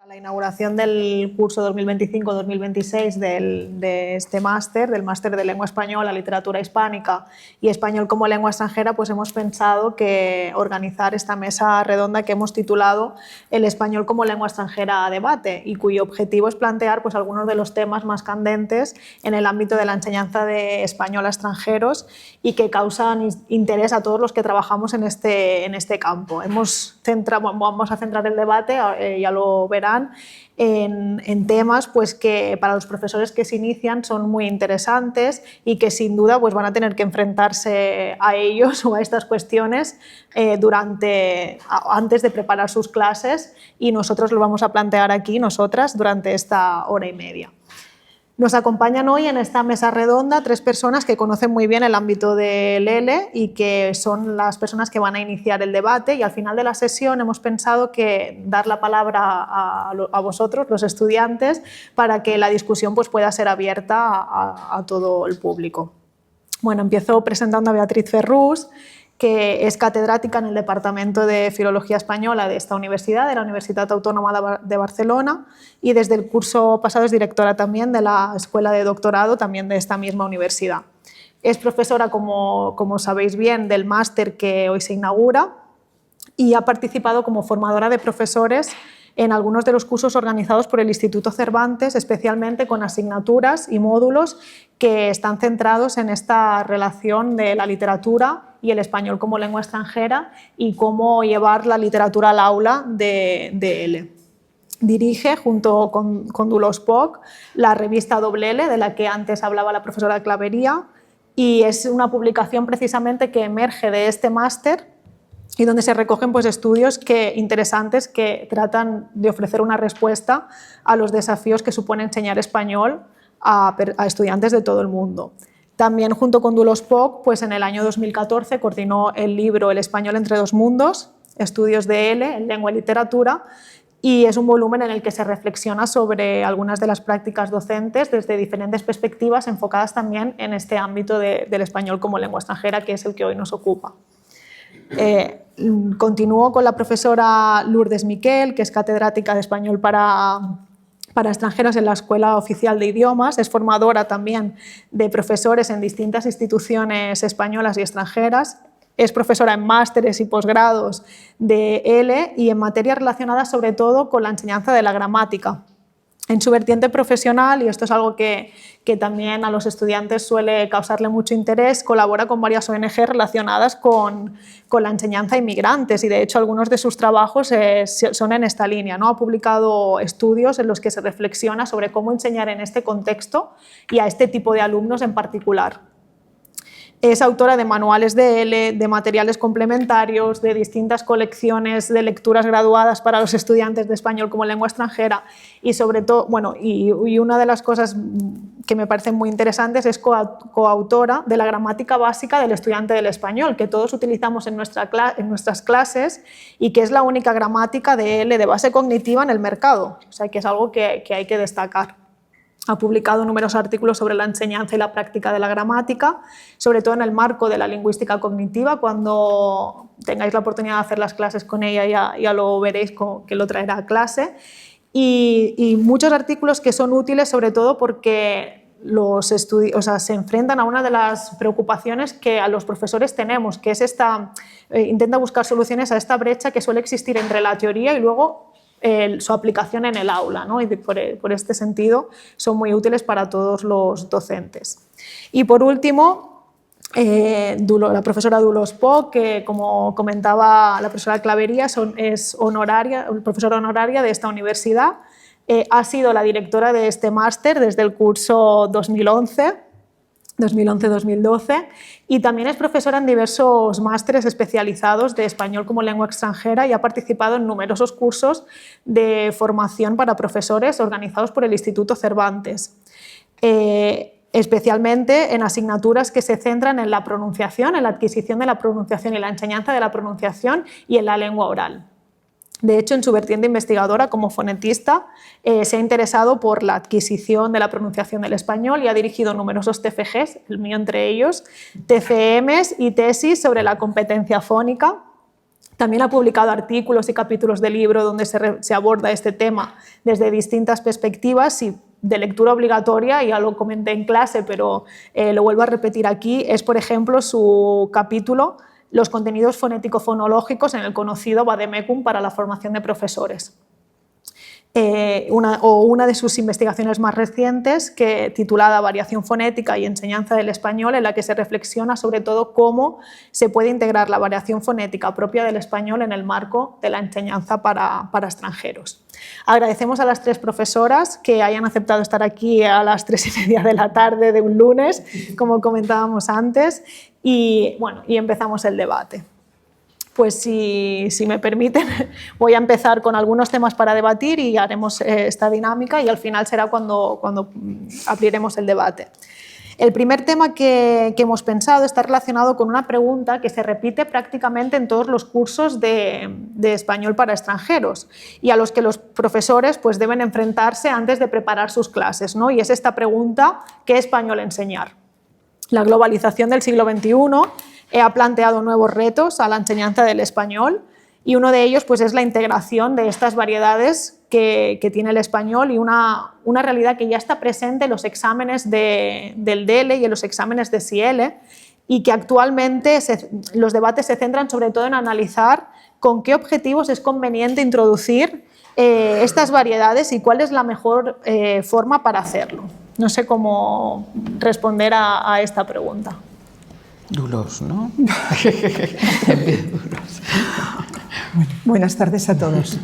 La inauguración del curso 2025-2026 de este máster, del máster de lengua española, literatura hispánica y español como lengua extranjera, pues hemos pensado que organizar esta mesa redonda que hemos titulado El español como lengua extranjera a debate, y cuyo objetivo es plantear pues algunos de los temas más candentes en el ámbito de la enseñanza de español a extranjeros y que causan interés a todos los que trabajamos en este campo. Vamos a centrar el debate, ya lo verán, en temas pues, que para los profesores que se inician son muy interesantes y que sin duda pues, van a tener que enfrentarse a ellos o a estas cuestiones antes de preparar sus clases, y nosotros lo vamos a plantear aquí, nosotras, durante esta hora y media. Nos acompañan hoy en esta mesa redonda 3 personas que conocen muy bien el ámbito del ELE y que son las personas que van a iniciar el debate, y al final de la sesión hemos pensado que dar la palabra a vosotros, los estudiantes, para que la discusión pues, pueda ser abierta a todo el público. Bueno, empiezo presentando a Beatriz Ferrús, que es catedrática en el Departamento de Filología Española de esta universidad, de la Universitat Autónoma de Barcelona, y desde el curso pasado es directora también de la Escuela de Doctorado también de esta misma universidad. Es profesora, como sabéis bien, del máster que hoy se inaugura, y ha participado como formadora de profesores en algunos de los cursos organizados por el Instituto Cervantes, especialmente con asignaturas y módulos que están centrados en esta relación de la literatura y el español como lengua extranjera y cómo llevar la literatura al aula de él. Dirige, junto con Dolors Poch, la revista Doble L, de la que antes hablaba la profesora Clavería, y es una publicación precisamente que emerge de este máster y donde se recogen pues, estudios interesantes que tratan de ofrecer una respuesta a los desafíos que supone enseñar español a estudiantes de todo el mundo. También, junto con Dolors Poch, pues en el año 2014 coordinó el libro El español entre dos mundos, estudios de L en lengua y literatura, y es un volumen en el que se reflexiona sobre algunas de las prácticas docentes desde diferentes perspectivas, enfocadas también en este ámbito del español como lengua extranjera, que es el que hoy nos ocupa. Continúo con la profesora Lourdes Miquel, que es catedrática de español para extranjeros en la Escuela Oficial de Idiomas. Es formadora también de profesores en distintas instituciones españolas y extranjeras. Es profesora en másteres y posgrados de L y en materias relacionadas sobre todo con la enseñanza de la gramática. En su vertiente profesional, y esto es algo que también a los estudiantes suele causarle mucho interés, colabora con varias ONG relacionadas con la enseñanza a inmigrantes, y de hecho algunos de sus trabajos son en esta línea, ¿no? Ha publicado estudios en los que se reflexiona sobre cómo enseñar en este contexto y a este tipo de alumnos en particular. Es autora de manuales de L, de materiales complementarios, de distintas colecciones de lecturas graduadas para los estudiantes de español como lengua extranjera, y sobre todo, bueno, y una de las cosas que me parecen muy interesantes es coautora de la gramática básica del estudiante del español, que todos utilizamos en nuestras clases y que es la única gramática de L de base cognitiva en el mercado, o sea que es algo que hay que destacar. Ha publicado numerosos artículos sobre la enseñanza y la práctica de la gramática, sobre todo en el marco de la lingüística cognitiva. Cuando tengáis la oportunidad de hacer las clases con ella ya lo veréis, que lo traerá a clase. Y muchos artículos que son útiles sobre todo porque se enfrentan a una de las preocupaciones que a los profesores tenemos, que es intenta buscar soluciones a esta brecha que suele existir entre la teoría y luego su aplicación en el aula, ¿no? Y por este sentido son muy útiles para todos los docentes. Y por último, la profesora Dolors Poch, que como comentaba la profesora Clavería, es profesora honoraria de esta universidad. Ha sido la directora de este máster desde el curso 2011-2012, y también es profesora en diversos másteres especializados de español como lengua extranjera, y ha participado en numerosos cursos de formación para profesores organizados por el Instituto Cervantes, especialmente en asignaturas que se centran en la pronunciación, en la adquisición de la pronunciación y la enseñanza de la pronunciación y en la lengua oral. De hecho, en su vertiente investigadora como fonetista se ha interesado por la adquisición de la pronunciación del español y ha dirigido numerosos TFGs, el mío entre ellos, TCMs y tesis sobre la competencia fónica. También ha publicado artículos y capítulos de libro donde se aborda este tema desde distintas perspectivas y de lectura obligatoria, ya lo comenté en clase, pero lo vuelvo a repetir aquí, es por ejemplo su capítulo Los contenidos fonético-fonológicos en el conocido Vademecum para la formación de profesores. Una de sus investigaciones más recientes, titulada Variación fonética y enseñanza del español, en la que se reflexiona sobre todo cómo se puede integrar la variación fonética propia del español en el marco de la enseñanza para extranjeros. Agradecemos a las 3 profesoras que hayan aceptado estar aquí a las 3:30 de la tarde de un lunes, como comentábamos antes, y empezamos el debate. Pues si me permiten, voy a empezar con algunos temas para debatir y haremos esta dinámica y al final será cuando abriremos el debate. El primer tema que hemos pensado está relacionado con una pregunta que se repite prácticamente en todos los cursos de español para extranjeros y a los que los profesores pues, deben enfrentarse antes de preparar sus clases, ¿no? Y es esta pregunta: ¿qué español enseñar? La globalización del siglo XXI ha planteado nuevos retos a la enseñanza del español y uno de ellos pues, es la integración de estas variedades que tiene el español y una realidad que ya está presente en los exámenes del DELE y en los exámenes de SIELE y que actualmente los debates se centran sobre todo en analizar con qué objetivos es conveniente introducir estas variedades y cuál es la mejor forma para hacerlo. No sé cómo responder a esta pregunta. Duros, ¿no? Bueno, buenas tardes a todos.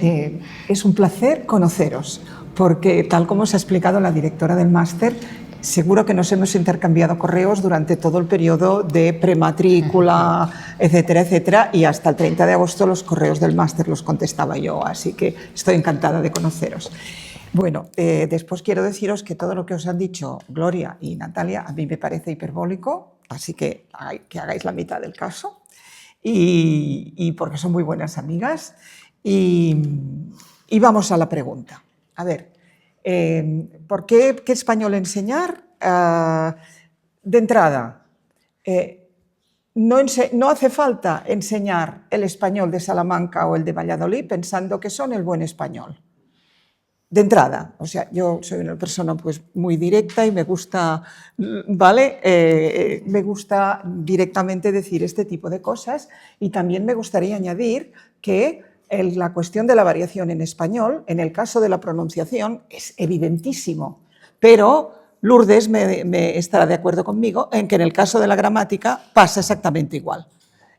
Es un placer conoceros, porque tal como os ha explicado la directora del máster, seguro que nos hemos intercambiado correos durante todo el periodo de prematrícula, etcétera, etcétera, y hasta el 30 de agosto los correos del máster los contestaba yo, así que estoy encantada de conoceros. Bueno, después quiero deciros que todo lo que os han dicho Gloria y Natalia a mí me parece hiperbólico, así que hagáis la mitad del caso, y porque son muy buenas amigas. Y vamos a la pregunta. A ver, ¿por qué español enseñar? De entrada, no hace falta enseñar el español de Salamanca o el de Valladolid pensando que son el buen español. De entrada, o sea, yo soy una persona pues muy directa y me gusta, ¿vale? Me gusta directamente decir este tipo de cosas y también me gustaría añadir que la cuestión de la variación en español, en el caso de la pronunciación, es evidentísimo, pero Lourdes me estará de acuerdo conmigo en que en el caso de la gramática pasa exactamente igual.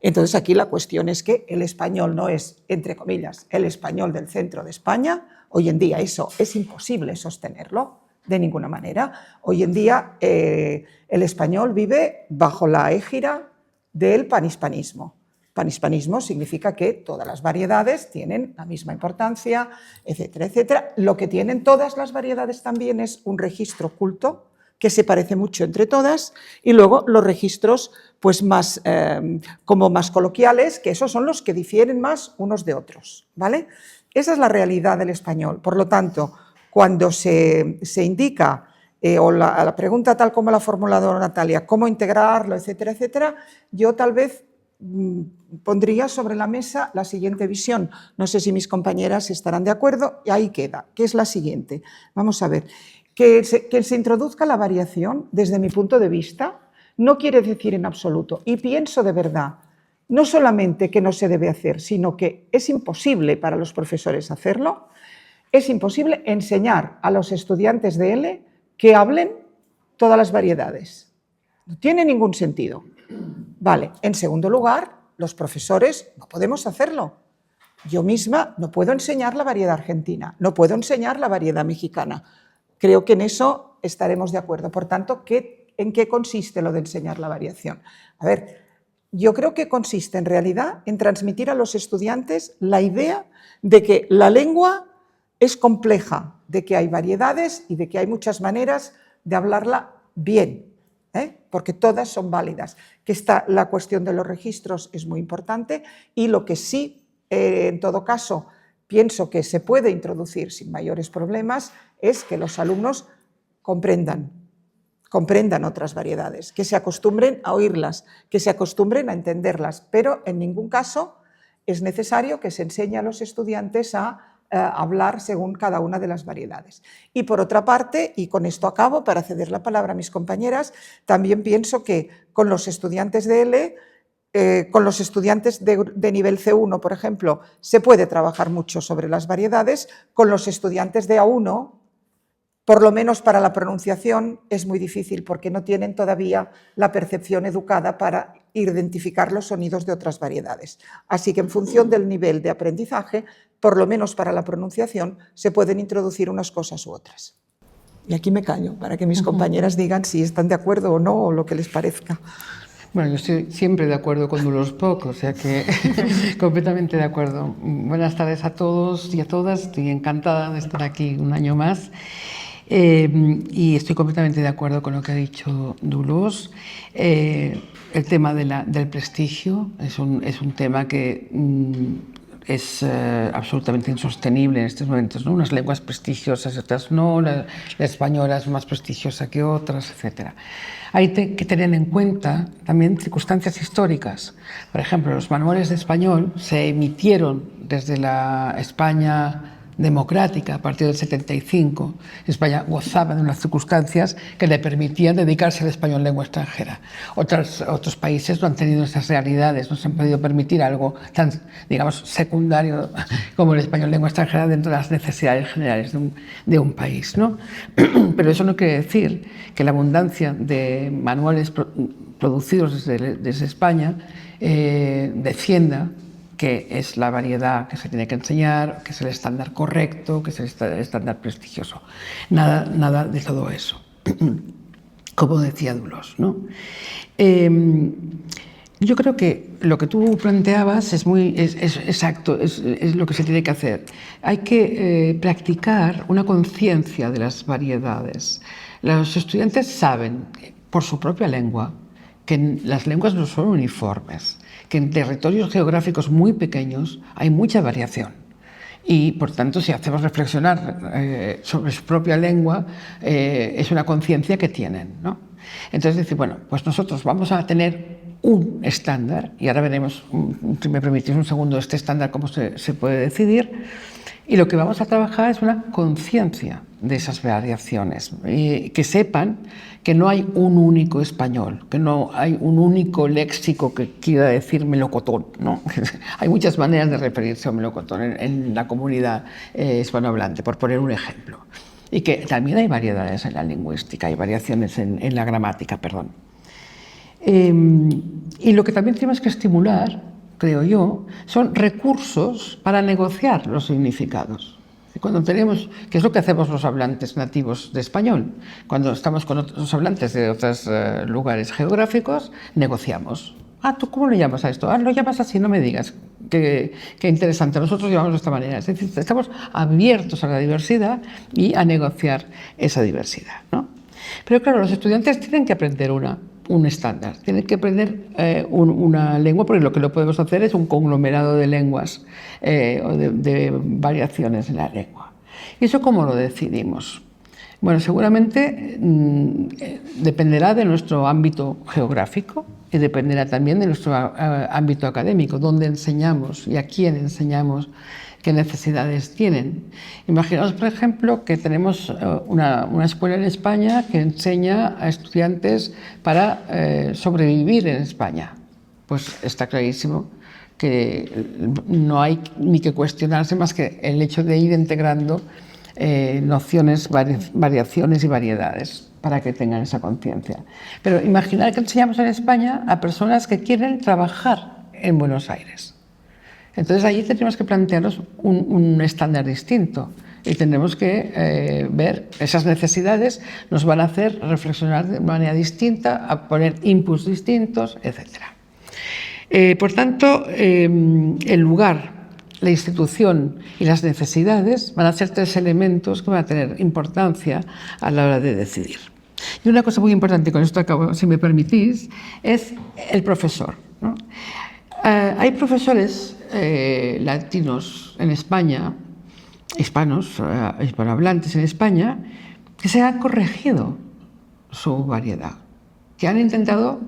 Entonces aquí la cuestión es que el español no es, entre comillas, el español del centro de España. Hoy en día eso es imposible sostenerlo de ninguna manera. Hoy en día el español vive bajo la égida del panhispanismo. Panhispanismo significa que todas las variedades tienen la misma importancia, etcétera, etcétera. Lo que tienen todas las variedades también es un registro culto que se parece mucho entre todas, y luego los registros pues más, como más coloquiales, que esos son los que difieren más unos de otros, ¿vale? Esa es la realidad del español. Por lo tanto, cuando se indica, o la pregunta tal como la ha formulado Natalia, cómo integrarlo, etcétera, etcétera, yo tal vez pondría sobre la mesa la siguiente visión. No sé si mis compañeras estarán de acuerdo, y ahí queda, que es la siguiente. Vamos a ver. Que se introduzca la variación, desde mi punto de vista, no quiere decir en absoluto, y pienso de verdad, no solamente que no se debe hacer, sino que es imposible para los profesores hacerlo, es imposible enseñar a los estudiantes de L que hablen todas las variedades. No tiene ningún sentido. Vale, en segundo lugar, los profesores no podemos hacerlo. Yo misma no puedo enseñar la variedad argentina, no puedo enseñar la variedad mexicana. Creo que en eso estaremos de acuerdo. Por tanto, ¿en qué consiste lo de enseñar la variación? A ver, yo creo que consiste en realidad en transmitir a los estudiantes la idea de que la lengua es compleja, de que hay variedades y de que hay muchas maneras de hablarla bien, porque todas son válidas. Que la cuestión de los registros es muy importante y lo que sí, en todo caso, pienso que se puede introducir sin mayores problemas es que los alumnos comprendan otras variedades, que se acostumbren a oírlas, que se acostumbren a entenderlas, pero en ningún caso Es necesario que se enseñe a los estudiantes a hablar según cada una de las variedades. Y por otra parte, y con esto acabo para ceder la palabra a mis compañeras, también pienso que con los estudiantes de L, con los estudiantes de nivel C1, por ejemplo, se puede trabajar mucho sobre las variedades. Con los estudiantes de A1, por lo menos para la pronunciación, es muy difícil porque no tienen todavía la percepción educada para identificar los sonidos de otras variedades. Así que en función del nivel de aprendizaje, por lo menos para la pronunciación, se pueden introducir unas cosas u otras. Y aquí me callo para que mis compañeras digan si están de acuerdo o no, o lo que les parezca. Bueno, yo estoy siempre de acuerdo con Dolors Poc, o sea que completamente de acuerdo. Buenas tardes a todos y a todas, estoy encantada de estar aquí un año más. Y estoy completamente de acuerdo con lo que ha dicho Dolors. El tema del prestigio es un tema que es absolutamente insostenible en estos momentos, ¿no? Unas lenguas prestigiosas, otras no, la española es más prestigiosa que otras, etc. Hay que tener en cuenta también circunstancias históricas. Por ejemplo, los manuales de español se emitieron desde la España democrática a partir del 75. España gozaba de unas circunstancias que le permitían dedicarse al español lengua extranjera. Otros países no han tenido esas realidades, no se han podido permitir algo tan, digamos, secundario como el español lengua extranjera dentro de las necesidades generales de un país, ¿no? Pero eso no quiere decir que la abundancia de manuales producidos desde España defienda que es la variedad que se tiene que enseñar, que es el estándar correcto, que es el estándar prestigioso. Nada de todo eso, como decía Dolors, ¿no? Yo creo que lo que tú planteabas es exacto, es lo que se tiene que hacer. Hay que practicar una conciencia de las variedades. Los estudiantes saben, por su propia lengua, que las lenguas no son uniformes, que en territorios geográficos muy pequeños hay mucha variación. Y, por tanto, si hacemos reflexionar sobre su propia lengua, es una conciencia que tienen, ¿no? Entonces, decir, bueno, pues nosotros vamos a tener un estándar, y ahora veremos, si me permitís un segundo, este estándar, cómo se puede decidir, y lo que vamos a trabajar es una conciencia de esas variaciones, que sepan que no hay un único español, que no hay un único léxico que quiera decir melocotón, ¿no? Hay muchas maneras de referirse a melocotón en la comunidad hispanohablante, por poner un ejemplo. Y que también hay variedades en la lingüística, hay variaciones en la gramática, perdón. Y lo que también tenemos que estimular, creo yo, son recursos para negociar los significados. Cuando tenemos, que es lo que hacemos los hablantes nativos de español, cuando estamos con otros hablantes de otros lugares geográficos, negociamos. Ah, ¿tú cómo le llamas a esto? Ah, lo llamas así, no me digas. Qué interesante, nosotros llamamos de esta manera. Es decir, estamos abiertos a la diversidad y a negociar esa diversidad, ¿no? Pero claro, los estudiantes tienen que aprender un estándar, tienen que aprender una lengua, porque lo que no podemos hacer es un conglomerado de lenguas o de variaciones en la lengua. ¿Y eso cómo lo decidimos? Bueno, seguramente dependerá de nuestro ámbito geográfico y dependerá también de nuestro ámbito académico, dónde enseñamos y a quién enseñamos, qué necesidades tienen. Imaginaos, por ejemplo, que tenemos una escuela en España que enseña a estudiantes para sobrevivir en España. Pues está clarísimo que no hay ni que cuestionarse más que el hecho de ir integrando nociones, variaciones y variedades para que tengan esa conciencia. Pero imaginar que enseñamos en España a personas que quieren trabajar en Buenos Aires. Entonces allí tenemos que plantearnos un estándar distinto y tendremos que ver esas necesidades, nos van a hacer reflexionar de manera distinta, a poner inputs distintos, etc. Por tanto, el lugar, la institución y las necesidades van a ser tres elementos que van a tener importancia a la hora de decidir. Y una cosa muy importante, con esto acabo, si me permitís, es el profesor, ¿no? Hay profesores latinos en España, hispanos, hispanohablantes en España, que se han corregido su variedad, que han intentado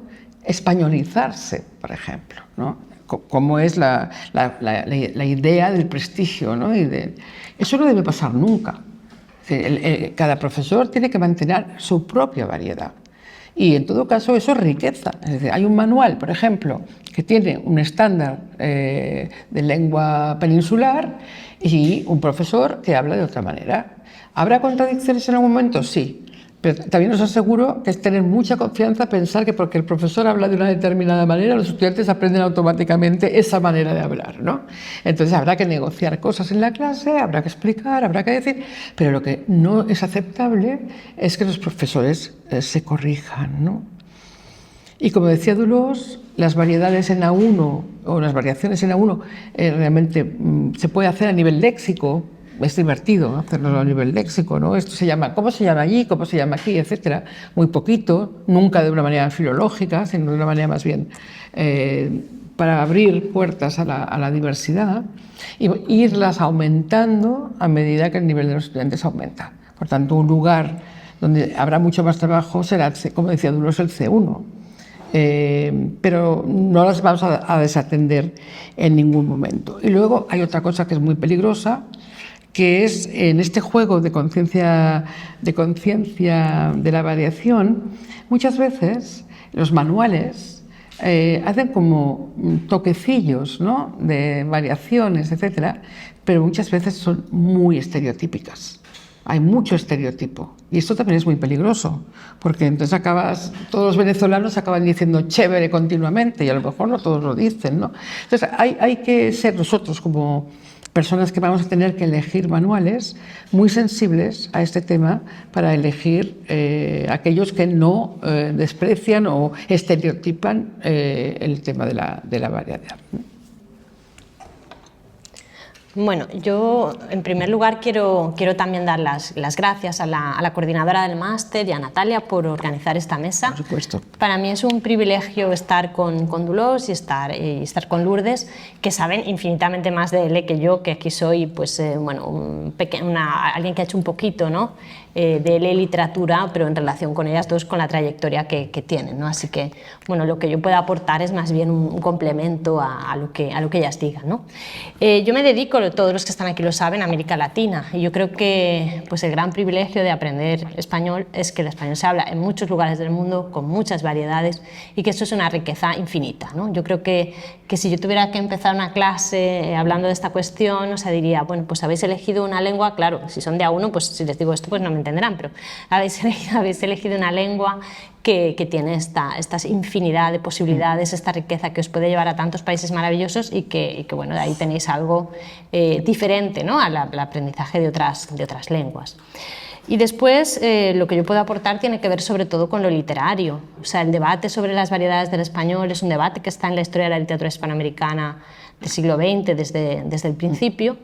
españolizarse, por ejemplo, ¿no? como es la idea del prestigio, ¿no? Eso no debe pasar nunca. Cada profesor tiene que mantener su propia variedad. Y en todo caso eso es riqueza. Es decir, hay un manual, por ejemplo, que tiene un estándar de lengua peninsular y un profesor que habla de otra manera. ¿Habrá contradicciones en algún momento? Sí. Pero también os aseguro que es tener mucha confianza pensar que porque el profesor habla de una determinada manera, los estudiantes aprenden automáticamente esa manera de hablar, ¿no? Entonces habrá que negociar cosas en la clase, habrá que explicar, habrá que decir, pero lo que no es aceptable es que los profesores se corrijan, ¿no? Y como decía Dolors, las variedades en A1 o las variaciones en A1 realmente se puede hacer a nivel léxico. Es divertido hacerlo a nivel léxico, ¿no? Esto se llama, ¿cómo se llama allí? ¿Cómo se llama aquí? Etcétera. Muy poquito, nunca de una manera filológica, sino de una manera más bien para abrir puertas a la diversidad y irlas aumentando a medida que el nivel de los estudiantes aumenta. Por tanto, un lugar donde habrá mucho más trabajo será, como decía Dolors, el C1. Pero no las vamos a desatender en ningún momento. Y luego hay otra cosa que es muy peligrosa, que es en este juego de conciencia de la variación, muchas veces los manuales hacen como toquecillos, ¿no?, de variaciones, etcétera, pero muchas veces son muy estereotípicas. Hay mucho estereotipo y esto también es muy peligroso, porque entonces todos los venezolanos acaban diciendo chévere continuamente y a lo mejor no todos lo dicen, ¿no? Entonces hay que ser nosotros como personas que vamos a tener que elegir manuales muy sensibles a este tema para elegir aquellos que no desprecian o estereotipan el tema de la variedad. Bueno, yo en primer lugar quiero también dar las gracias a la coordinadora del máster y a Natalia por organizar esta mesa. Por supuesto. Para mí es un privilegio estar con Dolors y estar con Lourdes, que saben infinitamente más de él que yo, que aquí soy pues, bueno, alguien que ha hecho un poquito, ¿no?, de literatura, pero en relación con ellas dos, con la trayectoria que tienen, ¿no? Así que, bueno, lo que yo pueda aportar es más bien un complemento a lo que ellas digan, ¿no? Yo me dedico, todos los que están aquí lo saben, a América Latina, y yo creo que pues, el gran privilegio de aprender español es que el español se habla en muchos lugares del mundo, con muchas variedades, y que eso es una riqueza infinita, ¿no? Yo creo que si yo tuviera que empezar una clase hablando de esta cuestión, o sea, diría, bueno, pues habéis elegido una lengua, claro, si son de A1, pues si les digo esto, pues no me entenderán, pero habéis elegido una lengua que tiene esta infinidad de posibilidades, esta riqueza que os puede llevar a tantos países maravillosos y que bueno, de ahí tenéis algo diferente, ¿no?, al aprendizaje de otras lenguas. Y después lo que yo puedo aportar tiene que ver sobre todo con lo literario. O sea, el debate sobre las variedades del español es un debate que está en la historia de la literatura hispanoamericana del siglo XX desde el principio.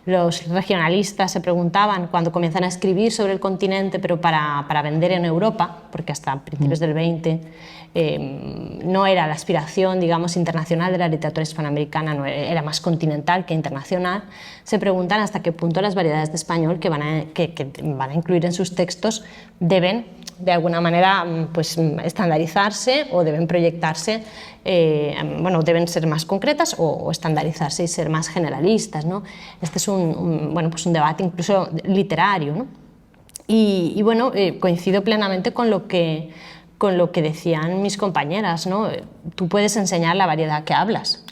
Los regionalistas se preguntaban cuando comienzan a escribir sobre el continente, pero para vender en Europa, porque hasta principios del XX no era la aspiración, digamos, internacional de la literatura hispanoamericana, no, era más continental que internacional. Se preguntan hasta qué punto las variedades de español que van a incluir en sus textos deben, de alguna manera, pues, estandarizarse o deben proyectarse, bueno, deben ser más concretas o estandarizarse y ser más generalistas, ¿no? Este es bueno, pues un debate incluso literario, ¿no? Y bueno, coincido plenamente con lo que decían mis compañeras, ¿no? Tú puedes enseñar la variedad que hablas.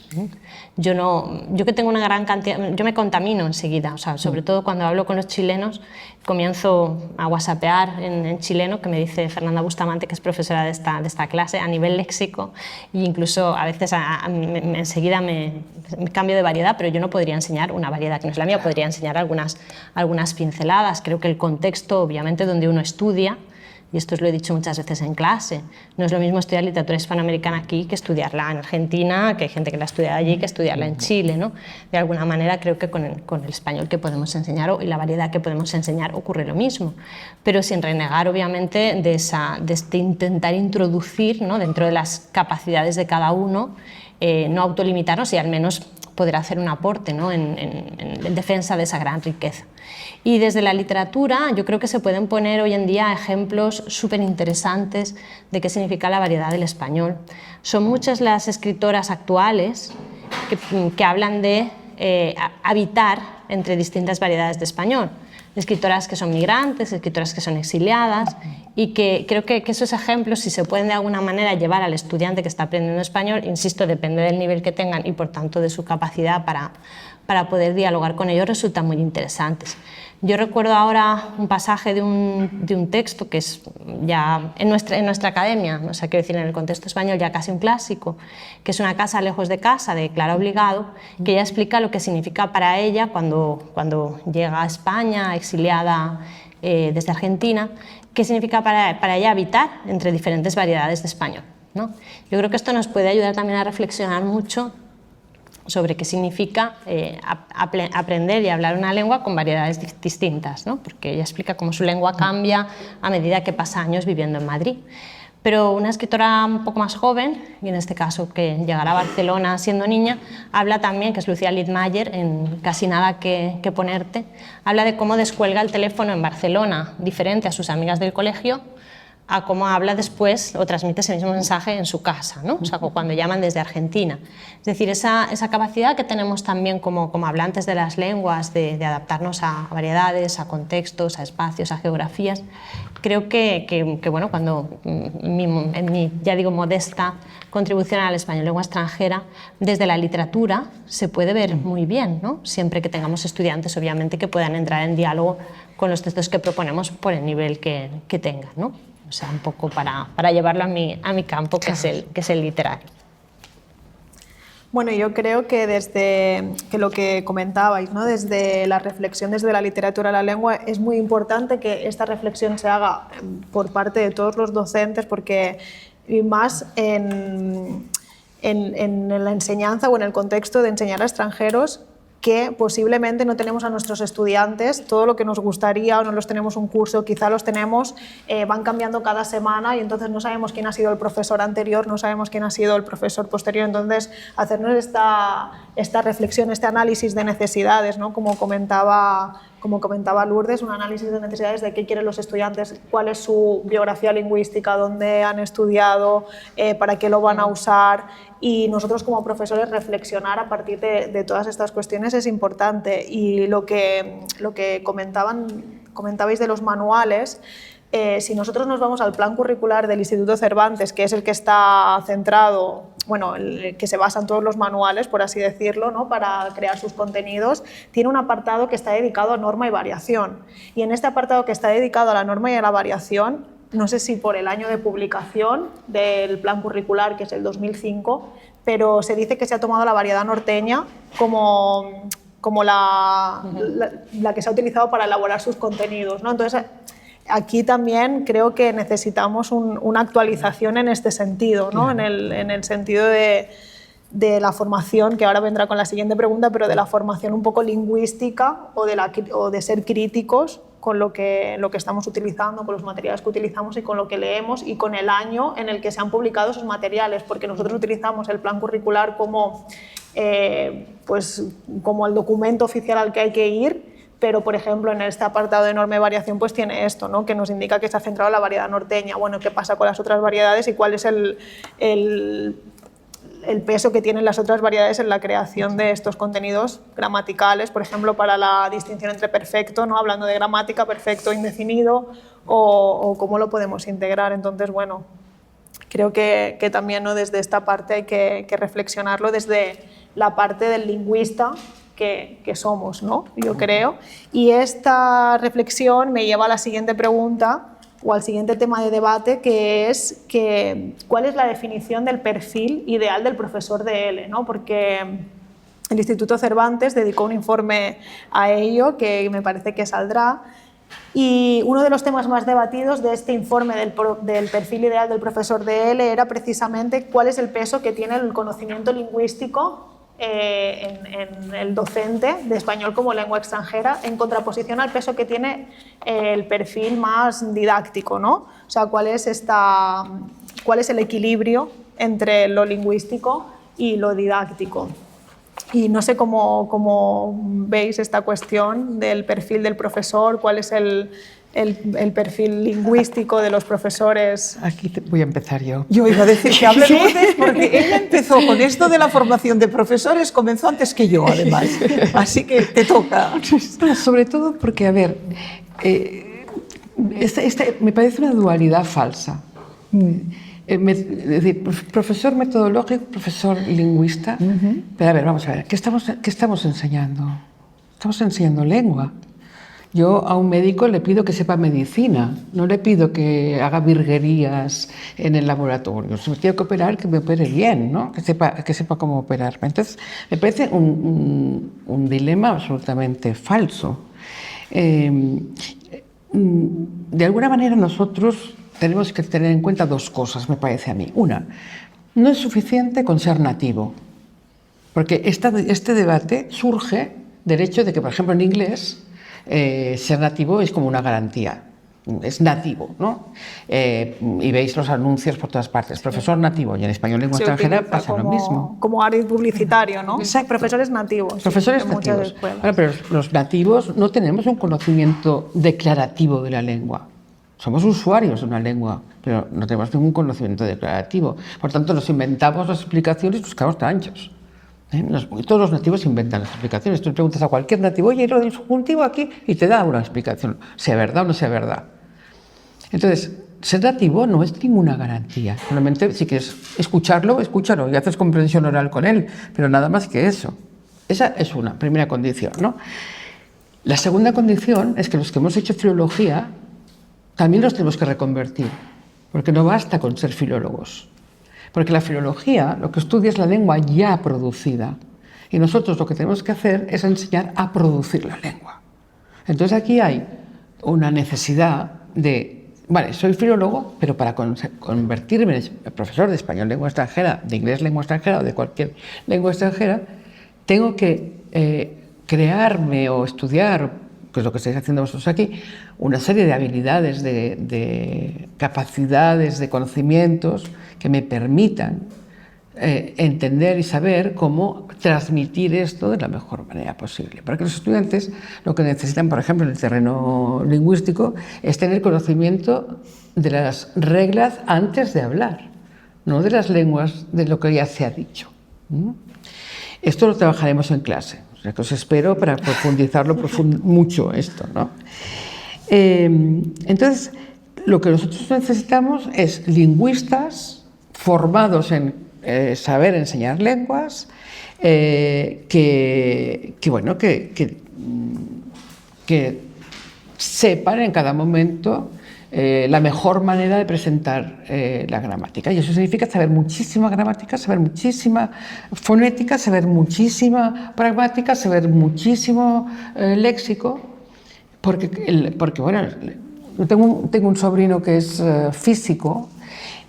Yo que tengo una gran cantidad, yo me contamino enseguida, o sea, sobre todo cuando hablo con los chilenos, comienzo a whatsappear en chileno, que me dice Fernanda Bustamante, que es profesora de esta clase, a nivel léxico, e incluso a veces enseguida me cambio de variedad, pero yo no podría enseñar una variedad que no es la mía, podría enseñar algunas pinceladas. Creo que el contexto, obviamente, donde uno estudia, y esto os lo he dicho muchas veces en clase, no es lo mismo estudiar literatura hispanoamericana aquí que estudiarla en Argentina, que hay gente que la estudia allí, que estudiarla en Chile, ¿no? De alguna manera creo que con el español que podemos enseñar y la variedad que podemos enseñar ocurre lo mismo, pero sin renegar obviamente de este intentar introducir, ¿no?, dentro de las capacidades de cada uno, no autolimitarnos y al menos poder hacer un aporte, ¿no? en defensa de esa gran riqueza. Y desde la literatura yo creo que se pueden poner hoy en día ejemplos súper interesantes de qué significa la variedad del español. Son muchas las escritoras actuales que hablan de habitar entre distintas variedades de español. Escritoras que son migrantes, escritoras que son exiliadas, y que creo que esos ejemplos, si se pueden de alguna manera llevar al estudiante que está aprendiendo español, insisto, depende del nivel que tengan y por tanto de su capacidad para poder dialogar con ellos, resultan muy interesantes. Yo recuerdo ahora un pasaje de un texto que es ya en nuestra academia, o sea, quiero decir, en el contexto español ya casi un clásico, que es Una casa lejos de casa, de Clara Obligado, que ella explica lo que significa para ella cuando llega a España, exiliada desde Argentina, qué significa para ella habitar entre diferentes variedades de español, ¿no? Yo creo que esto nos puede ayudar también a reflexionar mucho sobre qué significa aprender y hablar una lengua con variedades distintas, ¿no? Porque ella explica cómo su lengua cambia a medida que pasa años viviendo en Madrid. Pero una escritora un poco más joven, y en este caso que llegará a Barcelona siendo niña, habla también, que es Lucía Littmayer, en Casi nada que ponerte, habla de cómo descuelga el teléfono en Barcelona, diferente a sus amigas del colegio, a cómo habla después o transmite ese mismo mensaje en su casa, ¿no? O sea, cuando llaman desde Argentina. Es decir, esa capacidad que tenemos también como hablantes de las lenguas de adaptarnos a variedades, a contextos, a espacios, a geografías, creo que bueno, cuando en mi, ya digo, modesta contribución al español lengua extranjera, desde la literatura se puede ver muy bien, ¿no? Siempre que tengamos estudiantes, obviamente, que puedan entrar en diálogo con los textos que proponemos por el nivel que tengan, ¿no? O sea, un poco para llevarlo a mi campo, que es el literario. Bueno, yo creo que desde lo que comentabais, ¿no? Desde la reflexión, desde la literatura a la lengua, es muy importante que esta reflexión se haga por parte de todos los docentes, porque y más en la enseñanza o en el contexto de enseñar a extranjeros, que posiblemente no tenemos a nuestros estudiantes todo lo que nos gustaría, o no los tenemos un curso, quizá los tenemos, van cambiando cada semana y entonces no sabemos quién ha sido el profesor anterior, no sabemos quién ha sido el profesor posterior. Entonces, hacernos esta reflexión, este análisis de necesidades, ¿no? Como comentaba Lourdes, un análisis de necesidades de qué quieren los estudiantes, cuál es su biografía lingüística, dónde han estudiado, para qué lo van a usar, y nosotros como profesores reflexionar a partir de todas estas cuestiones es importante. Y lo que comentabais de los manuales, si nosotros nos vamos al plan curricular del Instituto Cervantes, que es el que está centrado, bueno, el que se basa en todos los manuales, por así decirlo, ¿no? Para crear sus contenidos, tiene un apartado que está dedicado a norma y variación. Y en este apartado que está dedicado a la norma y a la variación, no sé si por el año de publicación del plan curricular, que es el 2005, pero se dice que se ha tomado la variedad norteña como la que se ha utilizado para elaborar sus contenidos, ¿no? Entonces, aquí también creo que necesitamos una actualización en este sentido, ¿no? En el sentido de la formación, que ahora vendrá con la siguiente pregunta, pero de la formación un poco lingüística o de ser críticos con lo que estamos utilizando, con los materiales que utilizamos y con lo que leemos y con el año en el que se han publicado esos materiales, porque nosotros utilizamos el plan curricular como el documento oficial al que hay que ir. Pero, por ejemplo, en este apartado de norma y variación, pues tiene esto, ¿no? Que nos indica que se ha centrado en la variedad norteña. Bueno, ¿qué pasa con las otras variedades y cuál es el peso que tienen las otras variedades en la creación de estos contenidos gramaticales? Por ejemplo, para la distinción entre perfecto, ¿no? Hablando de gramática, perfecto indefinido, o cómo lo podemos integrar. Entonces, bueno, creo que también, ¿no? Desde esta parte hay que reflexionarlo desde la parte del lingüista que somos, ¿no? Yo creo. Y esta reflexión me lleva a la siguiente pregunta o al siguiente tema de debate, que es ¿cuál es la definición del perfil ideal del profesor de L? ¿No? Porque el Instituto Cervantes dedicó un informe a ello, que me parece que saldrá, y uno de los temas más debatidos de este informe del perfil ideal del profesor de L era precisamente cuál es el peso que tiene el conocimiento lingüístico en el docente de español como lengua extranjera, en contraposición al peso que tiene el perfil más didáctico, ¿no? O sea, cuál es el equilibrio entre lo lingüístico y lo didáctico. Y no sé cómo veis esta cuestión del perfil del profesor, cuál es el perfil lingüístico de los profesores. Aquí voy a empezar yo. Yo iba a decir que hable Lourdes, porque ella empezó con esto de la formación de profesores, comenzó antes que yo, además. Así que te toca. Sobre todo porque, a ver, me parece una dualidad falsa. Es decir, profesor metodológico, profesor lingüista. Pero a ver, vamos a ver, ¿qué estamos enseñando? Estamos enseñando lengua. Yo a un médico le pido que sepa medicina, no le pido que haga virguerías en el laboratorio. Si me tengo que operar, que me opere bien, ¿no? que sepa cómo operarme. Entonces, me parece un dilema absolutamente falso. De alguna manera nosotros tenemos que tener en cuenta dos cosas, me parece a mí. Una, no es suficiente con ser nativo, porque este debate surge del hecho de que, por ejemplo, en inglés, ser nativo es como una garantía, es nativo, ¿no? Y veis los anuncios por todas partes, profesor nativo, y en español lengua extranjera pasa lo mismo. Como ardid publicitario, ¿no? Exacto. Profesores nativos. Profesores en muchas nativos. escuelas. Bueno, pero los nativos no tenemos un conocimiento declarativo de la lengua. Somos usuarios de una lengua, pero no tenemos ningún conocimiento declarativo. Por tanto, nos inventamos las explicaciones y buscamos anchos. Todos los nativos inventan las explicaciones. Tú preguntas a cualquier nativo, oye, lo del subjuntivo aquí, y te da una explicación, sea verdad o no sea verdad. Entonces, ser nativo no es ninguna garantía. Solamente si quieres escucharlo, escúchalo y haces comprensión oral con él, pero nada más que eso. Esa es una primera condición, ¿no? La segunda condición es que los que hemos hecho filología también los tenemos que reconvertir, porque no basta con ser filólogos. Porque la filología lo que estudia es la lengua ya producida. Y nosotros lo que tenemos que hacer es enseñar a producir la lengua. Entonces aquí hay una necesidad de, vale, soy filólogo, pero para convertirme en profesor de español lengua extranjera, de inglés lengua extranjera o de cualquier lengua extranjera, tengo que crearme o estudiar, que es lo que estáis haciendo vosotros aquí, una serie de habilidades, de capacidades, de conocimientos que me permitan entender y saber cómo transmitir esto de la mejor manera posible. Porque los estudiantes lo que necesitan, por ejemplo, en el terreno lingüístico, es tener conocimiento de las reglas antes de hablar, no de las lenguas, de lo que ya se ha dicho. Esto lo trabajaremos en clase. O sea, que os espero para profundizarlo mucho esto, ¿no? Entonces, lo que nosotros necesitamos es lingüistas formados en saber enseñar lenguas, que sepan en cada momento la mejor manera de presentar la gramática. Y eso significa saber muchísima gramática, saber muchísima fonética, saber muchísima pragmática, saber muchísimo léxico, porque bueno, yo tengo un sobrino que es físico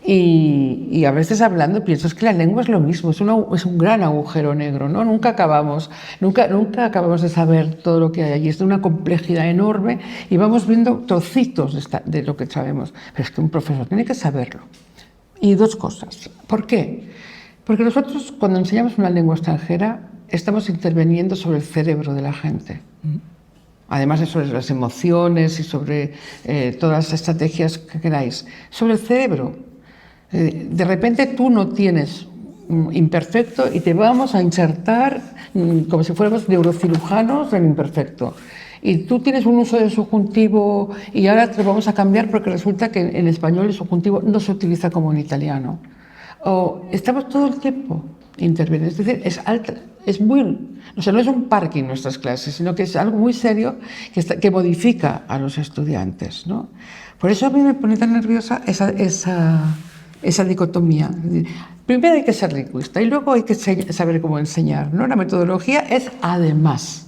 y a veces hablando pienso que la lengua es lo mismo, es un gran agujero negro, ¿no? Nunca acabamos de saber todo lo que hay allí, es de una complejidad enorme y vamos viendo trocitos de lo que sabemos, pero es que un profesor tiene que saberlo. Y dos cosas. ¿Por qué? Porque nosotros cuando enseñamos una lengua extranjera estamos interviniendo sobre el cerebro de la gente. Además de sobre las emociones y sobre todas las estrategias que queráis, sobre el cerebro. De repente tú no tienes imperfecto y te vamos a insertar como si fuéramos neurocirujanos en imperfecto. Y tú tienes un uso de subjuntivo y ahora te lo vamos a cambiar porque resulta que en español el subjuntivo no se utiliza como en italiano. O estamos todo el tiempo interviniendo. Es decir, no es un parking nuestras clases, sino que es algo muy serio que modifica a los estudiantes, ¿no? Por eso a mí me pone tan nerviosa esa dicotomía. Primero hay que ser lingüista y luego hay que saber cómo enseñar, ¿no? La metodología es además.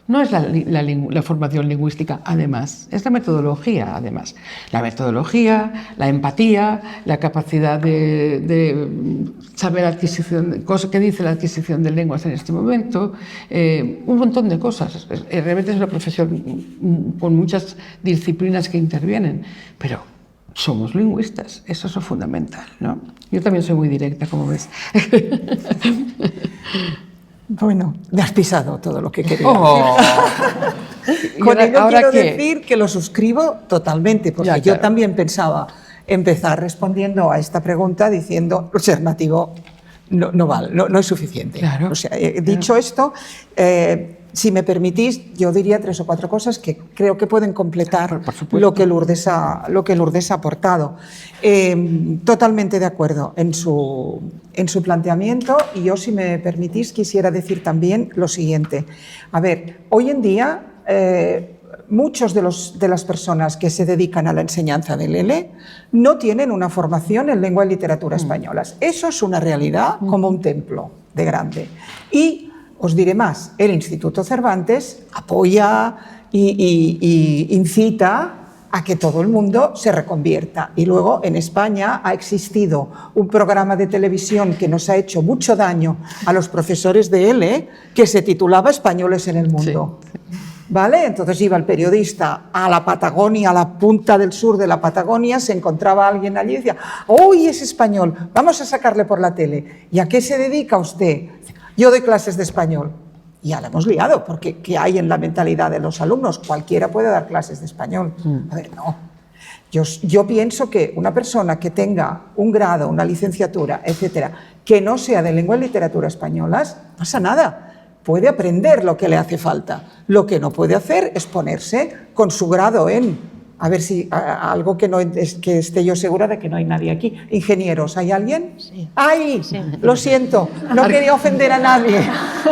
No es la formación lingüística, además, es la metodología, además. La metodología, la empatía, la capacidad de saber qué dice la adquisición de lenguas en este momento, un montón de cosas. Realmente es una profesión con muchas disciplinas que intervienen, pero somos lingüistas, eso es lo fundamental, ¿no? Yo también soy muy directa, como ves. Bueno, me has pisado todo lo que quería. Oh. Con ello quiero ¿qué? decir que lo suscribo totalmente, porque Ya, yo claro. también pensaba empezar respondiendo a esta pregunta diciendo ser nativo no vale, no es suficiente. Claro. O sea, dicho esto, si me permitís, yo diría 3 o 4 cosas que creo que pueden completar Por supuesto. lo que Lourdes ha aportado. Totalmente de acuerdo en su planteamiento, y yo, si me permitís, quisiera decir también lo siguiente. A ver, hoy en día muchos de las personas que se dedican a la enseñanza del L no tienen una formación en lengua y literatura españolas. Eso es una realidad como un templo de grande. Y os diré más, el Instituto Cervantes apoya y incita a que todo el mundo se reconvierta. Y luego en España ha existido un programa de televisión que nos ha hecho mucho daño a los profesores de L, que se titulaba Españoles en el Mundo. Sí. ¿Vale? Entonces iba el periodista a la Patagonia, a la punta del sur de la Patagonia, se encontraba alguien allí y decía: ¡uy, es español! Vamos a sacarle por la tele. ¿Y a qué se dedica usted? Yo doy clases de español. Y ya la hemos liado, porque ¿qué hay en la mentalidad de los alumnos? Cualquiera puede dar clases de español. A ver, no. Yo pienso que una persona que tenga un grado, una licenciatura, etcétera, que no sea de lengua y literatura españolas, no pasa nada. Puede aprender lo que le hace falta. Lo que no puede hacer es ponerse con su grado en, a ver si algo que esté yo segura de que no hay nadie aquí. Ingenieros, ¿hay alguien? Sí. ¡Ay! Sí. Lo siento, no quería ofender a nadie.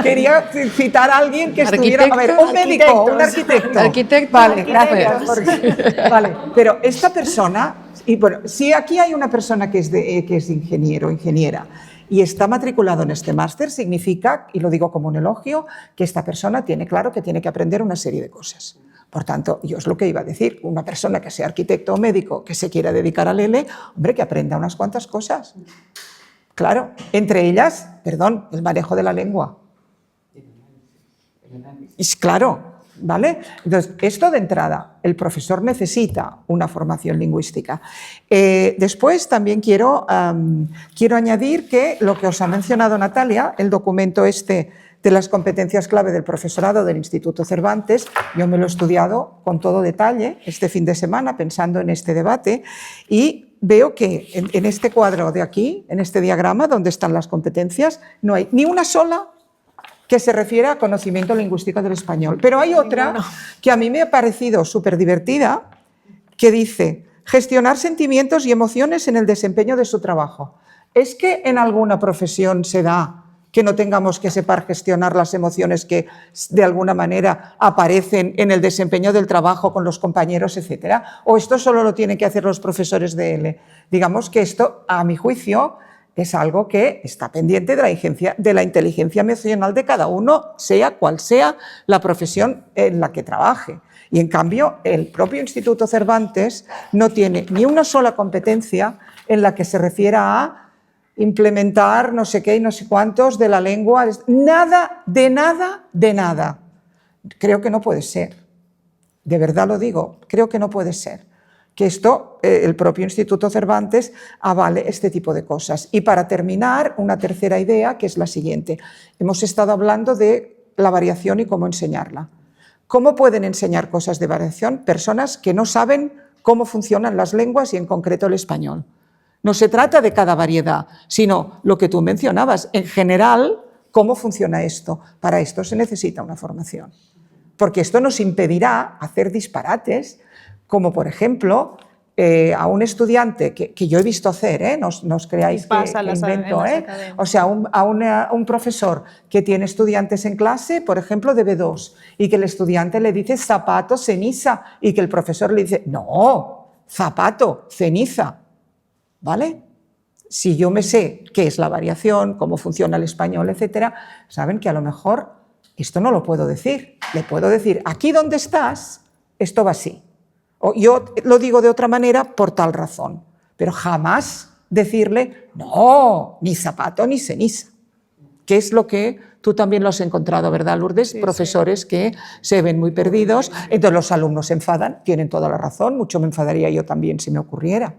Quería citar a alguien que estuviera... A ver, un médico, un arquitecto. Arquitecto. Vale, gracias. Arquitectos. Vale, pero esta persona... Y bueno, si aquí hay una persona que es ingeniero o ingeniera y está matriculado en este máster, significa, y lo digo como un elogio, que esta persona tiene claro que tiene que aprender una serie de cosas. Por tanto, yo es lo que iba a decir, una persona que sea arquitecto o médico que se quiera dedicar al L, hombre, que aprenda unas cuantas cosas. Claro, entre ellas, perdón, el manejo de la lengua. Es claro, ¿vale? Entonces, esto de entrada, el profesor necesita una formación lingüística. Después también quiero añadir que lo que os ha mencionado Natalia, el documento este de las competencias clave del profesorado del Instituto Cervantes, yo me lo he estudiado con todo detalle este fin de semana pensando en este debate, y veo que en este cuadro de aquí, en este diagrama donde están las competencias, no hay ni una sola que se refiere a conocimiento lingüístico del español. Pero hay otra que a mí me ha parecido súper divertida, que dice: gestionar sentimientos y emociones en el desempeño de su trabajo. ¿Es que en alguna profesión se da que no tengamos que sepa gestionar las emociones que de alguna manera aparecen en el desempeño del trabajo con los compañeros, etcétera? ¿O esto solo lo tienen que hacer los profesores de L? Digamos que esto, a mi juicio, es algo que está pendiente de la inteligencia emocional de cada uno, sea cual sea la profesión en la que trabaje. Y en cambio, el propio Instituto Cervantes no tiene ni una sola competencia en la que se refiera a implementar no sé qué y no sé cuántos de la lengua. Nada, de nada, de nada. Creo que no puede ser. De verdad lo digo, creo que no puede ser. Que esto, el propio Instituto Cervantes avale este tipo de cosas. Y para terminar, una tercera idea, que es la siguiente. Hemos estado hablando de la variación y cómo enseñarla. ¿Cómo pueden enseñar cosas de variación personas que no saben cómo funcionan las lenguas y en concreto el español? No se trata de cada variedad, sino lo que tú mencionabas. En general, ¿cómo funciona esto? Para esto se necesita una formación. Porque esto nos impedirá hacer disparates, como por ejemplo, a un estudiante que yo he visto hacer, no os creáis que invento, o sea, a un profesor que tiene estudiantes en clase, por ejemplo, de B2, y que el estudiante le dice zapato, ceniza, y que el profesor le dice, no, zapato, ceniza, ¿vale? Si yo me sé qué es la variación, cómo funciona el español, etcétera, saben que a lo mejor esto no lo puedo decir. Le puedo decir, aquí donde estás, esto va así. O yo lo digo de otra manera por tal razón, pero jamás decirle, no, ni zapato ni ceniza, que es lo que tú también lo has encontrado, ¿verdad, Lourdes? Sí, profesores que se ven muy perdidos, entonces los alumnos se enfadan, tienen toda la razón, mucho me enfadaría yo también si me ocurriera.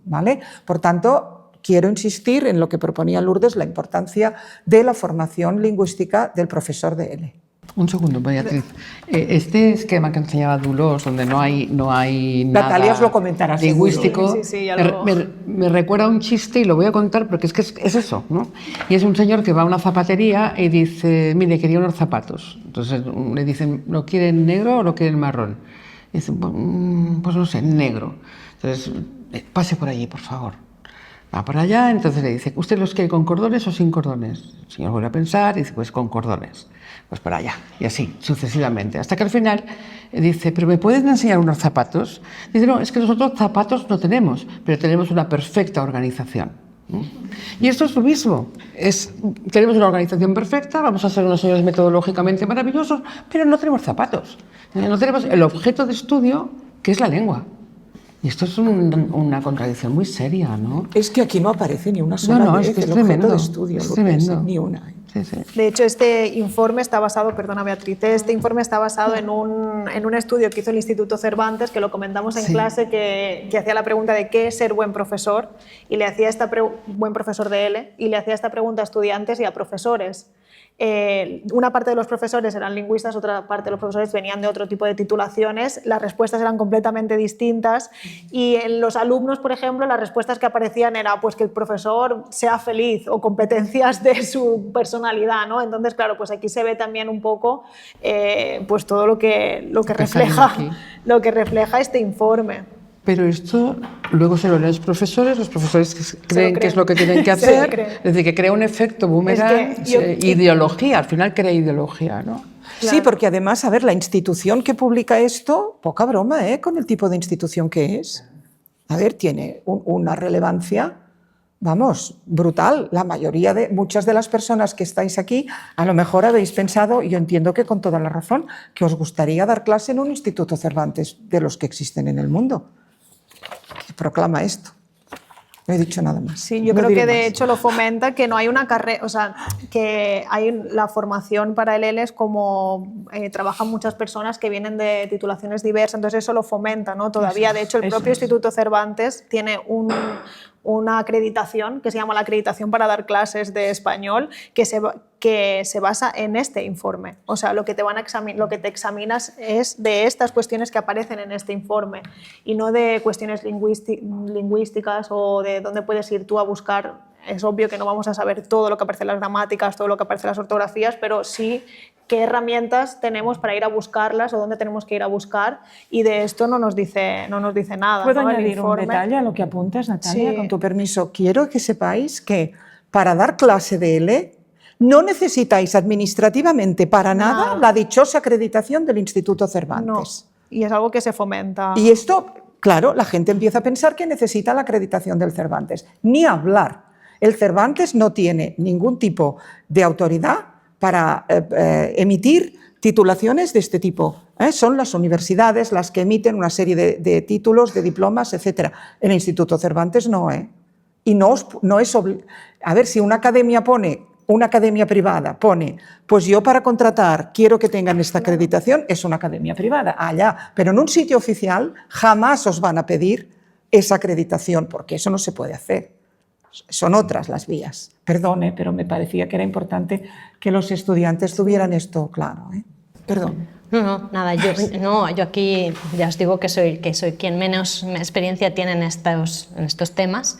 ¿vale? Por tanto, quiero insistir en lo que proponía Lourdes, la importancia de la formación lingüística del profesor de L. Un segundo, Beatriz. Este esquema que enseñaba Dulós, donde no hay nada Natalia os lo comentará lingüístico, seguro. Sí, ya lo... me recuerda a un chiste y lo voy a contar porque es que es eso, ¿no? Y es un señor que va a una zapatería y dice, mire, quería unos zapatos. Entonces le dicen, ¿lo quieren negro o lo quieren marrón? Y dice, pues no sé, negro. Entonces, pase por allí, por favor. Va para allá, entonces le dice, ¿usted los quiere con cordones o sin cordones? El señor vuelve a pensar y dice, pues con cordones. Pues para allá, y así, sucesivamente. Hasta que al final dice, ¿pero me pueden enseñar unos zapatos? Dice, no, es que nosotros zapatos no tenemos, pero tenemos una perfecta organización. Y esto es lo mismo. Tenemos una organización perfecta, vamos a ser unos señores metodológicamente maravillosos, pero no tenemos zapatos. No tenemos el objeto de estudio, que es la lengua. Y esto es una contradicción muy seria, ¿no? Es que aquí no aparece ni una sola No, vez es que es el tremendo, objeto de estudio. es tremendo. Ni una. Sí, sí. De hecho, este informe está basado, perdona Beatriz, este informe está basado en un estudio que hizo el Instituto Cervantes, que lo comentamos en clase, que hacía la pregunta de qué es ser buen profesor, y le hacía buen profesor de L, y le hacía esta pregunta a estudiantes y a profesores. Una parte de los profesores eran lingüistas, otra parte de los profesores venían de otro tipo de titulaciones, las respuestas eran completamente distintas y en los alumnos, por ejemplo, las respuestas que aparecían era pues que el profesor sea feliz o competencias de su personalidad, ¿no? Entonces, claro, pues aquí se ve también un poco pues todo lo que refleja este informe. Pero esto luego se lo leen los profesores creen que es lo que tienen que hacer, es decir, que crea un efecto boomerang, ideología, al final crea ideología, ¿no? Claro. Sí, porque además, a ver, la institución que publica esto, poca broma, con el tipo de institución que es. A ver, tiene una relevancia, vamos, brutal. Muchas de las personas que estáis aquí, a lo mejor habéis pensado, y yo entiendo que con toda la razón, que os gustaría dar clase en un instituto Cervantes de los que existen en el mundo. Que proclama esto. No he dicho nada más. Sí, yo creo que de hecho lo fomenta, que no hay una carrera, o sea, que hay la formación para el L es como trabajan muchas personas que vienen de titulaciones diversas, entonces eso lo fomenta, ¿no? Todavía, de hecho, el propio Instituto Cervantes tiene una acreditación que se llama la acreditación para dar clases de español, que se basa en este informe. O sea, lo que te examinas es de estas cuestiones que aparecen en este informe y no de cuestiones lingüísticas o de dónde puedes ir tú a buscar. Es obvio que no vamos a saber todo lo que aparece en las gramáticas, todo lo que aparece en las ortografías, pero sí qué herramientas tenemos para ir a buscarlas o dónde tenemos que ir a buscar, y de esto no nos dice nada. ¿Puedo ¿no? añadir un detalle a lo que apuntas, Natalia? Sí. Con tu permiso, quiero que sepáis que para dar clase de L no necesitáis administrativamente para nada la dichosa acreditación del Instituto Cervantes. No. Y es algo que se fomenta. Y esto, claro, la gente empieza a pensar que necesita la acreditación del Cervantes. Ni hablar. El Cervantes no tiene ningún tipo de autoridad para emitir titulaciones de este tipo. Son las universidades las que emiten una serie de títulos, de diplomas, etc. El Instituto Cervantes no, y no es a ver, si una academia privada pone, pues yo para contratar quiero que tengan esta acreditación, es una academia privada, allá. Pero en un sitio oficial jamás os van a pedir esa acreditación, porque eso no se puede hacer. Son otras las vías. Perdone, pero me parecía que era importante que los estudiantes tuvieran esto claro. Perdón. No, nada, yo aquí ya os digo que soy quien menos experiencia tiene en estos temas,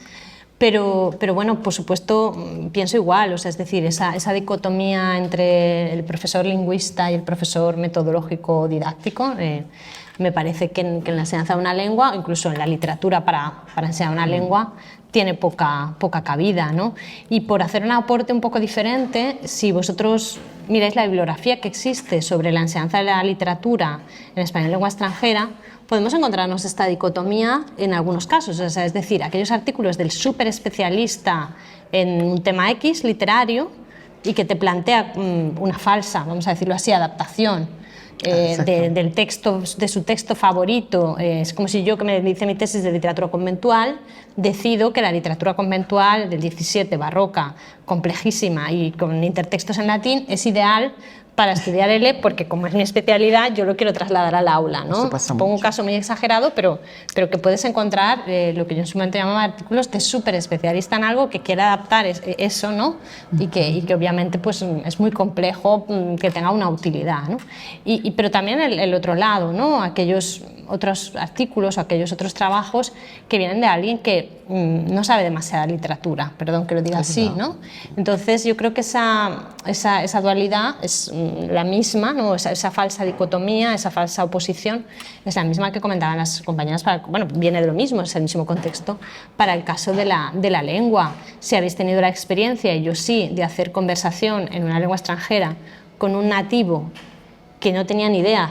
pero bueno, por supuesto pienso igual, o sea, es decir, esa dicotomía entre el profesor lingüista y el profesor metodológico didáctico, me parece que en la enseñanza de una lengua, incluso en la literatura para enseñar una lengua, tiene poca cabida, ¿no? Y por hacer un aporte un poco diferente, si vosotros miráis la bibliografía que existe sobre la enseñanza de la literatura en español lengua extranjera, podemos encontrarnos esta dicotomía en algunos casos, o sea, es decir, aquellos artículos del súper especialista en un tema X literario y que te plantea una falsa, vamos a decirlo así, adaptación del texto, de su texto favorito. Es como si yo, que me hice mi tesis de literatura conventual, decido que la literatura conventual del 17, barroca, complejísima y con intertextos en latín, es ideal para estudiar L, porque como es mi especialidad, yo lo quiero trasladar al aula, ¿no? Pongo un caso muy exagerado, pero que puedes encontrar lo que yo en su momento llamaba artículos de súper especialista en algo que quiera adaptar eso, ¿no? Y que obviamente pues, es muy complejo que tenga una utilidad, ¿no? Pero también el otro lado, ¿no? Aquellos otros artículos o aquellos otros trabajos que vienen de alguien que no sabe demasiada literatura, perdón que lo diga así, ¿no? Entonces yo creo que esa dualidad es la misma, ¿no? Esa falsa dicotomía, esa falsa oposición es la misma que comentaban las compañeras, bueno, viene de lo mismo, es el mismo contexto para el caso de la lengua. Si habéis tenido la experiencia, y yo sí, de hacer conversación en una lengua extranjera con un nativo que no tenía ni idea,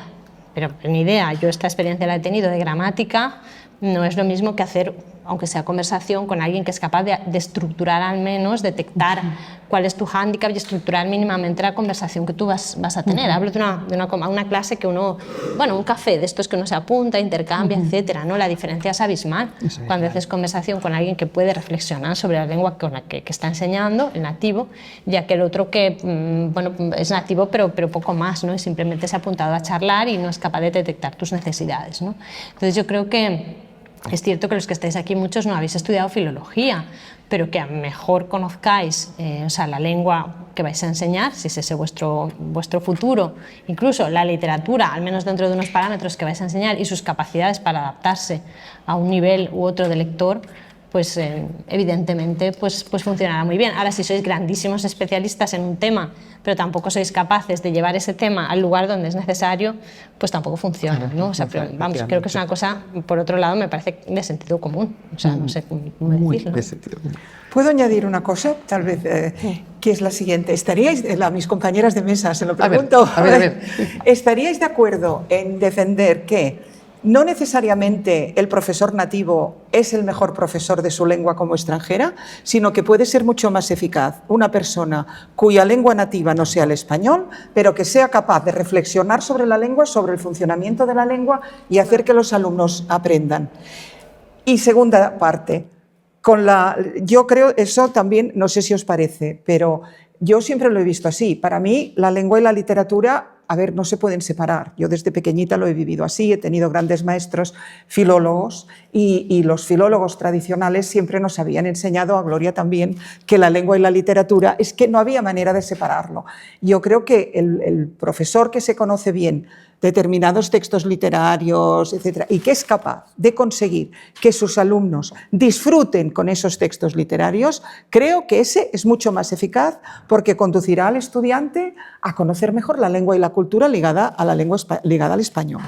pero ni idea, yo esta experiencia la he tenido de gramática, no es lo mismo que hacer, aunque sea conversación, con alguien que es capaz de estructurar al menos, detectar cuál es tu hándicap y estructurar mínimamente la conversación que tú vas a tener. Hablo de una clase que uno, bueno, un café de estos que uno se apunta, intercambia, etcétera, ¿no? La diferencia es abismal cuando haces conversación con alguien que puede reflexionar sobre la lengua con la que está enseñando, el nativo, ya que el otro que, bueno, es nativo pero poco más, ¿no? Y simplemente se ha apuntado a charlar y no es capaz de detectar tus necesidades, ¿no? Entonces yo creo que es cierto que los que estáis aquí muchos no habéis estudiado filología, pero que a mejor conozcáis o sea, la lengua que vais a enseñar, si es ese vuestro futuro, incluso la literatura, al menos dentro de unos parámetros que vais a enseñar y sus capacidades para adaptarse a un nivel u otro de lector, pues evidentemente pues funcionará muy bien. Ahora, si sois grandísimos especialistas en un tema, pero tampoco sois capaces de llevar ese tema al lugar donde es necesario, pues tampoco funciona, ¿no? O sea, pero, vamos, creo que es una cosa, por otro lado, me parece de sentido común. O sea, no sé cómo decirlo. De sentido común. ¿Puedo añadir una cosa? Tal vez, que es la siguiente. ¿Estaríais, mis compañeras de mesa, se lo pregunto, a ver. ¿Estaríais de acuerdo en defender que no necesariamente el profesor nativo es el mejor profesor de su lengua como extranjera, sino que puede ser mucho más eficaz una persona cuya lengua nativa no sea el español, pero que sea capaz de reflexionar sobre la lengua, sobre el funcionamiento de la lengua y hacer que los alumnos aprendan? Y segunda parte, yo creo, eso también, no sé si os parece, pero yo siempre lo he visto así. Para mí, la lengua y la literatura, a ver, no se pueden separar. Yo desde pequeñita lo he vivido así, he tenido grandes maestros filólogos y los filólogos tradicionales siempre nos habían enseñado, a Gloria también, que la lengua y la literatura es que no había manera de separarlo. Yo creo que el profesor que se conoce bien determinados textos literarios, etcétera, y que es capaz de conseguir que sus alumnos disfruten con esos textos literarios, creo que ese es mucho más eficaz porque conducirá al estudiante a conocer mejor la lengua y la cultura ligada a la lengua ligada al español.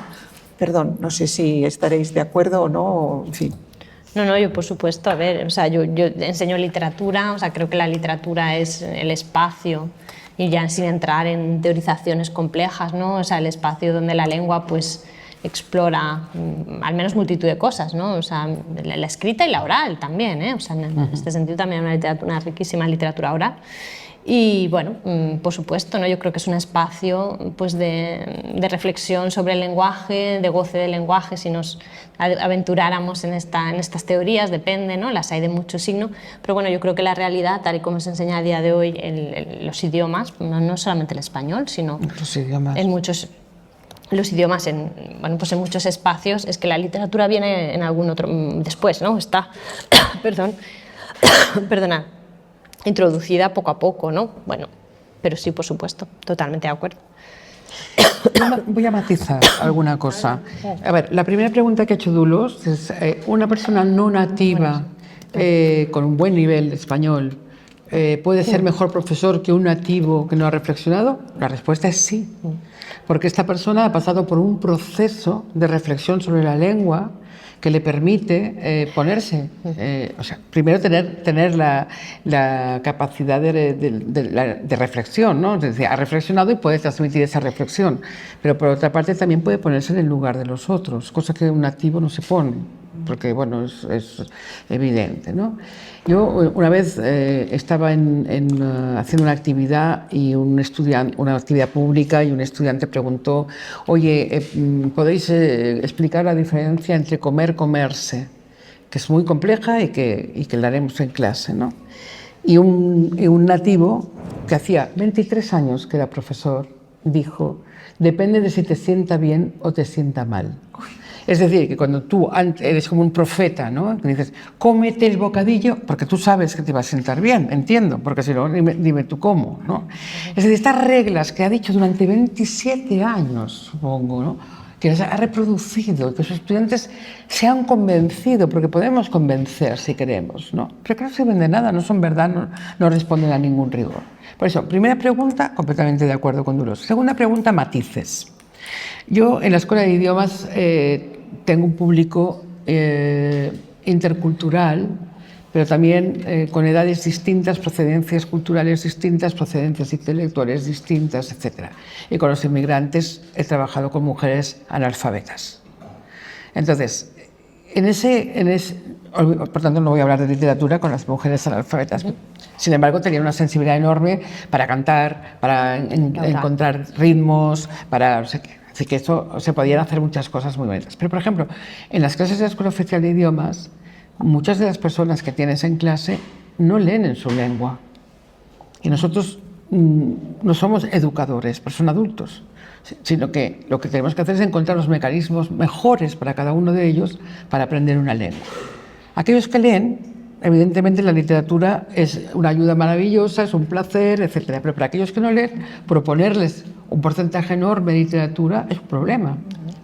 Perdón, no sé si estaréis de acuerdo o no, en fin. No, yo por supuesto, a ver, o sea, yo enseño literatura, o sea, creo que la literatura es el espacio, y ya sin entrar en teorizaciones complejas, ¿no? O sea, el espacio donde la lengua pues explora al menos multitud de cosas, ¿no? O sea, la escrita y la oral también, ¿eh? O sea, en este sentido también una riquísima literatura oral. Y bueno, por supuesto, ¿no? Yo creo que es un espacio pues, de reflexión sobre el lenguaje, de goce del lenguaje, si nos aventuráramos en estas teorías, depende, ¿no? Las hay de mucho signo, pero bueno, yo creo que la realidad, tal y como se enseña a día de hoy los idiomas, no solamente el español, sino en muchos... Los idiomas bueno, pues en muchos espacios, es que la literatura viene en algún otro después, ¿no? Está, perdona, introducida poco a poco, ¿no? Bueno, pero sí, por supuesto, totalmente de acuerdo. Voy a matizar alguna cosa. A ver, la primera pregunta que ha hecho Dolors es, ¿una persona no nativa con un buen nivel de español puede ser mejor profesor que un nativo que no ha reflexionado? La respuesta es sí, porque esta persona ha pasado por un proceso de reflexión sobre la lengua que le permite ponerse, o sea, primero tener la capacidad de reflexión, ¿no? Es decir, ha reflexionado y puede transmitir esa reflexión, pero por otra parte también puede ponerse en el lugar de los otros, cosa que un nativo no se pone, porque bueno, es evidente, ¿no? Yo una vez estaba haciendo una actividad y una actividad pública, y un estudiante preguntó: oye, ¿podéis explicar la diferencia entre comerse? Que es muy compleja y que la haremos en clase, ¿no? Y un nativo que hacía 23 años que era profesor, dijo, depende de si te sienta bien o te sienta mal. Es decir, que cuando tú eres como un profeta, ¿no? Que dices, cómete el bocadillo, porque tú sabes que te va a sentar bien, entiendo, porque si no, dime tú cómo, ¿no? Es decir, estas reglas que ha dicho durante 27 años, supongo, ¿no? Que las ha reproducido, que sus estudiantes se han convencido, porque podemos convencer si queremos, ¿no? Pero que no sirven de nada, no son verdad, no responden a ningún rigor. Por eso, primera pregunta, completamente de acuerdo con Dolors. Segunda pregunta, matices. Yo en la Escuela de Idiomas tengo un público intercultural, pero también con edades distintas, procedencias culturales distintas, procedencias intelectuales distintas, etc. Y con los inmigrantes he trabajado con mujeres analfabetas. Entonces, por tanto, no voy a hablar de literatura con las mujeres analfabetas. Sin embargo, tenía una sensibilidad enorme para cantar, para encontrar ritmos, para... Así que esto se podían hacer muchas cosas muy bonitas. Pero, por ejemplo, en las clases de la Escuela Oficial de Idiomas, muchas de las personas que tienes en clase no leen en su lengua. Y nosotros no somos educadores, pero son adultos. Sino que lo que tenemos que hacer es encontrar los mecanismos mejores para cada uno de ellos para aprender una lengua. Aquellos que leen, evidentemente la literatura es una ayuda maravillosa, es un placer, etc. Pero para aquellos que no leen, proponerles un porcentaje enorme de literatura es un problema,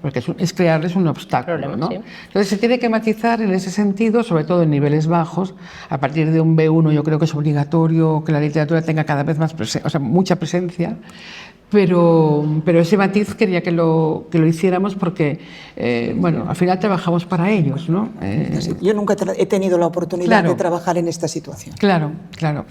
porque es crearles un obstáculo, ¿no? Sí. Entonces se tiene que matizar en ese sentido, sobre todo en niveles bajos. A partir de un B1 yo creo que es obligatorio que la literatura tenga cada vez más mucha presencia. Pero ese matiz quería que lo hiciéramos porque, bueno, al final trabajamos para ellos, ¿no? Yo nunca he tenido la oportunidad de trabajar en esta situación. Claro, claro.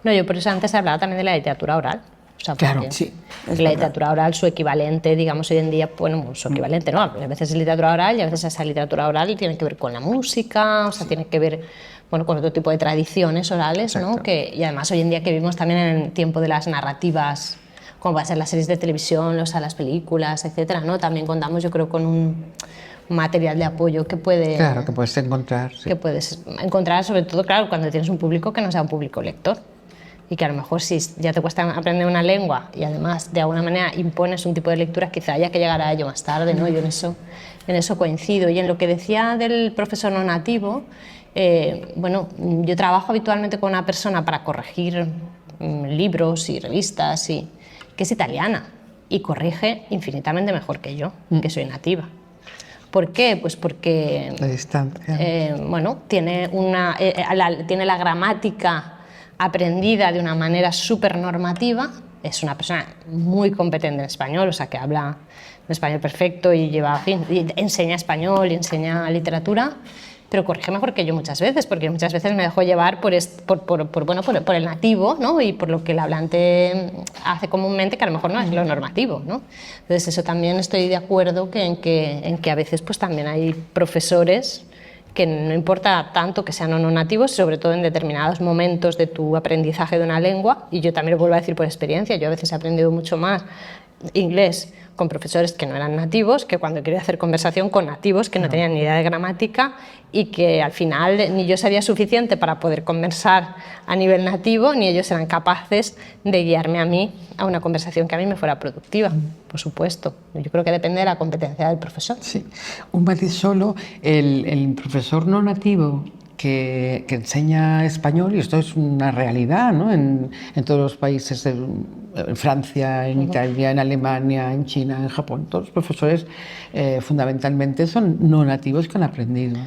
No, yo por eso antes hablaba también de la literatura oral. O sea, claro, sí. La literatura oral, su equivalente, digamos, hoy en día, bueno, su equivalente, ¿no? A veces es literatura oral y a veces esa literatura oral tiene que ver con la música, o sea, tiene que ver, bueno, con otro tipo de tradiciones orales, ¿no? Y además hoy en día que vivimos también en el tiempo de las narrativas, como va a ser las series de televisión, las películas, etcétera, ¿no? También contamos, yo creo, con un material de apoyo que puedes encontrar. Sí. Que puedes encontrar, sobre todo, claro, cuando tienes un público que no sea un público lector. Y que a lo mejor si ya te cuesta aprender una lengua y además de alguna manera impones un tipo de lectura, quizá haya que llegar a ello más tarde, ¿no? Yo en eso coincido. Y en lo que decía del profesor no nativo, bueno, yo trabajo habitualmente con una persona para corregir libros y revistas, que es italiana y corrige infinitamente mejor que yo, que soy nativa. ¿Por qué? Pues porque la distancia. Bueno, tiene la gramática aprendida de una manera súper normativa, es una persona muy competente en español, o sea, que habla en español perfecto y enseña español y enseña literatura, pero corrige mejor que yo muchas veces, porque muchas veces me dejo llevar por el nativo, ¿no? Y por lo que el hablante hace comúnmente, que a lo mejor no es lo normativo, ¿no? Entonces eso también estoy de acuerdo en que a veces pues también hay profesores que no importa tanto que sean o no nativos, sobre todo en determinados momentos de tu aprendizaje de una lengua, y yo también lo vuelvo a decir por experiencia, yo a veces he aprendido mucho más inglés con profesores que no eran nativos que cuando quería hacer conversación con nativos que no tenían ni idea de gramática y que al final ni yo sabía suficiente para poder conversar a nivel nativo, ni ellos eran capaces de guiarme a mí a una conversación que a mí me fuera productiva, por supuesto. Yo creo que depende de la competencia del profesor. Sí, un matiz solo, el profesor no nativo que enseña español, y esto es una realidad, ¿no? En todos los países, en Francia, en Italia, en Alemania, en China, en Japón, todos los profesores fundamentalmente son no nativos que han aprendido.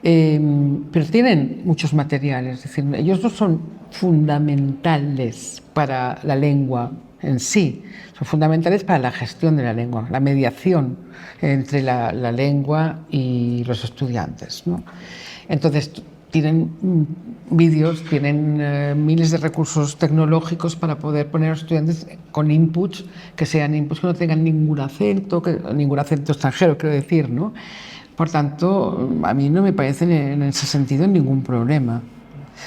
Pero tienen muchos materiales, es decir, ellos no son fundamentales para la lengua en sí, son fundamentales para la gestión de la lengua, la mediación entre la lengua y los estudiantes, ¿no? Entonces, tienen vídeos, tienen miles de recursos tecnológicos para poder poner a los estudiantes con inputs que sean inputs que no tengan ningún acento extranjero, quiero decir, ¿no? Por tanto, a mí no me parece en ese sentido ningún problema.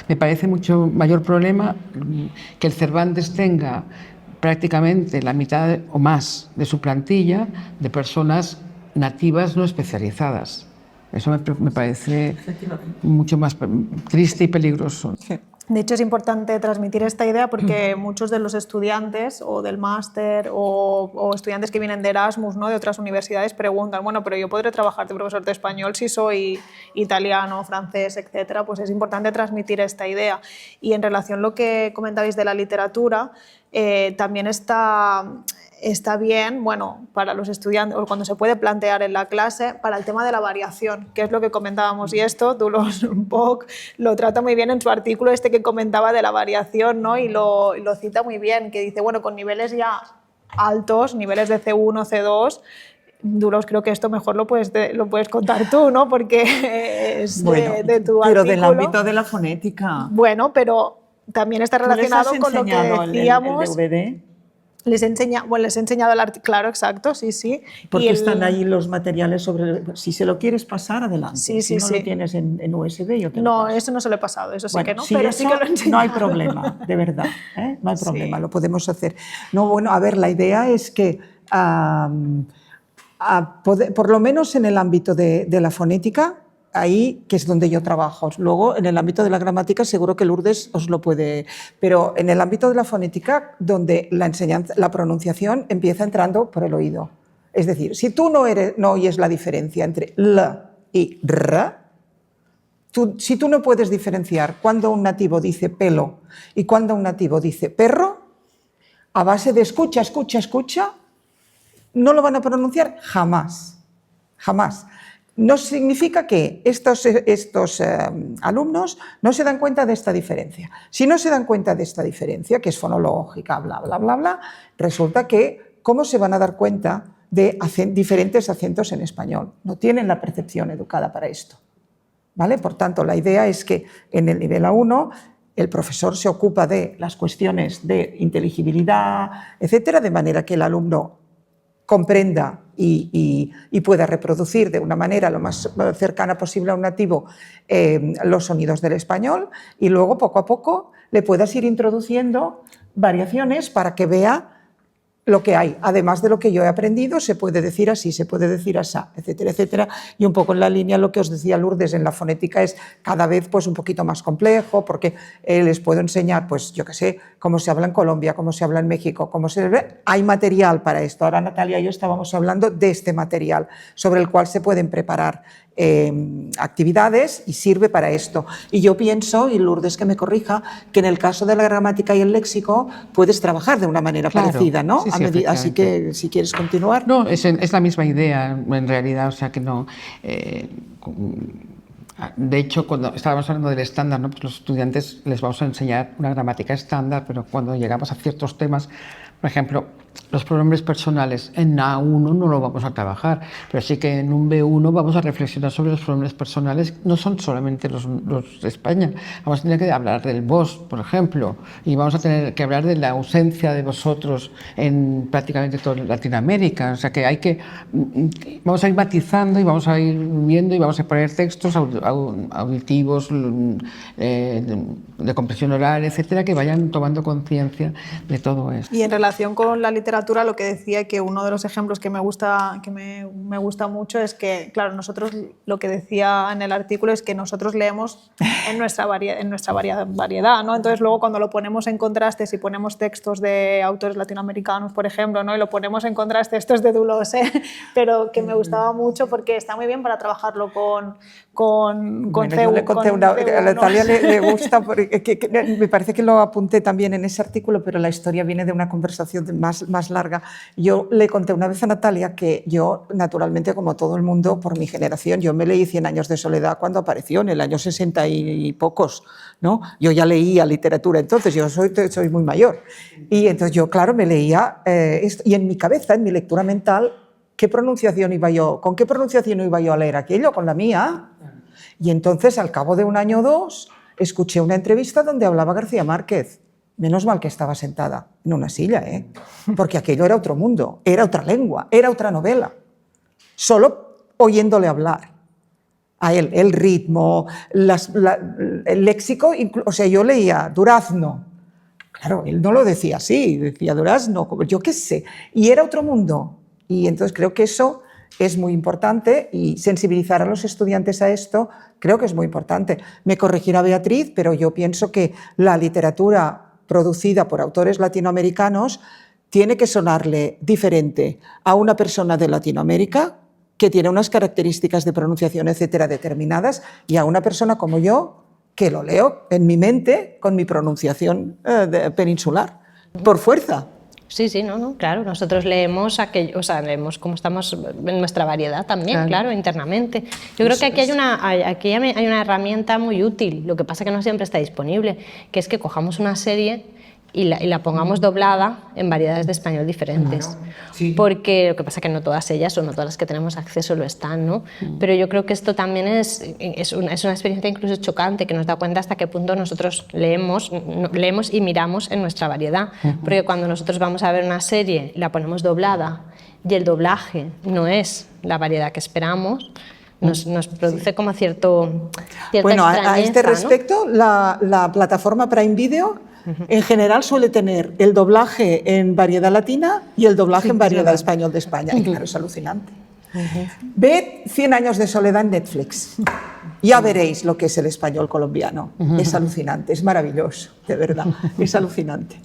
Me parece mucho mayor problema que el Cervantes tenga prácticamente la mitad o más de su plantilla de personas nativas no especializadas. Eso me parece mucho más triste y peligroso. Sí. De hecho, es importante transmitir esta idea porque muchos de los estudiantes o del máster o estudiantes que vienen de Erasmus, ¿no?, de otras universidades, preguntan, bueno, pero yo podré trabajar de profesor de español si soy italiano, francés, etcétera. Pues es importante transmitir esta idea. Y en relación a lo que comentabais de la literatura, también está bien, bueno, para los estudiantes, o cuando se puede plantear en la clase, para el tema de la variación, que es lo que comentábamos, y esto Dolors Bock lo trata muy bien en su artículo que comentaba de la variación, ¿no? Y lo cita muy bien, que dice, bueno, con niveles ya altos, niveles de C1, C2, Dolors, creo que esto mejor lo puedes contar tú, ¿no? Porque es de tu pero artículo. del ámbito de la fonética. Bueno, pero también está relacionado con lo que decíamos. el DVD? Les he enseñado el artículo, claro, exacto, sí, sí. Porque están ahí los materiales sobre... Si se lo quieres pasar, adelante. Sí, si no sí. lo tienes en USB, yo te lo No, paso. eso no se lo he pasado, eso sí Bueno, que no, si pero eso, sí que lo he enseñado. no hay problema, de verdad, ¿eh? No hay problema, Sí. lo podemos hacer. No, bueno, a ver, la idea es que, por lo menos en el ámbito de la fonética, ahí, que es donde yo trabajo. Luego, en el ámbito de la gramática, seguro que Lourdes os lo puede... Pero en el ámbito de la fonética, donde la pronunciación empieza entrando por el oído. Es decir, si tú no oyes la diferencia entre L y R, si tú no puedes diferenciar cuando un nativo dice pelo y cuando un nativo dice perro, a base de escucha, escucha, escucha, no lo van a pronunciar jamás. Jamás. No significa que estos alumnos no se dan cuenta de esta diferencia. Si no se dan cuenta de esta diferencia, que es fonológica, bla, bla, bla, bla, resulta que, ¿cómo se van a dar cuenta de diferentes acentos en español? No tienen la percepción educada para esto, ¿vale? Por tanto, la idea es que en el nivel A1 el profesor se ocupa de las cuestiones de inteligibilidad, etcétera, de manera que el alumno comprenda y pueda reproducir de una manera lo más cercana posible a un nativo los sonidos del español, y luego poco a poco le puedas ir introduciendo variaciones para que vea lo que hay. Además de lo que yo he aprendido, se puede decir así, se puede decir asá, etcétera, etcétera. Y un poco en la línea lo que os decía Lourdes, en la fonética es cada vez pues un poquito más complejo, porque les puedo enseñar, pues yo qué sé, cómo se habla en Colombia, cómo se habla en México, hay material para esto. Ahora Natalia y yo estábamos hablando de este material, sobre el cual se pueden preparar actividades y sirve para esto. Y yo pienso, y Lourdes que me corrija, que en el caso de la gramática y el léxico puedes trabajar de una manera parecida, ¿no? Sí, sí, Así que si quieres continuar. No, es la misma idea en realidad, o sea que no... de hecho, cuando estábamos hablando del estándar, ¿no? Pues los estudiantes les vamos a enseñar una gramática estándar, pero cuando llegamos a ciertos temas, por ejemplo, los pronombres personales en A1 no lo vamos a trabajar, pero sí que en un B1 vamos a reflexionar sobre los pronombres personales. No son solamente los de España, vamos a tener que hablar del vos, por ejemplo, y vamos a tener que hablar de la ausencia de vosotros en prácticamente toda Latinoamérica. O sea que vamos a ir matizando y vamos a ir viendo y vamos a poner textos auditivos, de comprensión oral, etcétera, que vayan tomando conciencia de todo esto. Y en relación con la literatura, lo que decía, que uno de los ejemplos que me gusta mucho es que, claro, nosotros, lo que decía en el artículo es que nosotros leemos en nuestra variedad, ¿no? Entonces luego cuando lo ponemos en contraste, si ponemos textos de autores latinoamericanos, por ejemplo, ¿no? Y lo ponemos en contraste, esto es de Dolors, pero que me gustaba mucho porque está muy bien para trabajarlo con Bueno, C1. yo le conté a Natalia le gusta, porque me parece que lo apunté también en ese artículo, pero la historia viene de una conversación más larga. Yo le conté una vez a Natalia que yo, naturalmente, como todo el mundo, por mi generación, yo me leí 100 años de soledad cuando apareció, en el año 60 y pocos, ¿no? Yo ya leía literatura entonces, yo soy muy mayor. Y entonces yo, claro, me leía, y en mi cabeza, en mi lectura mental, ¿con qué pronunciación iba yo a leer aquello? Con la mía. Y entonces, al cabo de un año o dos, escuché una entrevista donde hablaba García Márquez. Menos mal que estaba sentada en una silla, ¿eh? Porque aquello era otro mundo, era otra lengua, era otra novela. Solo oyéndole hablar. A él, el ritmo, el léxico, o sea, yo leía Durazno. Claro, él no lo decía así, decía Durazno, yo qué sé. Y era otro mundo. Y entonces creo que eso es muy importante y sensibilizar a los estudiantes a esto creo que es muy importante. Me corregirá Beatriz, pero yo pienso que la literatura producida por autores latinoamericanos tiene que sonarle diferente a una persona de Latinoamérica que tiene unas características de pronunciación, etcétera, determinadas, y a una persona como yo que lo leo en mi mente con mi pronunciación peninsular, por fuerza. Sí, sí, no, claro, nosotros leemos aquello, o sea, leemos como estamos en nuestra variedad también, claro, internamente. Yo creo que aquí hay una herramienta muy útil, lo que pasa que no siempre está disponible, que es que cojamos una serie y la pongamos doblada en variedades de español diferentes. Sí. Porque lo que pasa es que no todas ellas o no todas las que tenemos acceso lo están, ¿no? Pero yo creo que esto también es una experiencia incluso chocante, que nos da cuenta hasta qué punto nosotros leemos y miramos en nuestra variedad. Porque cuando nosotros vamos a ver una serie, la ponemos doblada y el doblaje no es la variedad que esperamos, nos produce como cierta bueno, a este extrañeza, respecto, ¿no? la plataforma Prime Video en general suele tener el doblaje en variedad latina y el doblaje en variedad español de España. Y claro, es alucinante. Ved 100 años de soledad en Netflix. Ya veréis lo que es el español colombiano. Es alucinante, es maravilloso, de verdad, es alucinante.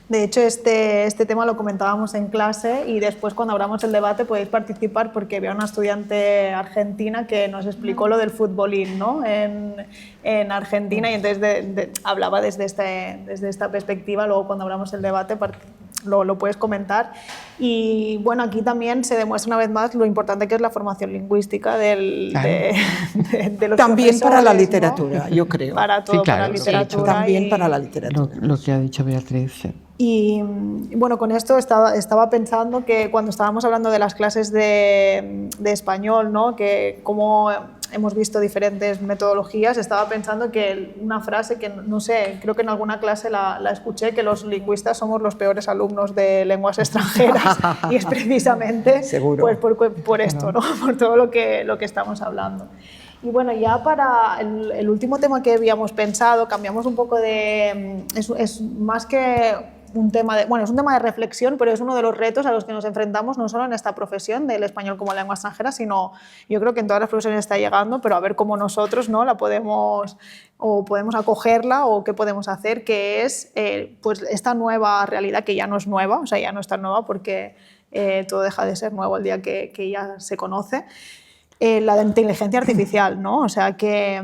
De hecho, este tema lo comentábamos en clase y después cuando abramos el debate podéis participar porque había una estudiante argentina que nos explicó lo del futbolín, ¿no? en Argentina y entonces hablaba desde esta perspectiva. Luego cuando abramos el debate lo puedes comentar. Y bueno, aquí también se demuestra una vez más lo importante que es la formación lingüística de los también para la literatura, ¿no? yo creo. Para todo, sí, claro, para la literatura. También para la literatura. Lo que ha dicho Beatriz. Sí. Y bueno, con esto estaba pensando que cuando estábamos hablando de las clases de español, ¿no? Que como hemos visto diferentes metodologías, estaba pensando que una frase que, no sé, creo que en alguna clase la escuché, que los lingüistas somos los peores alumnos de lenguas extranjeras y es precisamente pues, por esto, ¿no? Por todo lo que estamos hablando. Y bueno, ya para el último tema que habíamos pensado, cambiamos un poco de... Es más que un tema de... Bueno, es un tema de reflexión, pero es uno de los retos a los que nos enfrentamos no solo en esta profesión del español como lengua extranjera, sino yo creo que en todas las profesiones está llegando, pero a ver cómo nosotros, ¿no? la podemos acogerla o qué podemos hacer, que es pues esta nueva realidad que ya no es nueva, o sea, ya no es tan nueva porque todo deja de ser nuevo el día que ya se conoce. La de inteligencia artificial, ¿no? O sea que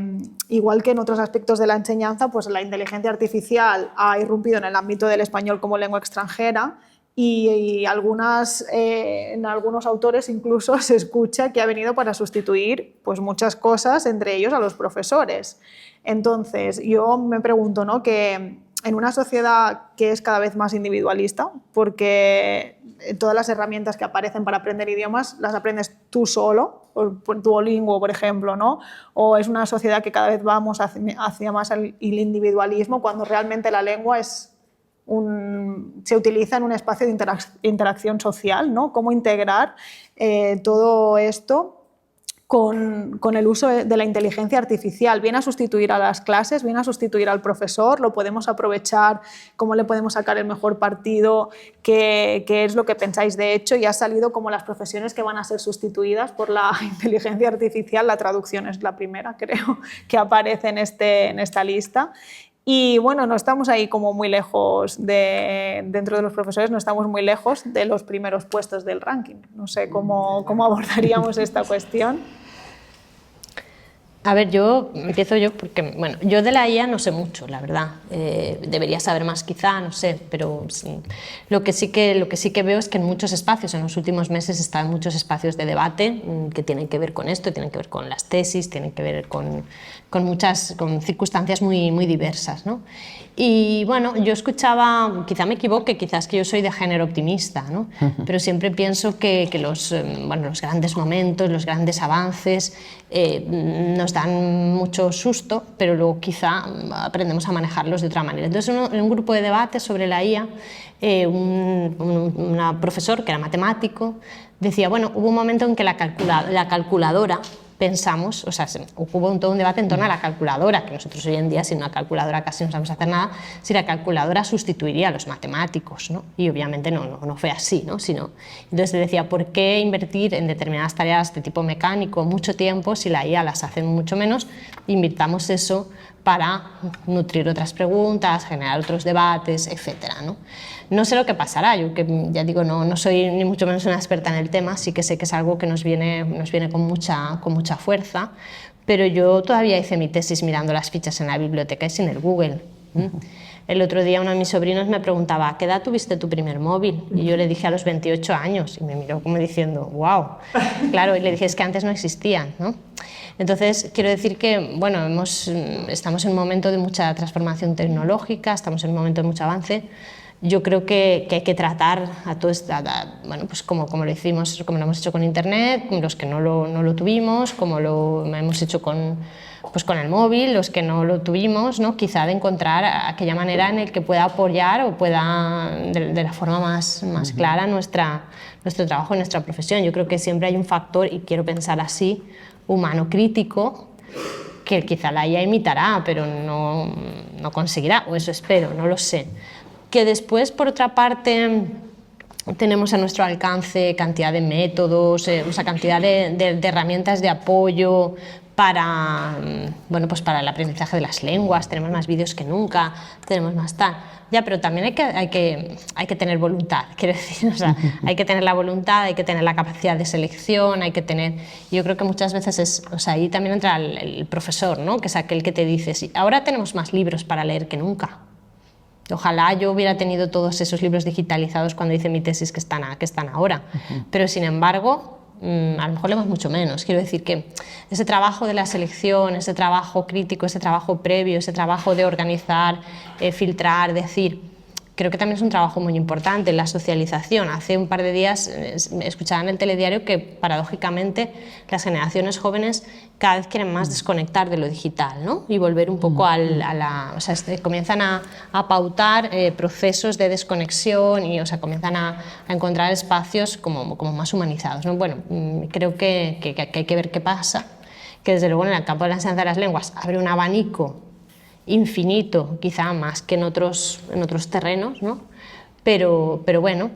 igual que en otros aspectos de la enseñanza, pues la inteligencia artificial ha irrumpido en el ámbito del español como lengua extranjera y en algunos autores incluso se escucha que ha venido para sustituir pues muchas cosas, entre ellos a los profesores. Entonces yo me pregunto, ¿no? Que en una sociedad que es cada vez más individualista, porque todas las herramientas que aparecen para aprender idiomas las aprendes tú solo, por Duolingo, por ejemplo, ¿no? O es una sociedad que cada vez vamos hacia más el individualismo, cuando realmente la lengua se utiliza en un espacio de interacción social, ¿no? Cómo integrar todo esto con el uso de la inteligencia artificial. Viene a sustituir a las clases, viene a sustituir al profesor, lo podemos aprovechar, cómo le podemos sacar el mejor partido, qué es lo que pensáis. De hecho, ya ha salido como las profesiones que van a ser sustituidas por la inteligencia artificial. La traducción es la primera, creo, que aparece en esta lista. Y bueno, no estamos ahí como muy lejos, dentro de los profesores, no estamos muy lejos de los primeros puestos del ranking. No sé cómo abordaríamos esta cuestión. A ver, empiezo yo porque, bueno, yo de la IA no sé mucho, la verdad. Debería saber más quizá, no sé, pero sí. Lo que sí que veo es que en muchos espacios, en los últimos meses, están muchos espacios de debate que tienen que ver con esto, tienen que ver con las tesis, tienen que ver con circunstancias muy, muy diversas, ¿no? Y bueno, yo escuchaba, quizá me equivoque, quizás que yo soy de género optimista, ¿no? Pero siempre pienso que los grandes momentos, los grandes avances nos dan mucho susto, pero luego quizá aprendemos a manejarlos de otra manera. Entonces, en un grupo de debate sobre la IA, un profesor que era matemático decía, bueno, hubo un momento en que la calculadora pensamos, o sea, hubo todo un debate en torno a la calculadora, que nosotros hoy en día sin una calculadora casi no sabemos hacer nada, si la calculadora sustituiría a los matemáticos, ¿no? Y obviamente no fue así, ¿no? Entonces se decía, ¿por qué invertir en determinadas tareas de tipo mecánico mucho tiempo si la IA las hace mucho menos? Invirtamos eso para nutrir otras preguntas, generar otros debates, etcétera, ¿no? No sé lo que pasará, yo que ya digo, no soy ni mucho menos una experta en el tema, sí que sé que es algo que nos viene con mucha fuerza, pero yo todavía hice mi tesis mirando las fichas en la biblioteca y sin el Google. El otro día uno de mis sobrinos me preguntaba, ¿a qué edad tuviste tu primer móvil? Y yo le dije a los 28 años y me miró como diciendo, wow. Claro, y le dije, es que antes no existían, ¿no? Entonces, quiero decir que, bueno, estamos en un momento de mucha transformación tecnológica, estamos en un momento de mucho avance. Yo creo que hay que tratar a todo esto, bueno, pues como lo hicimos, como lo hemos hecho con Internet, los que no lo tuvimos, como lo hemos hecho con el móvil, los que no lo tuvimos, ¿no? Quizá de encontrar aquella manera en la que pueda apoyar o pueda, de la forma más clara, nuestro trabajo y nuestra profesión. Yo creo que siempre hay un factor, y quiero pensar así, humano crítico, que quizá la IA imitará, pero no conseguirá, o eso espero, no lo sé. Que después, por otra parte, tenemos a nuestro alcance cantidad de métodos, o sea, cantidad de herramientas de apoyo para, bueno, pues para el aprendizaje de las lenguas. Tenemos más vídeos que nunca, tenemos más tal. Ya, pero también hay que tener voluntad, quiero decir, o sea, hay que tener la voluntad, hay que tener la capacidad de selección, hay que tener... Yo creo que muchas veces o sea, ahí también entra el profesor, ¿no? Que es aquel que te dice, sí, ahora tenemos más libros para leer que nunca. Ojalá yo hubiera tenido todos esos libros digitalizados cuando hice mi tesis que están ahora, pero sin embargo, a lo mejor leemos mucho menos. Quiero decir que ese trabajo de la selección, ese trabajo crítico, ese trabajo previo, ese trabajo de organizar, filtrar, decir, creo que también es un trabajo muy importante, la socialización. Hace un par de días escuchaba en el telediario que paradójicamente las generaciones jóvenes cada vez quieren más desconectar de lo digital, ¿no? Y volver un poco o sea, comienzan a pautar procesos de desconexión y, o sea, comienzan a encontrar espacios como más humanizados, ¿no? Bueno, creo que hay que ver qué pasa, que desde luego en el campo de la enseñanza de las lenguas abre un abanico infinito, quizá más que en otros terrenos, ¿no? Pero bueno,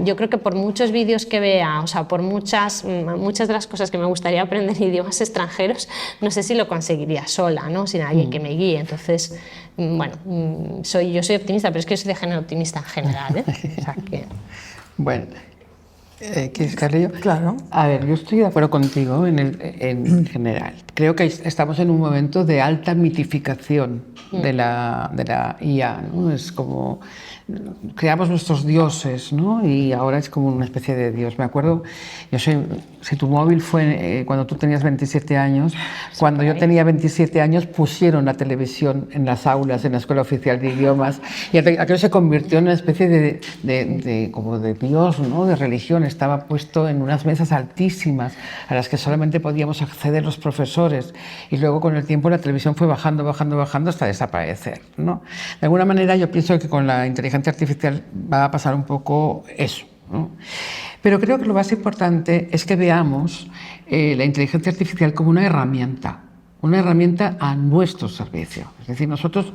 yo creo que por muchos vídeos que vea, o sea, por muchas de las cosas que me gustaría aprender en idiomas extranjeros, no sé si lo conseguiría sola, ¿no? Sin alguien que me guíe. Entonces, bueno, yo soy optimista, pero es que yo soy de género optimista en general, ¿eh? O sea que... Bueno, ¿quieres que hable yo? Claro. A ver, yo estoy de acuerdo contigo en general. Creo que estamos en un momento de alta mitificación de la IA, ¿no? Es como... creamos nuestros dioses, ¿no? Y ahora es como una especie de dios. Me acuerdo, si tu móvil fue cuando tú tenías 27 años, cuando yo tenía 27 años pusieron la televisión en las aulas, en la Escuela Oficial de Idiomas, y aquello se convirtió en una especie como de dios, ¿no? De religión. Estaba puesto en unas mesas altísimas a las que solamente podíamos acceder los profesores, y luego con el tiempo la televisión fue bajando hasta desaparecer, ¿no? De alguna manera yo pienso que con la inteligencia artificial va a pasar un poco eso, ¿no? Pero creo que lo más importante es que veamos la inteligencia artificial como una herramienta a nuestro servicio. Es decir, nosotros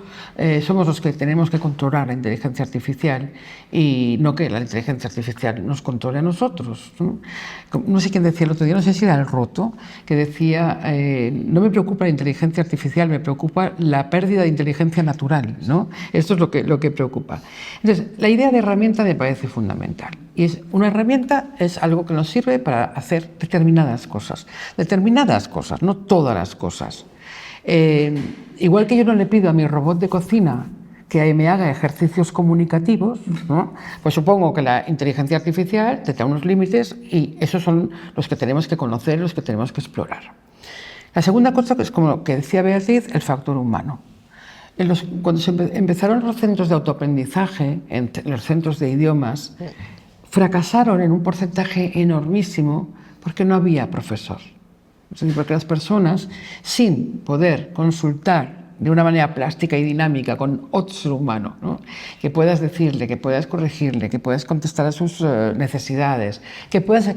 somos los que tenemos que controlar la inteligencia artificial y no que la inteligencia artificial nos controle a nosotros, ¿no? No sé quién decía el otro día, no sé si era el Roto, que decía, no me preocupa la inteligencia artificial, me preocupa la pérdida de inteligencia natural, ¿no? Esto es lo que preocupa. Entonces, la idea de herramienta me parece fundamental. Y una herramienta es algo que nos sirve para hacer determinadas cosas, no todas las cosas. Igual que yo no le pido a mi robot de cocina que me haga ejercicios comunicativos, ¿no? Pues supongo que la inteligencia artificial te da unos límites y esos son los que tenemos que conocer, los que tenemos que explorar. La segunda cosa, que es como lo que decía Beatriz, el factor humano. Cuando empezaron los centros de autoaprendizaje, los centros de idiomas, fracasaron en un porcentaje enormísimo porque no había profesor. Es decir, porque las personas, sin poder consultar de una manera plástica y dinámica con otro ser humano, ¿no? Que puedas decirle, que puedas corregirle, que puedas contestar a sus necesidades, que puedas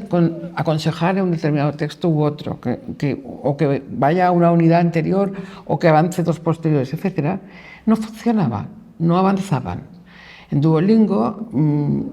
aconsejarle un determinado texto u otro, o que vaya a una unidad anterior o que avance dos posteriores, etc., no funcionaba, no avanzaban. En Duolingo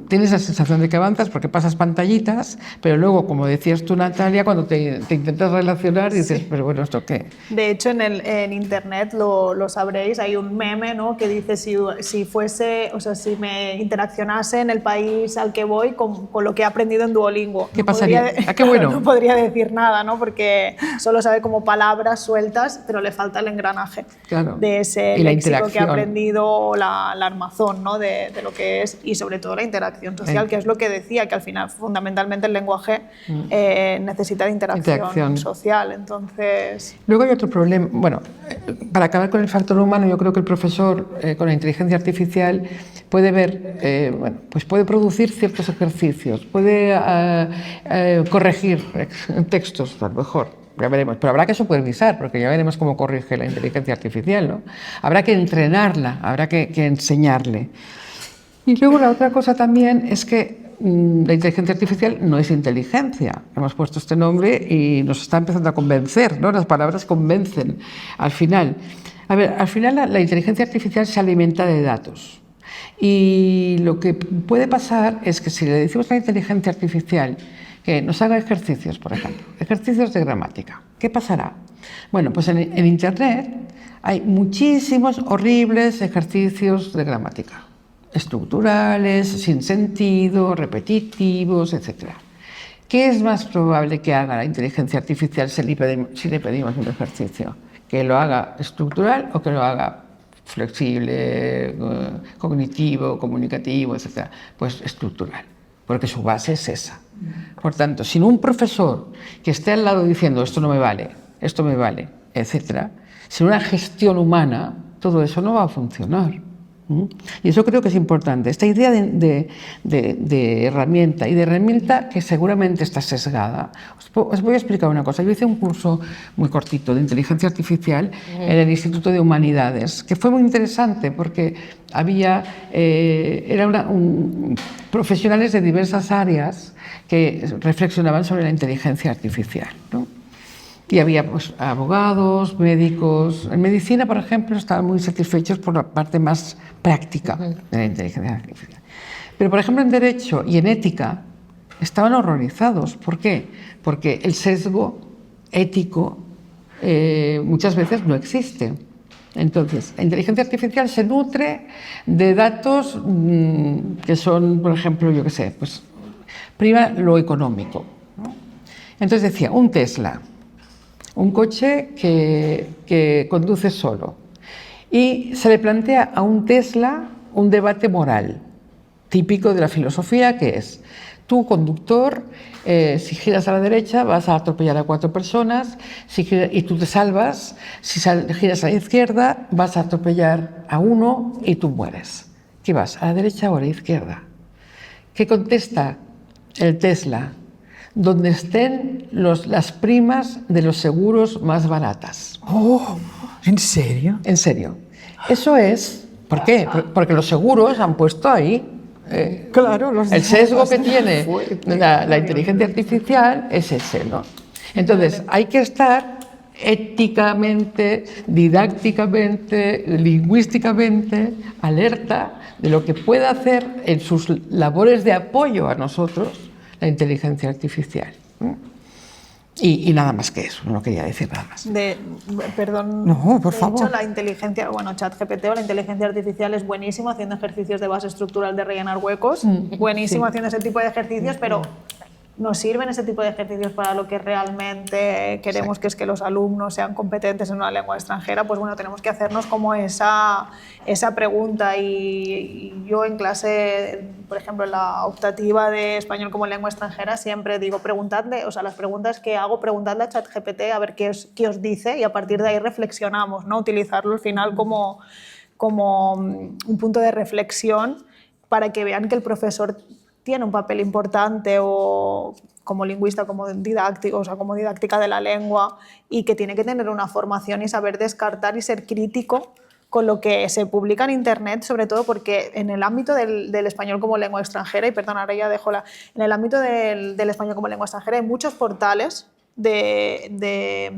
tienes la sensación de que avanzas porque pasas pantallitas, pero luego, como decías tú, Natalia, cuando te intentas relacionar dices, pero bueno, ¿esto qué? De hecho, en internet lo sabréis, hay un meme, ¿no?, que dice si fuese, o sea, si me interaccionase en el país al que voy con lo que he aprendido en Duolingo. ¿Qué pasaría? Podría, qué bueno. No podría decir nada, ¿no?, porque solo sabe como palabras sueltas, pero le falta el engranaje de ese léxico que ha aprendido la armazón, ¿no?, de lo que es, y sobre todo la interacción social, que es lo que decía, que al final fundamentalmente el lenguaje necesita de interacción social. Entonces... Luego hay otro problema, bueno, para acabar con el factor humano, yo creo que el profesor con la inteligencia artificial puede ver, bueno, pues puede producir ciertos ejercicios, puede corregir textos, a lo mejor. Ya veremos, pero habrá que supervisar, porque ya veremos cómo corrige la inteligencia artificial, ¿no? Habrá que entrenarla, habrá que enseñarle. Y luego la otra cosa también es que la inteligencia artificial no es inteligencia. Hemos puesto este nombre y nos está empezando a convencer, ¿no? Las palabras convencen. Al final, la inteligencia artificial se alimenta de datos. Y lo que puede pasar es que si le decimos a la inteligencia artificial que nos haga ejercicios, por ejemplo, ejercicios de gramática, ¿qué pasará? Bueno, pues en Internet hay muchísimos horribles ejercicios de gramática, estructurales, sin sentido, repetitivos, etc. ¿Qué es más probable que haga la inteligencia artificial si le pedimos un ejercicio? ¿Que lo haga estructural o que lo haga flexible, cognitivo, comunicativo, etc.? Pues estructural, porque su base es esa. Por tanto, sin un profesor que esté al lado diciendo esto no me vale, esto me vale, etc., sin una gestión humana, todo eso no va a funcionar. Y eso creo que es importante. Esta idea de herramienta, y de herramienta que seguramente está sesgada. Os voy a explicar una cosa. Yo hice un curso muy cortito de inteligencia artificial en el Instituto de Humanidades, que fue muy interesante porque eran profesionales de diversas áreas que reflexionaban sobre la inteligencia artificial, ¿no? Y había pues, abogados, médicos. En medicina, por ejemplo, estaban muy satisfechos por la parte más práctica de la inteligencia artificial. Pero, por ejemplo, en derecho y en ética estaban horrorizados. ¿Por qué? Porque el sesgo ético muchas veces no existe. Entonces, la inteligencia artificial se nutre de datos que son, por ejemplo, yo qué sé, pues prima lo económico, ¿no? Entonces decía, un Tesla, un coche que conduce solo, y se le plantea a un Tesla un debate moral típico de la filosofía, que es: tú, conductor, si giras a la derecha vas a atropellar a 4 personas, y tú te salvas; si giras a la izquierda vas a atropellar a 1 y tú mueres. ¿Qué vas, a la derecha o a la izquierda? ¿Qué contesta el Tesla? Donde estén las primas de los seguros más baratas. Oh, ¿en serio? En serio. Eso es... ¿Por qué? Porque los seguros han puesto ahí... claro, el sesgo que tiene la inteligencia artificial es ese, ¿no? Entonces, hay que estar éticamente, didácticamente, lingüísticamente alerta de lo que puede hacer en sus labores de apoyo a nosotros la inteligencia artificial. Y nada más que eso, no quería decir nada más. Perdón, no, por favor. De hecho, la inteligencia, ChatGPT o la inteligencia artificial es buenísimo haciendo ejercicios de base estructural de rellenar huecos, buenísimo haciendo ese tipo de ejercicios, pero ¿nos sirven ese tipo de ejercicios para lo que realmente queremos, que es que los alumnos sean competentes en una lengua extranjera? Pues bueno, tenemos que hacernos como esa pregunta. Y yo en clase, por ejemplo, en la optativa de español como lengua extranjera, siempre digo, preguntadle, o sea, las preguntas que hago, preguntadle a ChatGPT a ver qué os dice, y a partir de ahí reflexionamos, ¿no? Utilizarlo al final como un punto de reflexión para que vean que el profesor tiene un papel importante o como lingüista, como didáctico, o sea, como didáctica de la lengua, y que tiene que tener una formación y saber descartar y ser crítico con lo que se publica en Internet, sobre todo porque en el ámbito del español como lengua extranjera, y perdón, ahora ya dejo en el ámbito del español como lengua extranjera hay muchos portales de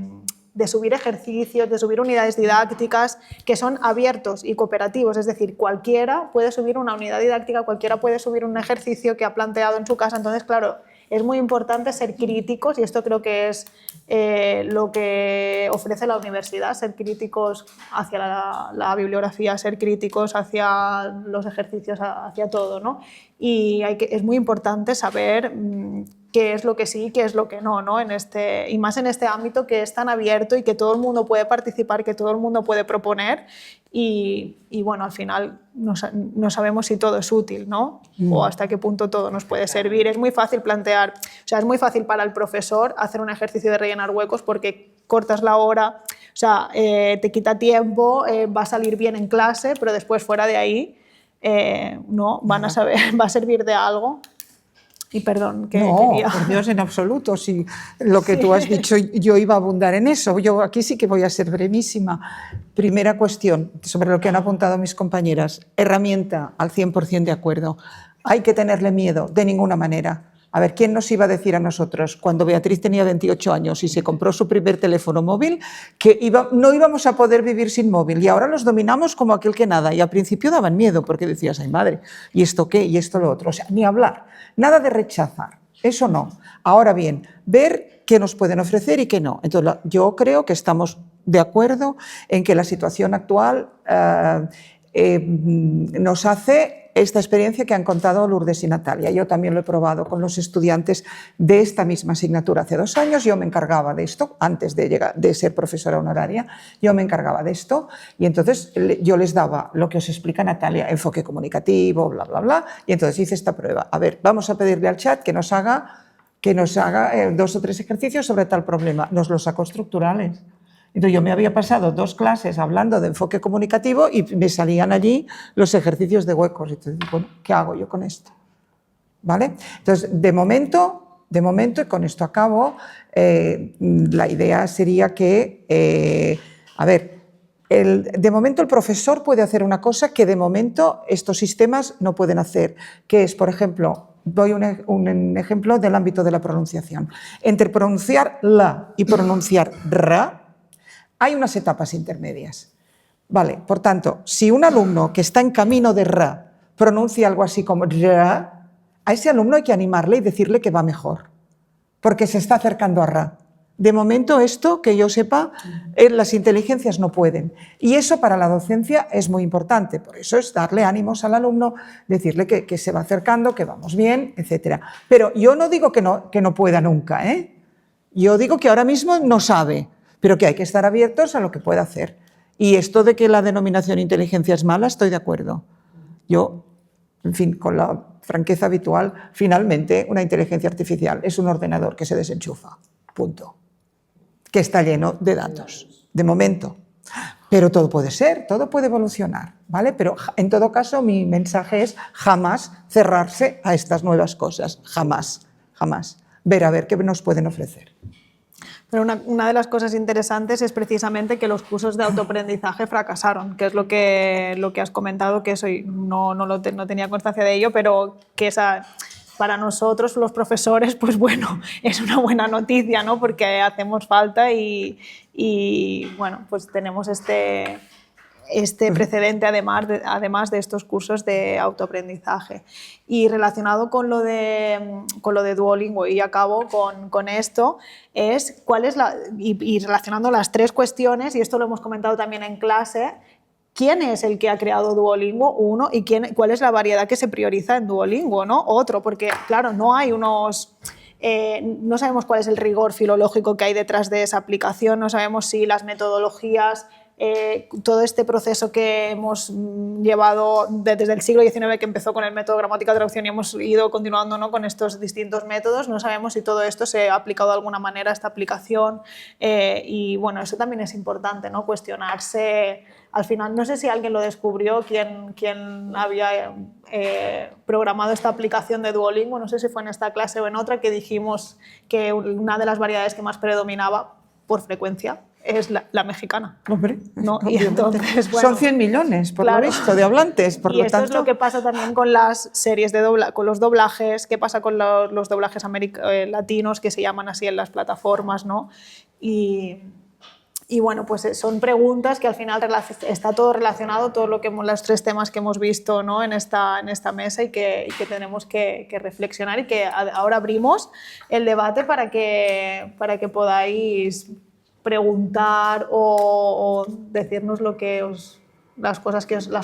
subir ejercicios, de subir unidades didácticas que son abiertos y cooperativos, es decir, cualquiera puede subir una unidad didáctica, cualquiera puede subir un ejercicio que ha planteado en su casa, entonces, claro, es muy importante ser críticos y esto creo que es lo que ofrece la universidad, ser críticos hacia la bibliografía, ser críticos hacia los ejercicios, hacia todo, ¿no? Y es muy importante saber qué es lo que sí y qué es lo que no, ¿no? Y más en este ámbito que es tan abierto y que todo el mundo puede participar, que todo el mundo puede proponer y bueno, al final no sabemos si todo es útil, ¿no? O hasta qué punto todo nos puede servir. Es muy fácil plantear, o sea, es muy fácil para el profesor hacer un ejercicio de rellenar huecos porque cortas la hora, o sea, te quita tiempo, va a salir bien en clase, pero después fuera de ahí no, va a servir de algo. Y perdón, que no, quería... por Dios, en absoluto. Si lo que tú has dicho, yo iba a abundar en eso. Yo aquí sí que voy a ser brevísima. Primera cuestión, sobre lo que han apuntado mis compañeras. Herramienta, al 100% de acuerdo. ¿Hay que tenerle miedo? De ninguna manera. A ver, ¿quién nos iba a decir a nosotros cuando Beatriz tenía 28 años y se compró su primer teléfono móvil que no íbamos a poder vivir sin móvil? Y ahora los dominamos como aquel que nada. Y al principio daban miedo porque decías, ay madre, ¿y esto qué? ¿Y esto lo otro? O sea, ni hablar. Nada de rechazar. Eso no. Ahora bien, ver qué nos pueden ofrecer y qué no. Entonces, yo creo que estamos de acuerdo en que la situación actual nos hace esta experiencia que han contado Lourdes y Natalia. Yo también lo he probado con los estudiantes de esta misma asignatura hace 2 años. Yo me encargaba de esto, antes de ser profesora honoraria, yo me encargaba de esto y entonces yo les daba lo que os explica Natalia, enfoque comunicativo, bla, bla, bla, y entonces hice esta prueba. A ver, vamos a pedirle al chat que nos haga 2 o 3 ejercicios sobre tal problema. Nos los sacó estructurales. Entonces yo me había pasado 2 clases hablando de enfoque comunicativo y me salían allí los ejercicios de huecos. Entonces, bueno, ¿qué hago yo con esto? ¿Vale? Entonces, de momento, y con esto acabo, la idea sería que, de momento el profesor puede hacer una cosa que de momento estos sistemas no pueden hacer, que es, por ejemplo, doy un ejemplo del ámbito de la pronunciación. Entre pronunciar la y pronunciar ra, hay unas etapas intermedias. Vale, por tanto, si un alumno que está en camino de ra pronuncia algo así como ra, a ese alumno hay que animarle y decirle que va mejor, porque se está acercando a ra. De momento esto, que yo sepa, las inteligencias no pueden. Y eso para la docencia es muy importante. Por eso es darle ánimos al alumno, decirle que se va acercando, que vamos bien, etc. Pero yo no digo que no pueda nunca, ¿eh? Yo digo que ahora mismo no sabe, pero que hay que estar abiertos a lo que pueda hacer. Y esto de que la denominación inteligencia es mala, estoy de acuerdo. Yo, en fin, con la franqueza habitual, finalmente una inteligencia artificial es un ordenador que se desenchufa, punto. Que está lleno de datos, de momento. Pero todo puede ser, todo puede evolucionar, ¿vale? Pero en todo caso mi mensaje es jamás cerrarse a estas nuevas cosas, jamás, jamás. Ver a ver qué nos pueden ofrecer. Pero una de las cosas interesantes es precisamente que los cursos de autoaprendizaje fracasaron, que es lo que has comentado, que eso no tenía constancia de ello, pero que para nosotros, los profesores, pues bueno, es una buena noticia, ¿no? Porque hacemos falta y bueno, pues tenemos este precedente además de estos cursos de autoaprendizaje. Y relacionado con lo de Duolingo, y acabo con esto, es y relacionando las 3 cuestiones, y esto lo hemos comentado también en clase, ¿quién es el que ha creado Duolingo? Uno, y cuál es la variedad que se prioriza en Duolingo, ¿no? Otro, porque claro, no hay unos... no sabemos cuál es el rigor filológico que hay detrás de esa aplicación, no sabemos si las metodologías todo este proceso que hemos llevado desde el siglo XIX, que empezó con el método gramática-traducción y hemos ido continuando, ¿no?, con estos distintos métodos. No sabemos si todo esto se ha aplicado de alguna manera a esta aplicación y bueno, eso también es importante, ¿no?, cuestionarse. Al final, no sé si alguien lo descubrió, quién había programado esta aplicación de Duolingo, no sé si fue en esta clase o en otra, que dijimos que una de las variedades que más predominaba por frecuencia es la mexicana. Hombre, ¿no? Y entonces, bueno, son 100 millones, por claro, lo visto, de hablantes. Por y lo esto tanto, es lo que pasa también con las series con los doblajes, qué pasa con los doblajes latinos, que se llaman así en las plataformas, ¿no? Y bueno, pues son preguntas que al final está todo relacionado, todo lo que los 3 temas que hemos visto, ¿no?, en esta mesa y que tenemos que reflexionar, y que ahora abrimos el debate para que podáis preguntar o decirnos las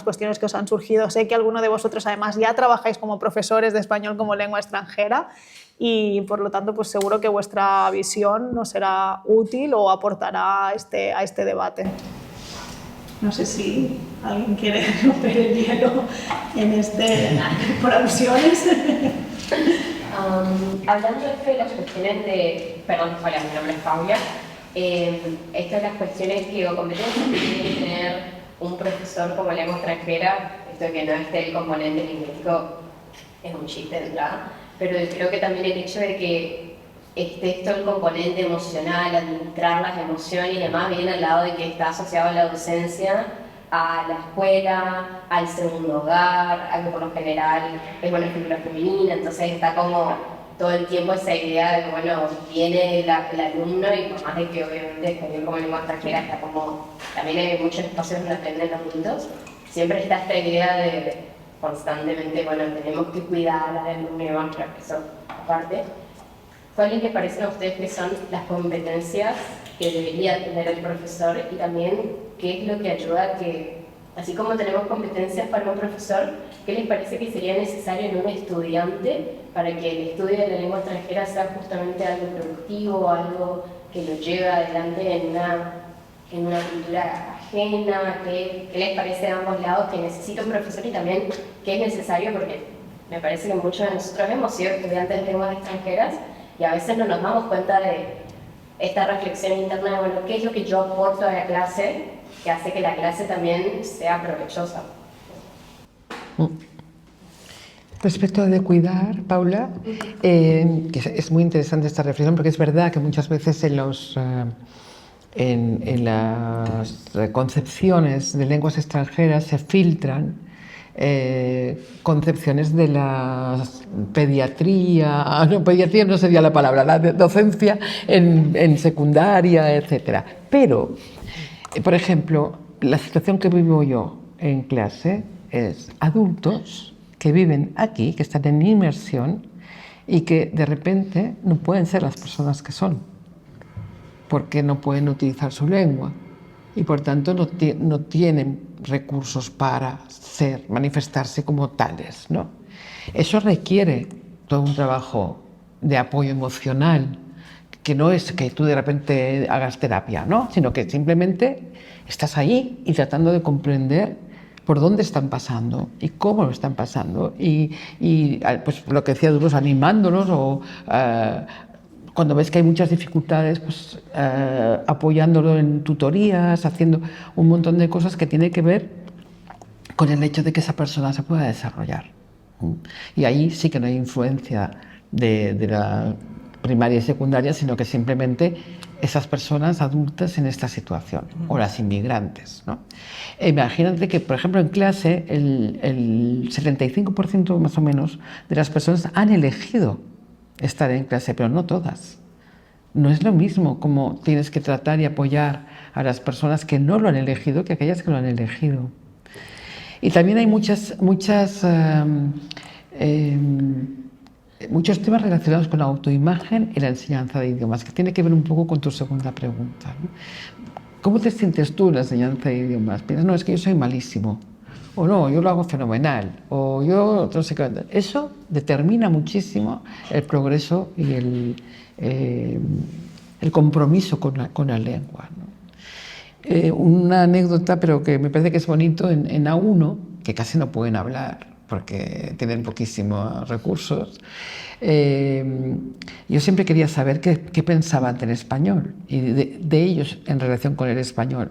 cuestiones que os han surgido. Sé que alguno de vosotros además ya trabajáis como profesores de español como lengua extranjera y por lo tanto pues seguro que vuestra visión nos será útil o aportará a este debate. No sé si alguien quiere romper el hielo por alusiones. Hablando de las cuestiones perdón, hola, mi nombre es Paula. Estas las cuestiones o competencias que tiene que tener un profesor como lengua extranjera, esto que no esté el componente lingüístico es un chiste de entrada, pero creo que también el hecho de que esté esto el componente emocional, administrar las emociones y demás, viene al lado de que está asociado a la docencia, a la escuela, al segundo hogar, a que por lo general es una figura femenina, entonces está como todo el tiempo esa idea de que, bueno, viene el alumno y por más de que obviamente español como lengua extranjera está como, también hay muchos espacios donde aprenden los adultos, siempre está esta idea de constantemente, bueno, tenemos que cuidar al alumno y demás, pero eso aparte. ¿Cuáles les parecen a ustedes que son las competencias que debería tener el profesor y también qué es lo que ayuda a que, así como tenemos competencias para un profesor, qué les parece que sería necesario en un estudiante para que el estudio de la lengua extranjera sea justamente algo productivo, algo que lo lleve adelante en una cultura ajena? ¿Qué les parece de ambos lados que necesita un profesor y también qué es necesario? Porque me parece que muchos de nosotros hemos sido estudiantes de lenguas extranjeras y a veces no nos damos cuenta de esta reflexión interna de, bueno, ¿qué es lo que yo aporto a la clase que hace que la clase también sea provechosa? Respecto a de cuidar, Paula, que es muy interesante esta reflexión, porque es verdad que muchas veces en las concepciones de lenguas extranjeras se filtran concepciones de la pediatría no sería la palabra, la docencia en secundaria, etc. Pero, por ejemplo, la situación que vivo yo en clase es adultos que viven aquí, que están en inmersión y que de repente no pueden ser las personas que son, porque no pueden utilizar su lengua y por tanto no tienen recursos para manifestarse como tales, ¿no? Eso requiere todo un trabajo de apoyo emocional, que no es que tú de repente hagas terapia, ¿no?, sino que simplemente estás ahí y tratando de comprender por dónde están pasando y cómo lo están pasando y pues lo que decía Duros, animándolos o cuando ves que hay muchas dificultades, pues apoyándolo en tutorías, haciendo un montón de cosas que tiene que ver con el hecho de que esa persona se pueda desarrollar. Y ahí sí que no hay influencia de la primaria y secundaria, sino que simplemente esas personas adultas en esta situación, o las inmigrantes, ¿no? Imagínate que, por ejemplo, en clase el 75% más o menos de las personas han elegido estar en clase, pero no todas. No es lo mismo como tienes que tratar y apoyar a las personas que no lo han elegido que aquellas que lo han elegido. Y también hay muchos temas relacionados con la autoimagen y la enseñanza de idiomas, que tiene que ver un poco con tu segunda pregunta, ¿no? ¿Cómo te sientes tú en la enseñanza de idiomas? Piensas, no, es que yo soy malísimo, o no, yo lo hago fenomenal, o yo no sé qué. Eso determina muchísimo el progreso y el compromiso con la lengua, ¿no? una anécdota, pero que me parece que es bonito, en A1, que casi no pueden hablar porque tienen poquísimos recursos. Yo siempre quería saber qué pensaban del español y de ellos en relación con el español.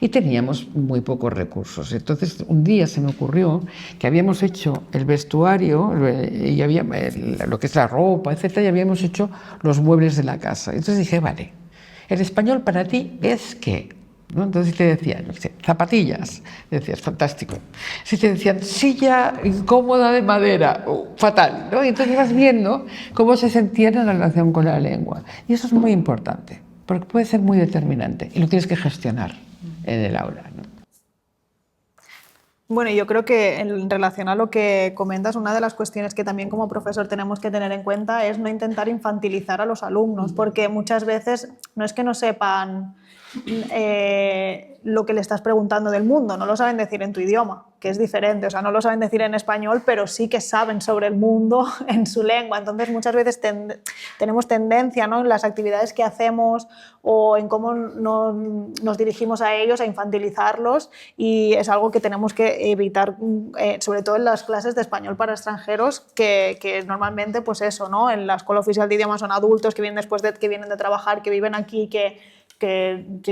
Y teníamos muy pocos recursos. Entonces, un día se me ocurrió que habíamos hecho el vestuario, y había, lo que es la ropa, etcétera, y habíamos hecho los muebles de la casa. Entonces dije, vale, ¿el español para ti es qué? ¿No? Entonces te decían, zapatillas, decías, fantástico. Si te decían silla incómoda de madera, fatal, ¿no? Y entonces vas viendo cómo se sentían en relación con la lengua. Y eso es muy importante, porque puede ser muy determinante y lo tienes que gestionar en el aula, ¿no? Bueno, yo creo que en relación a lo que comentas, una de las cuestiones que también como profesor tenemos que tener en cuenta es no intentar infantilizar a los alumnos, porque muchas veces no es que no sepan lo que le estás preguntando del mundo, no lo saben decir en tu idioma, que es diferente, o sea, no lo saben decir en español, pero sí que saben sobre el mundo en su lengua. Entonces muchas veces tenemos tendencia, ¿no?, en las actividades que hacemos o en cómo nos dirigimos a ellos, a infantilizarlos, y es algo que tenemos que evitar, sobre todo en las clases de español para extranjeros, que normalmente, pues eso, ¿no?, en la Escuela Oficial de Idiomas son adultos que vienen que vienen de trabajar, que viven aquí, que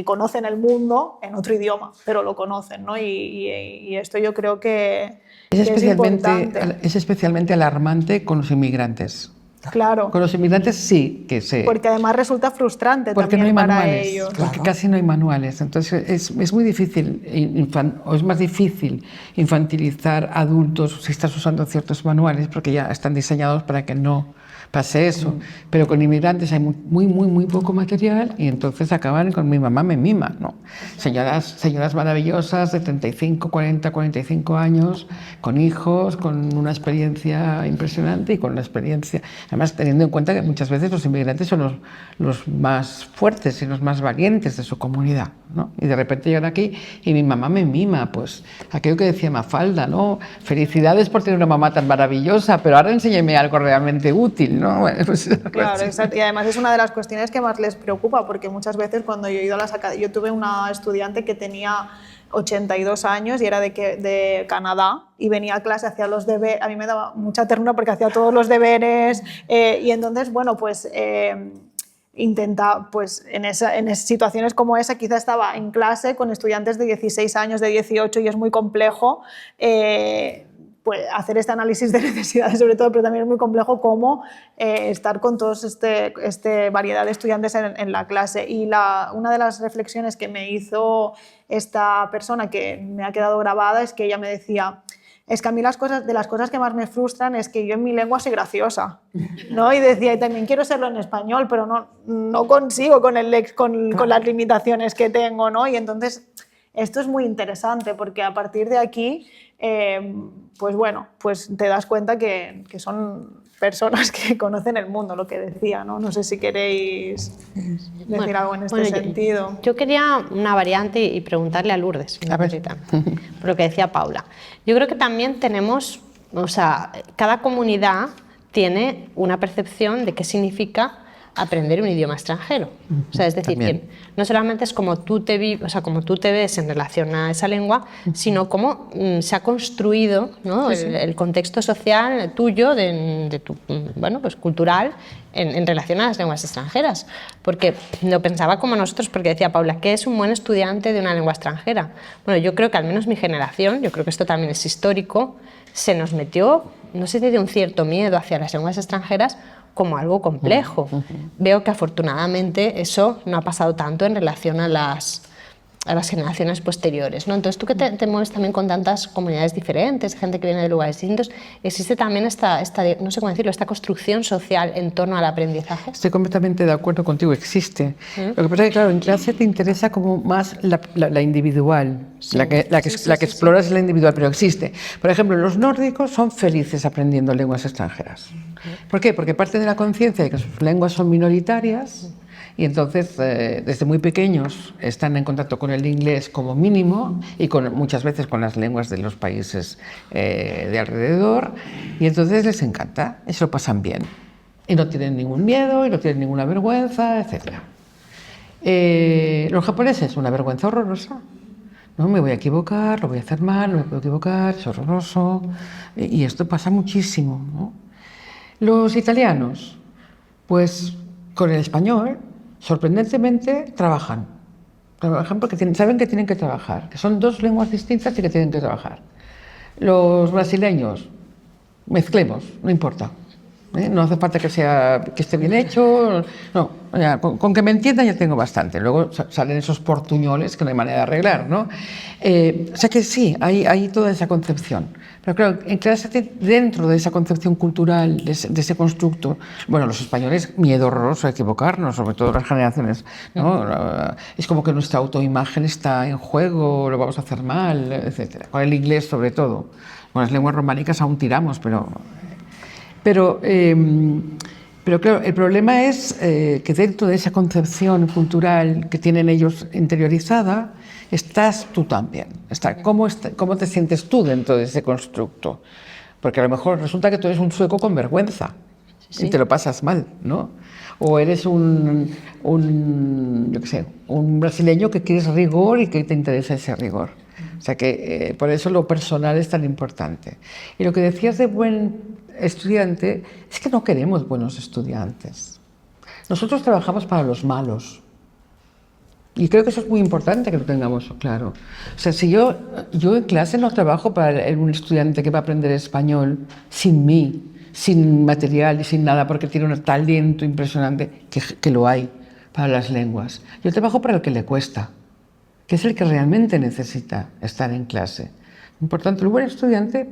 conocen el mundo en otro idioma, pero lo conocen, ¿no? Y esto yo creo que es importante. Es especialmente alarmante con los inmigrantes. Claro. Con los inmigrantes sí que se... Porque además resulta frustrante porque también no hay para manuales, ellos. porque casi no hay manuales. Entonces es muy difícil, o es más difícil infantilizar adultos si estás usando ciertos manuales, porque ya están diseñados para que no pase eso. Pero con inmigrantes hay muy poco material y entonces acaban con mi mamá me mima, ¿no? Señoras maravillosas de 35, 40, 45 años, con hijos, con una experiencia impresionante y con la experiencia... Además, teniendo en cuenta que muchas veces los inmigrantes son los más fuertes y los más valientes de su comunidad, ¿no? Y de repente llegan aquí y mi mamá me mima, pues aquello que decía Mafalda, ¿no? Felicidades por tener una mamá tan maravillosa, pero ahora enséñeme algo realmente útil, ¿no? Bueno, pues, claro, exacto. Y además es una de las cuestiones que más les preocupa, porque muchas veces cuando yo he ido a las academias, yo tuve una estudiante que tenía 82 años y era de Canadá y venía a clase, hacía los deberes, a mí me daba mucha ternura porque hacía todos los deberes y entonces, bueno, pues intenta, pues en situaciones como esa, quizá estaba en clase con estudiantes de 16 años, de 18 y es muy complejo pues hacer este análisis de necesidades sobre todo, pero también es muy complejo cómo estar con todos este variedad de estudiantes en la clase. Y una de las reflexiones que me hizo esta persona que me ha quedado grabada es que ella me decía, es que a mí de las cosas que más me frustran es que yo en mi lengua soy graciosa, ¿no? Y decía, y también quiero serlo en español, pero no consigo con las limitaciones que tengo, ¿no? Y entonces esto es muy interesante porque a partir de aquí pues bueno, pues te das cuenta que son personas que conocen el mundo, lo que decía, ¿no? No sé si queréis decir algo en este sentido. Yo quería una variante y preguntarle a Lourdes, una cosita, por lo que decía Paula. Yo creo que también tenemos, o sea, cada comunidad tiene una percepción de qué significa aprender un idioma extranjero. O sea, es decir, que no solamente es como tú te ves en relación a esa lengua, sino cómo se ha construido, ¿no? El contexto social tuyo, bueno, pues cultural, en relación a las lenguas extranjeras. Porque lo pensaba como nosotros, porque decía Paula, ¿qué es un buen estudiante de una lengua extranjera? Bueno, yo creo que al menos mi generación, yo creo que esto también es histórico, se nos metió, no sé si de un cierto miedo hacia las lenguas extranjeras, como algo complejo. Veo que afortunadamente eso no ha pasado tanto en relación a las generaciones posteriores, ¿no? Entonces tú que te mueves también con tantas comunidades diferentes, gente que viene de lugares distintos, existe también esta no sé cómo decirlo, esta construcción social en torno al aprendizaje. Estoy completamente de acuerdo contigo, existe. Lo que pasa es que, claro, en clase te interesa como más la individual, la que exploras es la individual, pero existe. Por ejemplo, los nórdicos son felices aprendiendo lenguas extranjeras. ¿Por qué? Porque parten de la conciencia de que sus lenguas son minoritarias y entonces desde muy pequeños están en contacto con el inglés como mínimo y muchas veces con las lenguas de los países de alrededor y entonces les encanta y se lo pasan bien y no tienen ningún miedo y no tienen ninguna vergüenza, etc. Los japoneses, una vergüenza horrorosa. No, me voy a equivocar, lo voy a hacer mal, no me puedo equivocar, es horroroso. Y esto pasa muchísimo, ¿no? Los italianos, pues con el español, sorprendentemente, trabajan porque saben que tienen que trabajar, que son dos lenguas distintas y que tienen que trabajar. Los brasileños, mezclemos, no importa. No hace falta que esté bien hecho, no, ya, con que me entiendan ya tengo bastante. Luego salen esos portuñoles que no hay manera de arreglar, ¿no? O sea que sí, hay toda esa concepción. Pero claro, en clase, dentro de esa concepción cultural, de ese constructo, bueno, los españoles, miedo horroroso a equivocarnos, sobre todo las generaciones, ¿no? Es como que nuestra autoimagen está en juego, lo vamos a hacer mal, etc. Con el inglés, sobre todo. Con las lenguas románicas aún tiramos, pero claro, el problema es que dentro de esa concepción cultural que tienen ellos interiorizada, estás tú también. ¿Cómo te sientes tú dentro de ese constructo? Porque a lo mejor resulta que tú eres un sueco con vergüenza y te lo pasas mal, ¿no? O eres un brasileño que quieres rigor y que te interesa ese rigor. O sea que por eso lo personal es tan importante. Y lo que decías de buen estudiante es que no queremos buenos estudiantes. Nosotros trabajamos para los malos. Y creo que eso es muy importante que lo tengamos claro. O sea, si yo en clase no trabajo para un estudiante que va a aprender español sin mí, sin material y sin nada, porque tiene un talento impresionante, que lo hay para las lenguas. Yo trabajo para el que le cuesta, que es el que realmente necesita estar en clase. Por tanto, el buen estudiante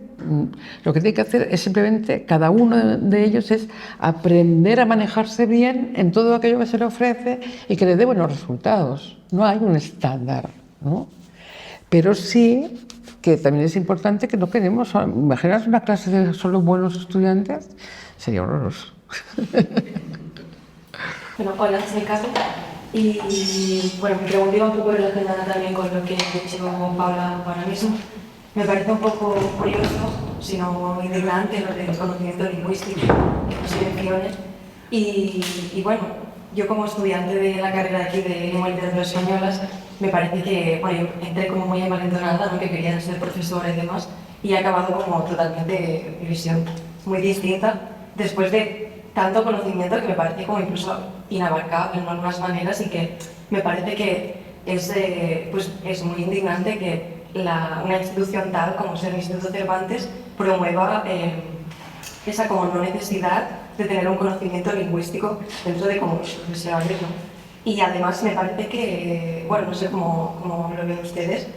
lo que tiene que hacer es simplemente, cada uno de ellos es aprender a manejarse bien en todo aquello que se le ofrece y que le dé buenos resultados. No hay un estándar, ¿no? Pero sí que también es importante que no queremos, imaginar una clase de solo buenos estudiantes, sería horroroso. Bueno, hola, soy Carlos. Y bueno, mi pregunta iba un poco relacionada también con lo que ha dicho Paula ahora mismo. Me parece un poco curioso, si no indignante, lo del conocimiento lingüístico, las direcciones. Y bueno, yo como estudiante de la carrera de aquí de Lengua y Literatura Españolas, me parece que, bueno, entré como muy envalentonada, ¿no? Que quería ser profesora y demás, y he acabado como totalmente mi visión muy distinta, después de tanto conocimiento que me parece como incluso inabarcable en algunas maneras y que me parece que es muy indignante que una institución tal como es el Instituto Cervantes promueva esa como no necesidad de tener un conocimiento lingüístico dentro de como los profesionales, ¿no? Y además me parece que, bueno, no sé cómo lo ven ustedes,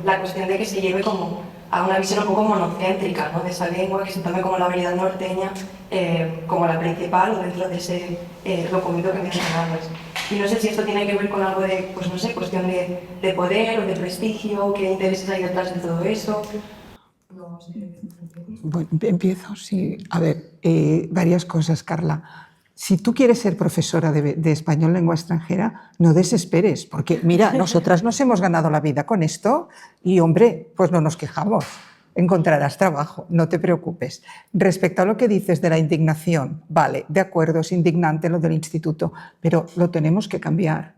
la cuestión de que se lleve como a una visión un poco monocéntrica, ¿no? De esa lengua, que se tome como la variedad norteña como la principal o dentro de ese documento que mencionabas. Y no sé si esto tiene que ver con algo de, pues no sé, cuestión de poder o de prestigio, qué intereses hay detrás de todo eso. No sé. Bueno, empiezo, sí. A ver, varias cosas, Carla. Si tú quieres ser profesora de español lengua extranjera, no desesperes, porque mira, nosotras nos hemos ganado la vida con esto y, hombre, pues no nos quejamos. Encontrarás trabajo, no te preocupes. Respecto a lo que dices de la indignación, vale, de acuerdo, es indignante lo del instituto, pero lo tenemos que cambiar.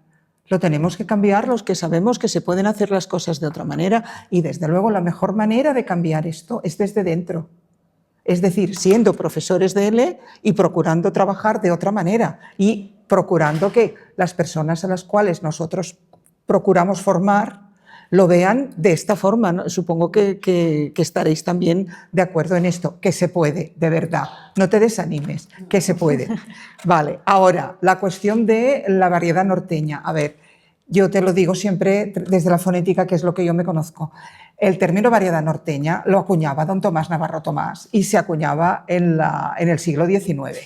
Lo tenemos que cambiar los que sabemos que se pueden hacer las cosas de otra manera y, desde luego, la mejor manera de cambiar esto es desde dentro. Es decir, siendo profesores de ELE y procurando trabajar de otra manera y procurando que las personas a las cuales nosotros procuramos formar lo vean de esta forma, ¿no? Supongo que estaréis también de acuerdo en esto, que se puede, de verdad. No te desanimes, que se puede. Vale, ahora, la cuestión de la variedad norteña. A ver, yo te lo digo siempre desde la fonética, que es lo que yo me conozco. El término variedad norteña lo acuñaba don Tomás Navarro Tomás y se acuñaba en el siglo XIX.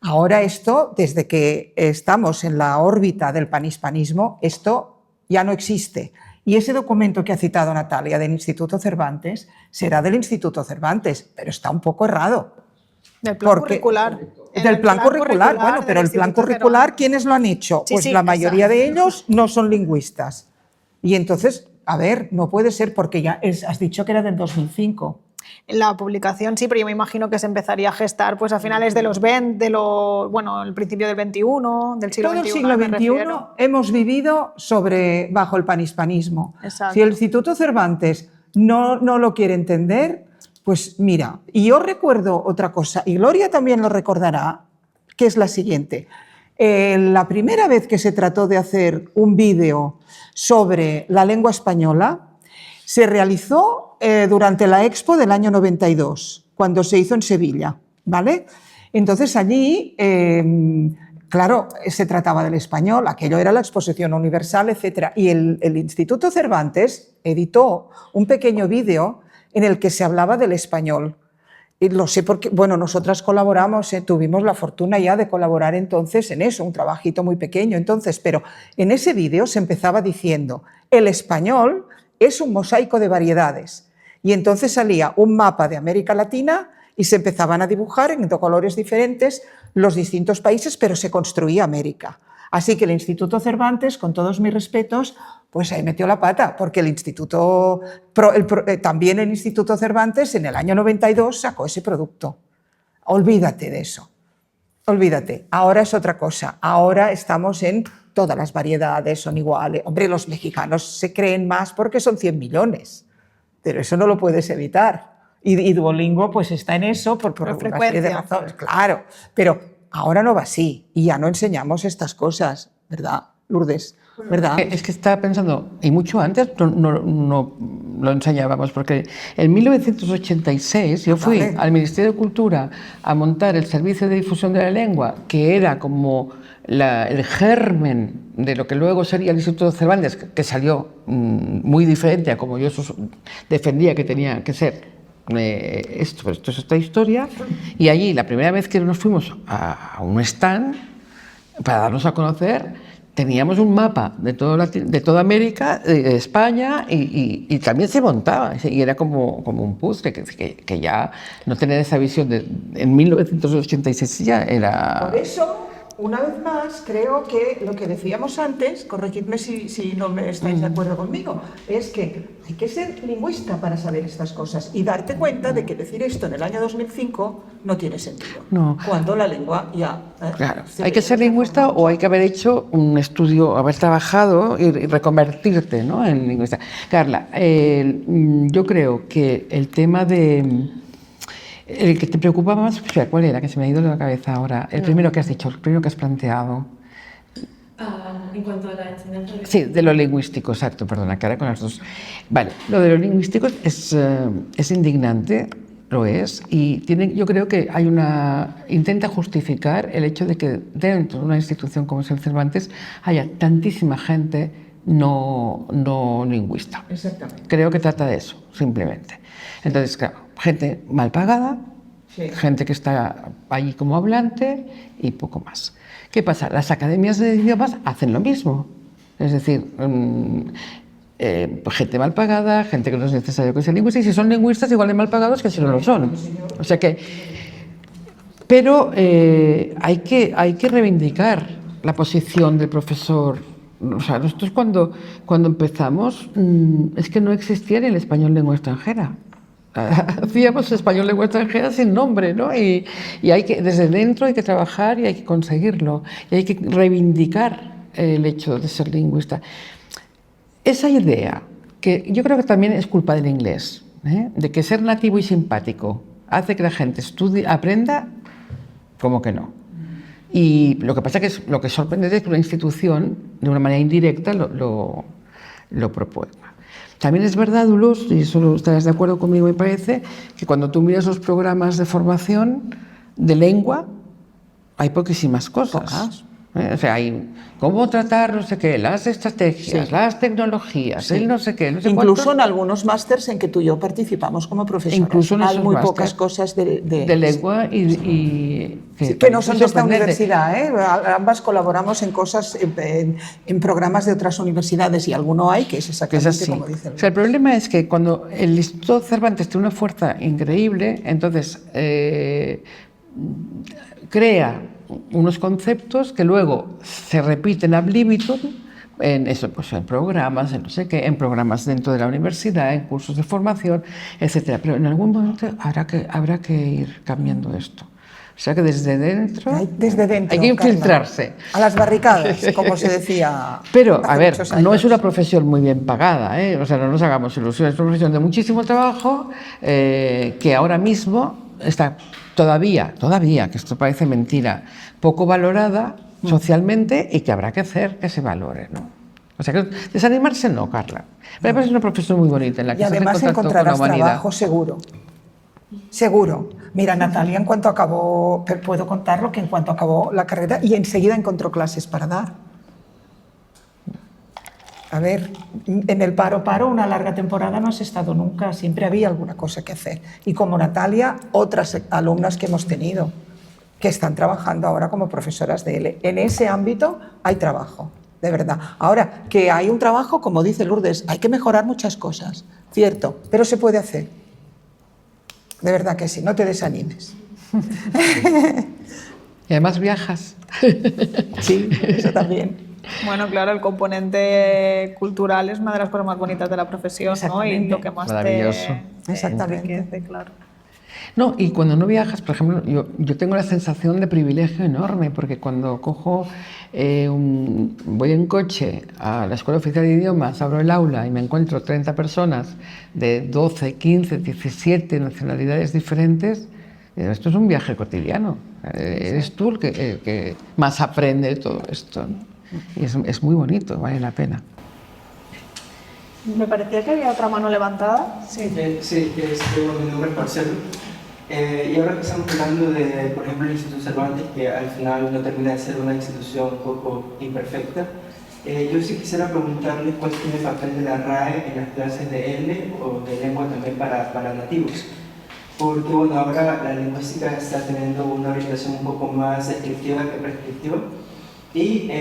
Ahora esto, desde que estamos en la órbita del panhispanismo, esto ya no existe. Y ese documento que ha citado Natalia del Instituto Cervantes será del Instituto Cervantes, pero está un poco errado. Del plan curricular. Del plan curricular, bueno, pero el plan curricular, ¿quiénes lo han hecho? Sí, Pues sí, la mayoría exacto. de ellos no son lingüistas. Y entonces, a ver, no puede ser porque ya has dicho que era del 2005. la publicación sí, pero yo me imagino que se empezaría a gestar pues a finales de los 20, bueno, el principio del 21, del siglo Todo el XXI. siglo me XXI refiero. hemos vivido bajo el panhispanismo. Exacto. Si el Instituto Cervantes no lo quiere entender, pues mira, y yo recuerdo otra cosa, y Gloria también lo recordará, que es la siguiente. La primera vez que se trató de hacer un vídeo sobre la lengua española se realizó durante la Expo del año 92, cuando se hizo en Sevilla, ¿vale? Entonces allí, claro, se trataba del español, aquello era la exposición universal, etc. Y el Instituto Cervantes editó un pequeño vídeo en el que se hablaba del español. Y lo sé porque, bueno, nosotras colaboramos, tuvimos la fortuna ya de colaborar entonces en eso, un trabajito muy pequeño entonces, pero en ese vídeo se empezaba diciendo, el español es un mosaico de variedades. Y entonces salía un mapa de América Latina y se empezaban a dibujar en colores diferentes los distintos países, pero se construía América. Así que el Instituto Cervantes, con todos mis respetos, pues ahí metió la pata, porque también el Instituto Cervantes en el año 92 sacó ese producto. Olvídate de eso, olvídate. Ahora es otra cosa, ahora estamos en todas las variedades, son iguales. Hombre, los mexicanos se creen más porque son 100 millones, pero eso no lo puedes evitar. Y Duolingo pues está en eso por una serie de razones, claro, pero ahora no va así y ya no enseñamos estas cosas, ¿verdad, Lourdes? ¿Verdad? Es que estaba pensando, y mucho antes no lo enseñábamos, porque en 1986 yo fui al Ministerio de Cultura a montar el Servicio de Difusión de la Lengua, que era como el germen de lo que luego sería el Instituto Cervantes, que salió muy diferente a como yo defendía que tenía que ser. Esto es esta historia, y allí la primera vez que nos fuimos a un stand para darnos a conocer, teníamos un mapa de toda América, de España, y también se montaba, y era como un puzzle, que ya no tener esa visión en 1986 ya era... Por eso, una vez más, creo que lo que decíamos antes, corregidme si no me estáis de acuerdo conmigo, es que hay que ser lingüista para saber estas cosas y darte cuenta de que decir esto en el año 2005 no tiene sentido. No. Cuando la lengua ya... Claro, hay que ser lingüista o hay que haber hecho un estudio, haber trabajado y reconvertirte, ¿no?, en lingüista. Carla, yo creo que el tema el que te preocupaba más, ¿cuál era? Que se me ha ido de la cabeza ahora. El primero que has dicho, el primero que has planteado. En cuanto a la enseñanza... Sí, de lo lingüístico, exacto, perdona, que ahora con las dos. Vale, lo de lo lingüístico es indignante, lo es, y yo creo que intenta justificar el hecho de que dentro de una institución como es el Cervantes haya tantísima gente no lingüista. Exactamente. Creo que trata de eso, simplemente. Entonces, claro, gente mal pagada, sí, gente que está allí como hablante y poco más. ¿Qué pasa? Las academias de idiomas hacen lo mismo. Es decir, gente mal pagada, gente que no es necesario que sea lingüista, y si son lingüistas igual de mal pagados que si no lo son. O sea que... Pero hay que reivindicar la posición del profesor. O sea, nosotros cuando empezamos es que no existía ni el español lengua extranjera. Hacíamos español lengua extranjera sin nombre, ¿no? Y desde dentro hay que trabajar y hay que conseguirlo. Y hay que reivindicar el hecho de ser lingüista. Esa idea, que yo creo que también es culpa del inglés, de que ser nativo y simpático hace que la gente aprenda, como que no. Y lo que pasa es que lo que sorprende es que una institución, de una manera indirecta, lo proponga. También es verdad, Dolors, y solo estarás de acuerdo conmigo, me parece, que cuando tú miras los programas de formación de lengua, hay poquísimas cosas. Pocas. O sea, hay cómo tratar no sé qué, las estrategias, sí, las tecnologías, sí, el no sé qué, no sé incluso cuántos. En algunos másters en que tú y yo participamos como profesores. Incluso en hay muy máster pocas cosas de lengua y que no son de esta universidad, ¿eh? Ambas colaboramos en cosas, en programas de otras universidades, y alguno hay que es exactamente como dice. O sea, el problema es que cuando el Instituto Cervantes tiene una fuerza increíble, entonces crea unos conceptos que luego se repiten ad libitum en eso, pues en programas, en no sé qué, en programas dentro de la universidad, en cursos de formación, etcétera. Pero en algún momento habrá que ir cambiando esto. O sea que desde dentro, hay que infiltrarse. Carla, a las barricadas, como se decía. Pero, a ver, no es una profesión muy bien pagada, ¿eh? O sea, no nos hagamos ilusiones, es una profesión de muchísimo trabajo que ahora mismo está todavía, que esto parece mentira, poco valorada socialmente y que habrá que hacer que se valore, ¿no? O sea, que desanimarse no, Carla. Pero además es una profesión muy bonita en la que se hace contacto con la humanidad. Trabajo seguro. Seguro. Mira, Natalia, en cuanto acabó, puedo contarlo, que en cuanto acabó la carrera y enseguida encontró clases para dar. A ver, en el paro, una larga temporada no has estado nunca, siempre había alguna cosa que hacer. Y como Natalia, otras alumnas que hemos tenido, que están trabajando ahora como profesoras de L. En ese ámbito hay trabajo, de verdad. Ahora, que hay un trabajo, como dice Lourdes, hay que mejorar muchas cosas, cierto, pero se puede hacer. De verdad que sí, no te desanimes. Y además viajas. Sí, eso también. Bueno, claro, el componente cultural es una de las cosas más bonitas de la profesión, ¿no? Y lo que más te enriquece, claro. No, y cuando no viajas, por ejemplo, yo tengo la sensación de privilegio enorme, porque cuando cojo, voy en coche a la Escuela Oficial de Idiomas, abro el aula y me encuentro 30 personas de 12, 15, 17 nacionalidades diferentes, esto es un viaje cotidiano. Eres tú el que más aprende de todo esto, ¿no? Y es muy bonito, vale la pena. Me parecía que había otra mano levantada. Sí, mi nombre es Marcelo. Y ahora que estamos hablando de, por ejemplo, el Instituto Cervantes, que al final no termina de ser una institución un poco imperfecta, yo sí quisiera preguntarles cuál es el papel de la RAE en las clases de L o de lengua también para nativos. Porque bueno, ahora la lingüística está teniendo una orientación un poco más descriptiva que prescriptiva y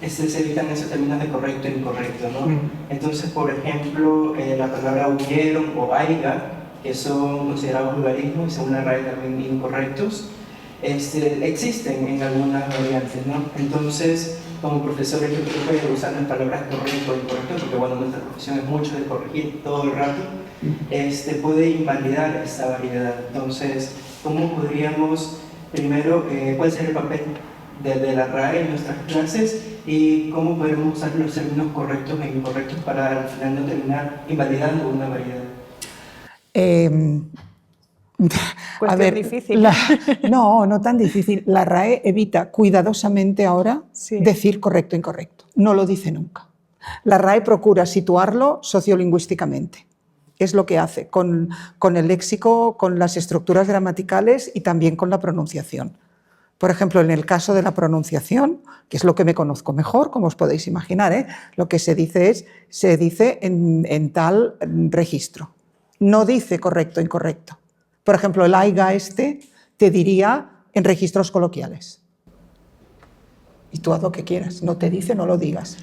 se evitan esos términos de correcto e incorrecto, ¿no? Entonces, por ejemplo, la palabra huyeron o aiga, que son considerados vulgarismos y según la RAE también incorrectos, existen en algunas variantes, ¿no? Entonces, como profesores yo creo que usar las palabras correcto o incorrecto, porque bueno, nuestra profesión es mucho de corregir todo el rato, puede invalidar esta variedad. Entonces, ¿cómo podríamos, primero, cuál sería el papel de la RAE en nuestras clases y cómo podemos usar los términos correctos e incorrectos para al final no terminar invalidando una variedad? A ver, difícil. No tan difícil. La RAE evita cuidadosamente ahora decir correcto e incorrecto. No lo dice nunca. La RAE procura situarlo sociolingüísticamente. Es lo que hace con el léxico, con las estructuras gramaticales y también con la pronunciación. Por ejemplo, en el caso de la pronunciación, que es lo que me conozco mejor, como os podéis imaginar, lo que se dice en tal registro. No dice correcto, incorrecto. Por ejemplo, el aiga te diría en registros coloquiales. Y tú haz lo que quieras, no te dice, no lo digas.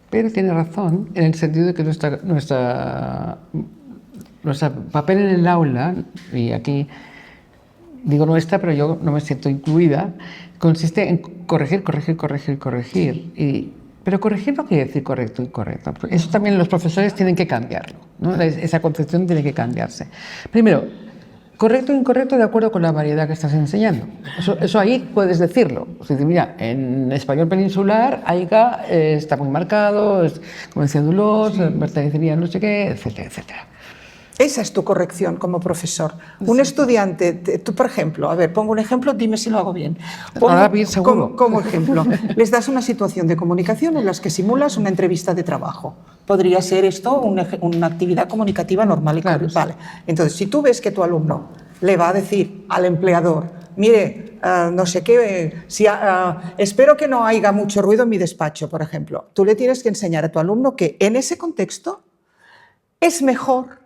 Pero tiene razón, en el sentido de que nuestro papel en el aula, y aquí digo nuestra, pero yo no me siento incluida, consiste en corregir. Pero corregir no quiere decir correcto o incorrecto. Eso también los profesores tienen que cambiarlo, ¿no? Esa concepción tiene que cambiarse. Primero, correcto o incorrecto de acuerdo con la variedad que estás enseñando. Eso ahí puedes decirlo. O sea, mira, en español peninsular, aiga está muy marcado, como decía Dulós, pertenecería a no sé qué, etcétera, etcétera. Esa es tu corrección como profesor. Un estudiante, tú por ejemplo, a ver, pongo un ejemplo, dime si lo hago bien. Ahora bien, seguro. Como ejemplo, les das una situación de comunicación en la que simulas una entrevista de trabajo. Podría ser esto una actividad comunicativa normal y corriente. Vale. Entonces, si tú ves que tu alumno le va a decir al empleador, mire, no sé qué, espero que no haya mucho ruido en mi despacho, por ejemplo, tú le tienes que enseñar a tu alumno que en ese contexto es mejor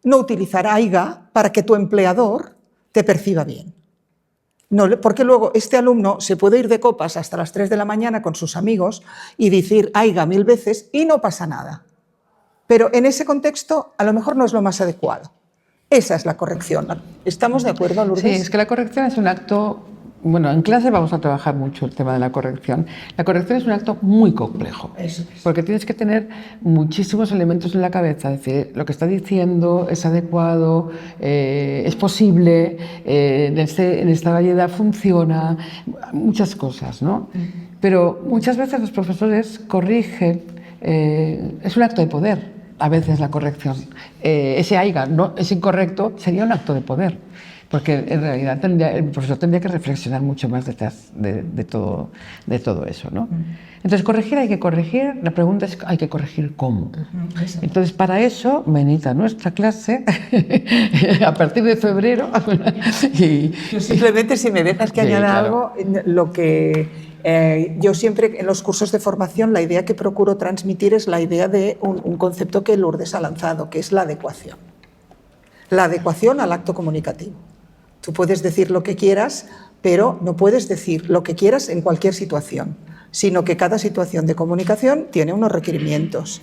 no utilizar aiga para que tu empleador te perciba bien. No, porque luego este alumno se puede ir de copas hasta las 3 de la mañana con sus amigos y decir aiga 1000 veces y no pasa nada. Pero en ese contexto a lo mejor no es lo más adecuado. Esa es la corrección. ¿Estamos de acuerdo, Lourdes? Sí, es que la corrección es un acto Bueno, en clase vamos a trabajar mucho el tema de la corrección. La corrección es un acto muy complejo, porque tienes que tener muchísimos elementos en la cabeza, es decir, lo que está diciendo es adecuado, es posible, en esta variedad funciona, muchas cosas, ¿no? Pero muchas veces los profesores corrigen, es un acto de poder, a veces la corrección. Ese AIGA no es incorrecto, sería un acto de poder. Porque en realidad el profesor tendría que reflexionar mucho más detrás de todo eso, ¿no? Entonces, corregir hay que corregir, la pregunta es, ¿hay que corregir cómo? Entonces, para eso, venid a nuestra clase a partir de febrero. Simplemente, si me dejas que añada algo, lo que yo siempre en los cursos de formación, la idea que procuro transmitir es la idea de un concepto que Lourdes ha lanzado, que es la adecuación. La adecuación al acto comunicativo. Tú puedes decir lo que quieras, pero no puedes decir lo que quieras en cualquier situación, sino que cada situación de comunicación tiene unos requerimientos.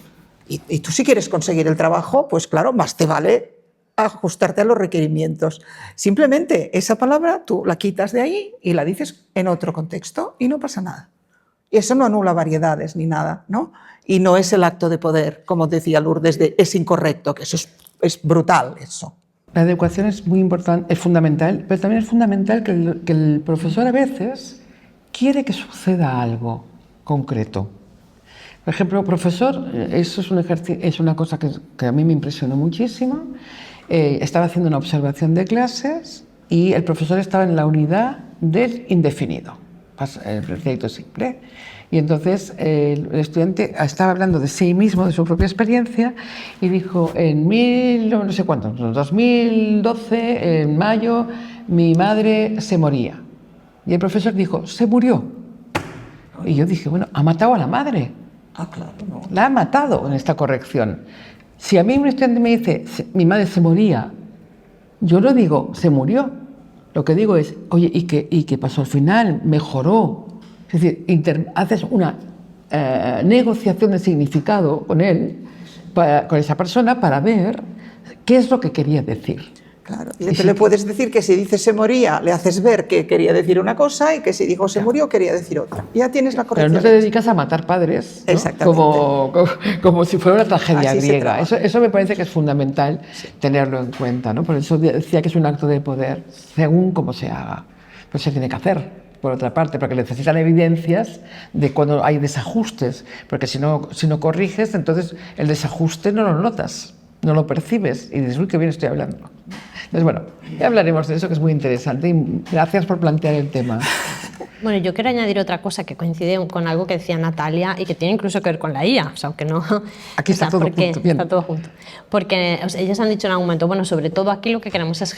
Y tú, si quieres conseguir el trabajo, pues claro, más te vale ajustarte a los requerimientos. Simplemente esa palabra tú la quitas de ahí y la dices en otro contexto y no pasa nada. Y eso no anula variedades ni nada, ¿no? Y no es el acto de poder, como decía Lourdes, de es incorrecto, que eso es brutal, eso. La adecuación es muy importante, es fundamental, pero también es fundamental que el profesor a veces quiere que suceda algo concreto. Por ejemplo, profesor, eso es una cosa que a mí me impresionó muchísimo. Estaba haciendo una observación de clases y el profesor estaba en la unidad del indefinido, el pretérito simple. Y entonces el estudiante estaba hablando de sí mismo, de su propia experiencia, y dijo, en 2012, en mayo, mi madre se moría. Y el profesor dijo, se murió. Y yo dije, bueno, ha matado a la madre. Ah, claro, no. La ha matado en esta corrección. Si a mí un estudiante me dice, mi madre se moría, yo no digo, se murió. Lo que digo es, oye, ¿y qué pasó al final? ¿Mejoró? Es decir, haces una negociación de significado con él, con esa persona, para ver qué es lo que quería decir. Claro, y le puedes decir que si dice se moría, le haces ver que quería decir una cosa y que si dijo se murió, quería decir otra. Ya tienes la corrección. Pero no te dedicas a matar padres, ¿no? Exactamente. Como si fuera una tragedia Así griega. Eso me parece que es fundamental tenerlo en cuenta, ¿no? Por eso decía que es un acto de poder, según cómo se haga. Pues se tiene que hacer, por otra parte, porque necesitan evidencias de cuando hay desajustes, porque si no corriges, entonces el desajuste no lo notas, no lo percibes y dices, uy, qué bien estoy hablando. Entonces, bueno, ya hablaremos de eso, que es muy interesante, y gracias por plantear el tema. Bueno, yo quiero añadir otra cosa que coincide con algo que decía Natalia y que tiene incluso que ver con la IA, o sea, aunque no... Aquí está todo junto, bien. Está todo junto. Porque ellas han dicho en algún momento, bueno, sobre todo aquí lo que queremos es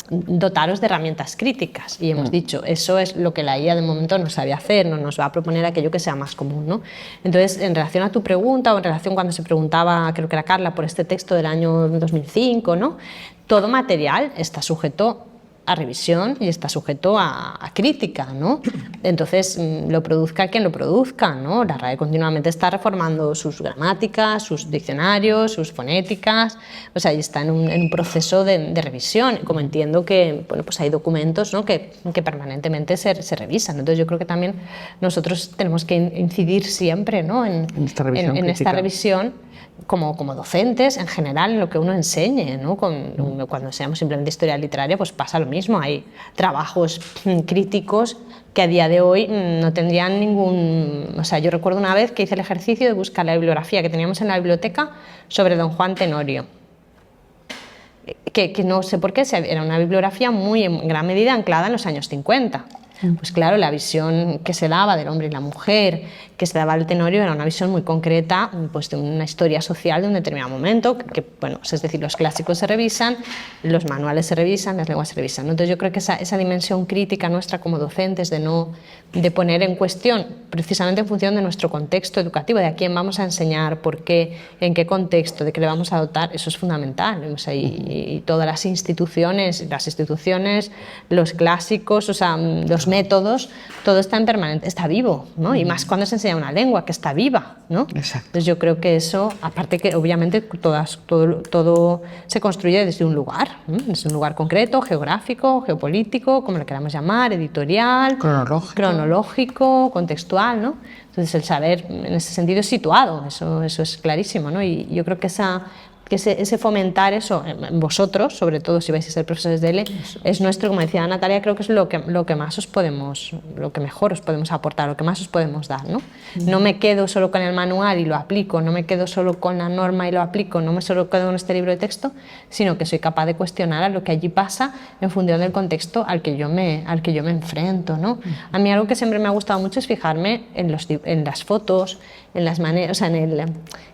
dotaros de herramientas críticas. Y hemos dicho, eso es lo que la IA de momento no sabe hacer, no nos va a proponer aquello que sea más común, ¿no? Entonces, en relación a tu pregunta, o en relación cuando se preguntaba, creo que era Carla, por este texto del año 2005, ¿no? Todo material está sujeto a revisión y está sujeto a crítica, ¿no? Entonces, lo produzca quien lo produzca, ¿no? La RAE continuamente está reformando sus gramáticas, sus diccionarios, sus fonéticas, o sea, y está en un proceso de revisión, como entiendo que, bueno, pues hay documentos, ¿no? que permanentemente se revisan. Entonces, yo creo que también nosotros tenemos que incidir siempre, ¿no? en esta revisión como docentes, en general, en lo que uno enseñe, ¿no? Cuando enseñamos simplemente historia literaria, pues pasa lo mismo. Hay trabajos críticos que a día de hoy no tendrían ningún... O sea, yo recuerdo una vez que hice el ejercicio de buscar la bibliografía que teníamos en la biblioteca sobre don Juan Tenorio. Que no sé por qué, era una bibliografía muy en gran medida anclada en los años 50. Pues claro, la visión que se daba del hombre y la mujer, que se daba del Tenorio, era una visión muy concreta, pues de una historia social de un determinado momento, que bueno, es decir, los clásicos se revisan, los manuales se revisan, las lenguas se revisan, ¿no? Entonces yo creo que esa dimensión crítica nuestra como docentes de poner en cuestión, precisamente en función de nuestro contexto educativo, de a quién vamos a enseñar, por qué, en qué contexto, de qué le vamos a dotar, eso es fundamental. O sea, y todas las instituciones, los clásicos, o sea, los los métodos, todo está en permanente, está vivo, ¿no? Y más cuando se enseña una lengua que está viva, ¿no? Exacto. Entonces yo creo que eso, aparte que obviamente todo se construye desde un lugar, ¿no? Desde un lugar concreto, geográfico, geopolítico, como lo queramos llamar, editorial, cronológico, contextual, ¿no? Entonces el saber en ese sentido es situado, eso es clarísimo, ¿no? Y yo creo que ese fomentar eso en vosotros, sobre todo si vais a ser profesores de L, es nuestro, como decía Natalia, creo que es lo que más lo que mejor os podemos aportar, lo que más os podemos dar, ¿no? No me quedo solo con el manual y lo aplico, no me quedo solo con la norma y lo aplico, no me solo quedo con este libro de texto, sino que soy capaz de cuestionar a lo que allí pasa en función del contexto al que yo me enfrento, ¿no? A mí algo que siempre me ha gustado mucho es fijarme en las fotos, en las maneras, o sea,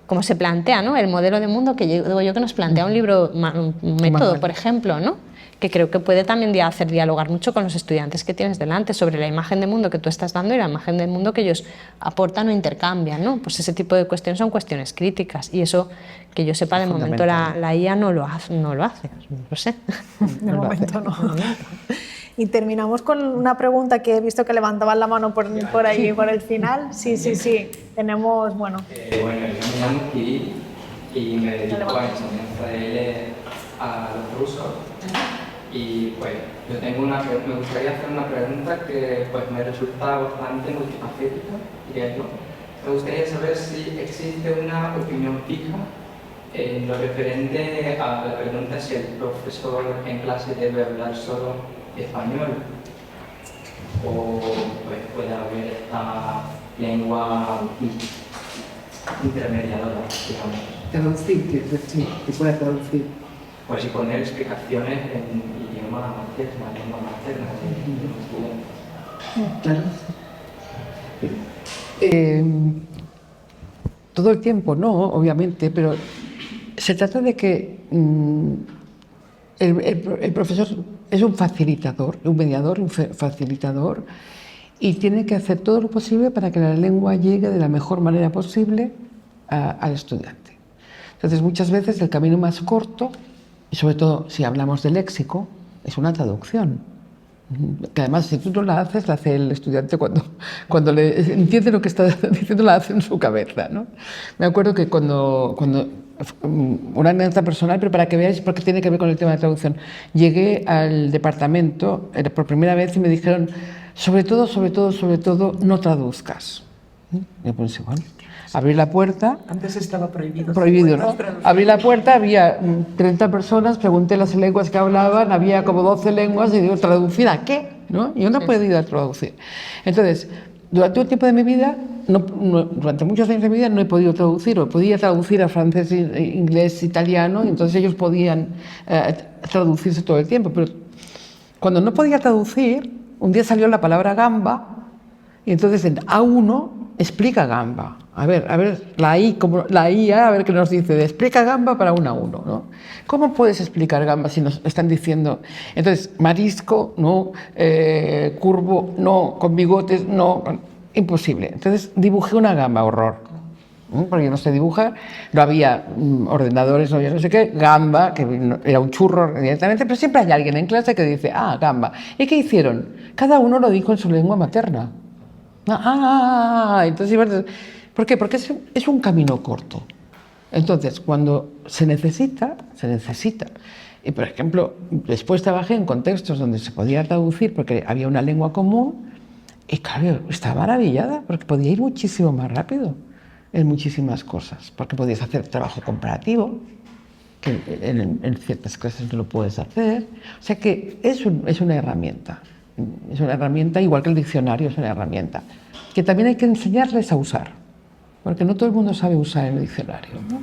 cómo se plantea, ¿no? El modelo de mundo que digo yo que nos plantea un libro, un método, por ejemplo, ¿no? Que creo que puede también hacer dialogar mucho con los estudiantes que tienes delante sobre la imagen de mundo que tú estás dando y la imagen del mundo que ellos aportan o intercambian, ¿no? Pues ese tipo de cuestiones son cuestiones críticas y eso, que yo sepa, de momento la IA no lo hace, no lo sé. De momento no. Y terminamos con una pregunta que he visto que levantaban la mano por ahí, por el final. Sí. Tenemos, bueno. Bueno, yo me llamo Kirill y me dedico a enseñanza de L a los rusos. Y pues yo me gustaría hacer una pregunta que pues me resulta bastante multifacética, y es, ¿no? Me gustaría saber si existe una opinión fija en lo referente a la pregunta si el profesor en clase debe hablar solo español o pues puede haber esta lengua intermediadora, digamos. Traducir, que pueda traducir. Pues y poner explicaciones en idioma materna, lengua materna de los estudiantes. Todo el tiempo no, obviamente, pero se trata de que el profesor es un facilitador, un mediador, un facilitador, y tiene que hacer todo lo posible para que la lengua llegue de la mejor manera posible al estudiante. Entonces, muchas veces el camino más corto, y sobre todo si hablamos de léxico, es una traducción. Que además, si tú no la haces, la hace el estudiante cuando le entiende lo que está diciendo, la hace en su cabeza, ¿no? Me acuerdo que cuando una anécdota personal, pero para que veáis por qué tiene que ver con el tema de traducción, llegué al departamento por primera vez y me dijeron, sobre todo, no traduzcas. Yo pensé, bueno, abrí la puerta. Antes estaba prohibido. Prohibido, ¿no? Abrí la puerta, había 30 personas, pregunté las lenguas que hablaban, había como 12 lenguas y digo, ¿traducir a qué? ¿No? Yo no he podido traducir. Entonces, durante un tiempo de mi vida, durante muchos años de mi vida no he podido traducir, o podía traducir a francés, inglés, italiano, y entonces ellos podían traducirse todo el tiempo. Pero cuando no podía traducir, un día salió la palabra gamba, y entonces en A1 explica gamba. A ver, la IA, a ver qué nos dice, explica gamba para un A1, ¿no? ¿Cómo puedes explicar gamba si nos están diciendo? Entonces, marisco, no, curvo, no, con bigotes, no, imposible. Entonces, dibujé una gamba, horror, porque yo no sé dibujar, no había ordenadores, no había no sé qué, gamba, que era un churro directamente, pero siempre hay alguien en clase que dice, gamba. ¿Y qué hicieron? Cada uno lo dijo en su lengua materna. Entonces, ¿por qué? Porque es un camino corto. Entonces, cuando se necesita. Y, por ejemplo, después trabajé en contextos donde se podía traducir porque había una lengua común y, claro, estaba maravillada porque podía ir muchísimo más rápido en muchísimas cosas, porque podías hacer trabajo comparativo, que en ciertas clases no lo puedes hacer. O sea que es una herramienta. Es una herramienta, igual que el diccionario es una herramienta, que también hay que enseñarles a usar, porque no todo el mundo sabe usar el diccionario, ¿no?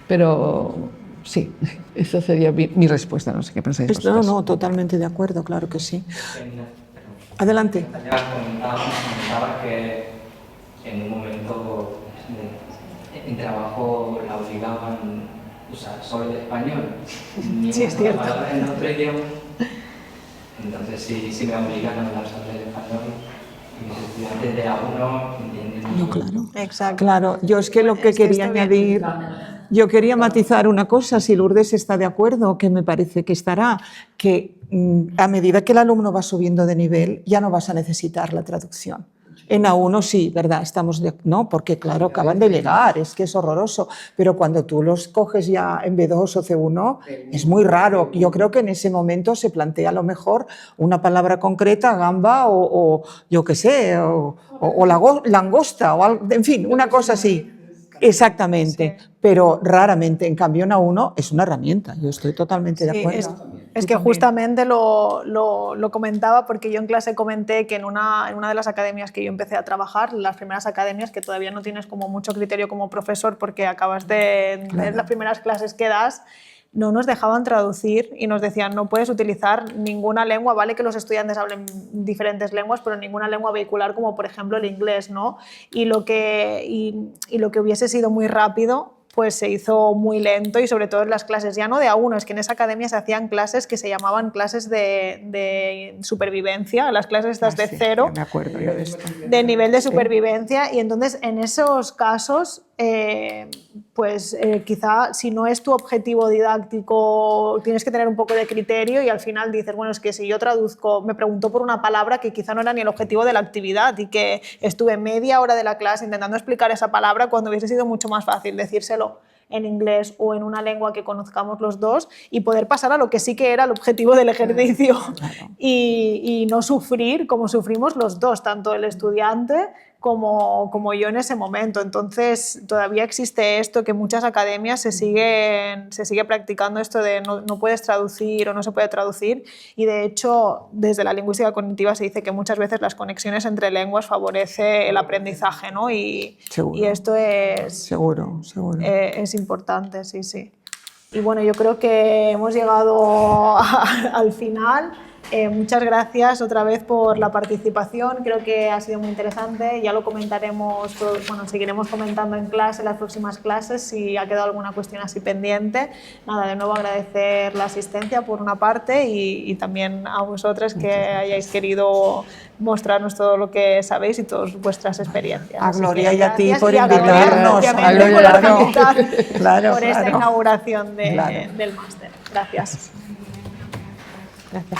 Pero sí, esa sería mi respuesta, no sé qué pensáis vosotros. No, totalmente de acuerdo, claro que sí. Adelante. Comentaba que en un momento en trabajo la obligaban a usar solo el español. Sí, es cierto. En otro idioma. Entonces, si me obligan a hablar sobre el español, mis estudiantes de A1 entienden. No, claro. Exacto. Claro, yo es que lo que quería añadir, yo quería matizar una cosa, si Lourdes está de acuerdo, que me parece que estará, que a medida que el alumno va subiendo de nivel, ya no vas a necesitar la traducción. En A1 sí, ¿verdad? No, porque claro, acaban de llegar, es que es horroroso, pero cuando tú los coges ya en B2 o C1, es muy raro. Yo creo que en ese momento se plantea a lo mejor una palabra concreta, gamba o yo qué sé, o langosta, o algo, en fin, una cosa así. Exactamente, sí. Pero raramente, en cambio en A1 es una herramienta, yo estoy totalmente de acuerdo. Es que justamente lo comentaba porque yo en clase comenté que en una de las academias que yo empecé a trabajar, las primeras academias que todavía no tienes como mucho criterio como profesor porque acabas de ver las primeras clases que das, no nos dejaban traducir y nos decían no puedes utilizar ninguna lengua, vale que los estudiantes hablen diferentes lenguas, pero ninguna lengua vehicular como por ejemplo el inglés, ¿no? Y lo que hubiese sido muy rápido pues se hizo muy lento y sobre todo en las clases ya no de A1, es que en esa academia se hacían clases que se llamaban clases de supervivencia, las clases estas de cero, me acuerdo yo de esto. De nivel de supervivencia y entonces en esos casos quizá si no es tu objetivo didáctico tienes que tener un poco de criterio y al final dices, bueno, es que si yo traduzco, me preguntó por una palabra que quizá no era ni el objetivo de la actividad y que estuve media hora de la clase intentando explicar esa palabra cuando hubiese sido mucho más fácil decírselo en inglés o en una lengua que conozcamos los dos y poder pasar a lo que sí que era el objetivo del ejercicio y no sufrir como sufrimos los dos, tanto el estudiante como yo en ese momento. Entonces todavía existe esto que en muchas academias se sigue practicando esto de no puedes traducir o no se puede traducir y de hecho desde la lingüística cognitiva se dice que muchas veces las conexiones entre lenguas favorece el aprendizaje, ¿no? Y esto es... Seguro. Es importante, sí, sí. Y bueno, yo creo que hemos llegado al final. Muchas gracias otra vez por la participación, creo que ha sido muy interesante, ya lo comentaremos, bueno, seguiremos comentando en clase, en las próximas clases, si ha quedado alguna cuestión así pendiente. Nada, de nuevo agradecer la asistencia por una parte y también a vosotros que hayáis querido mostrarnos todo lo que sabéis y todas vuestras experiencias. A Gloria y a ti por invitarnos. Claro, por esta inauguración del máster. Gracias. Gracias.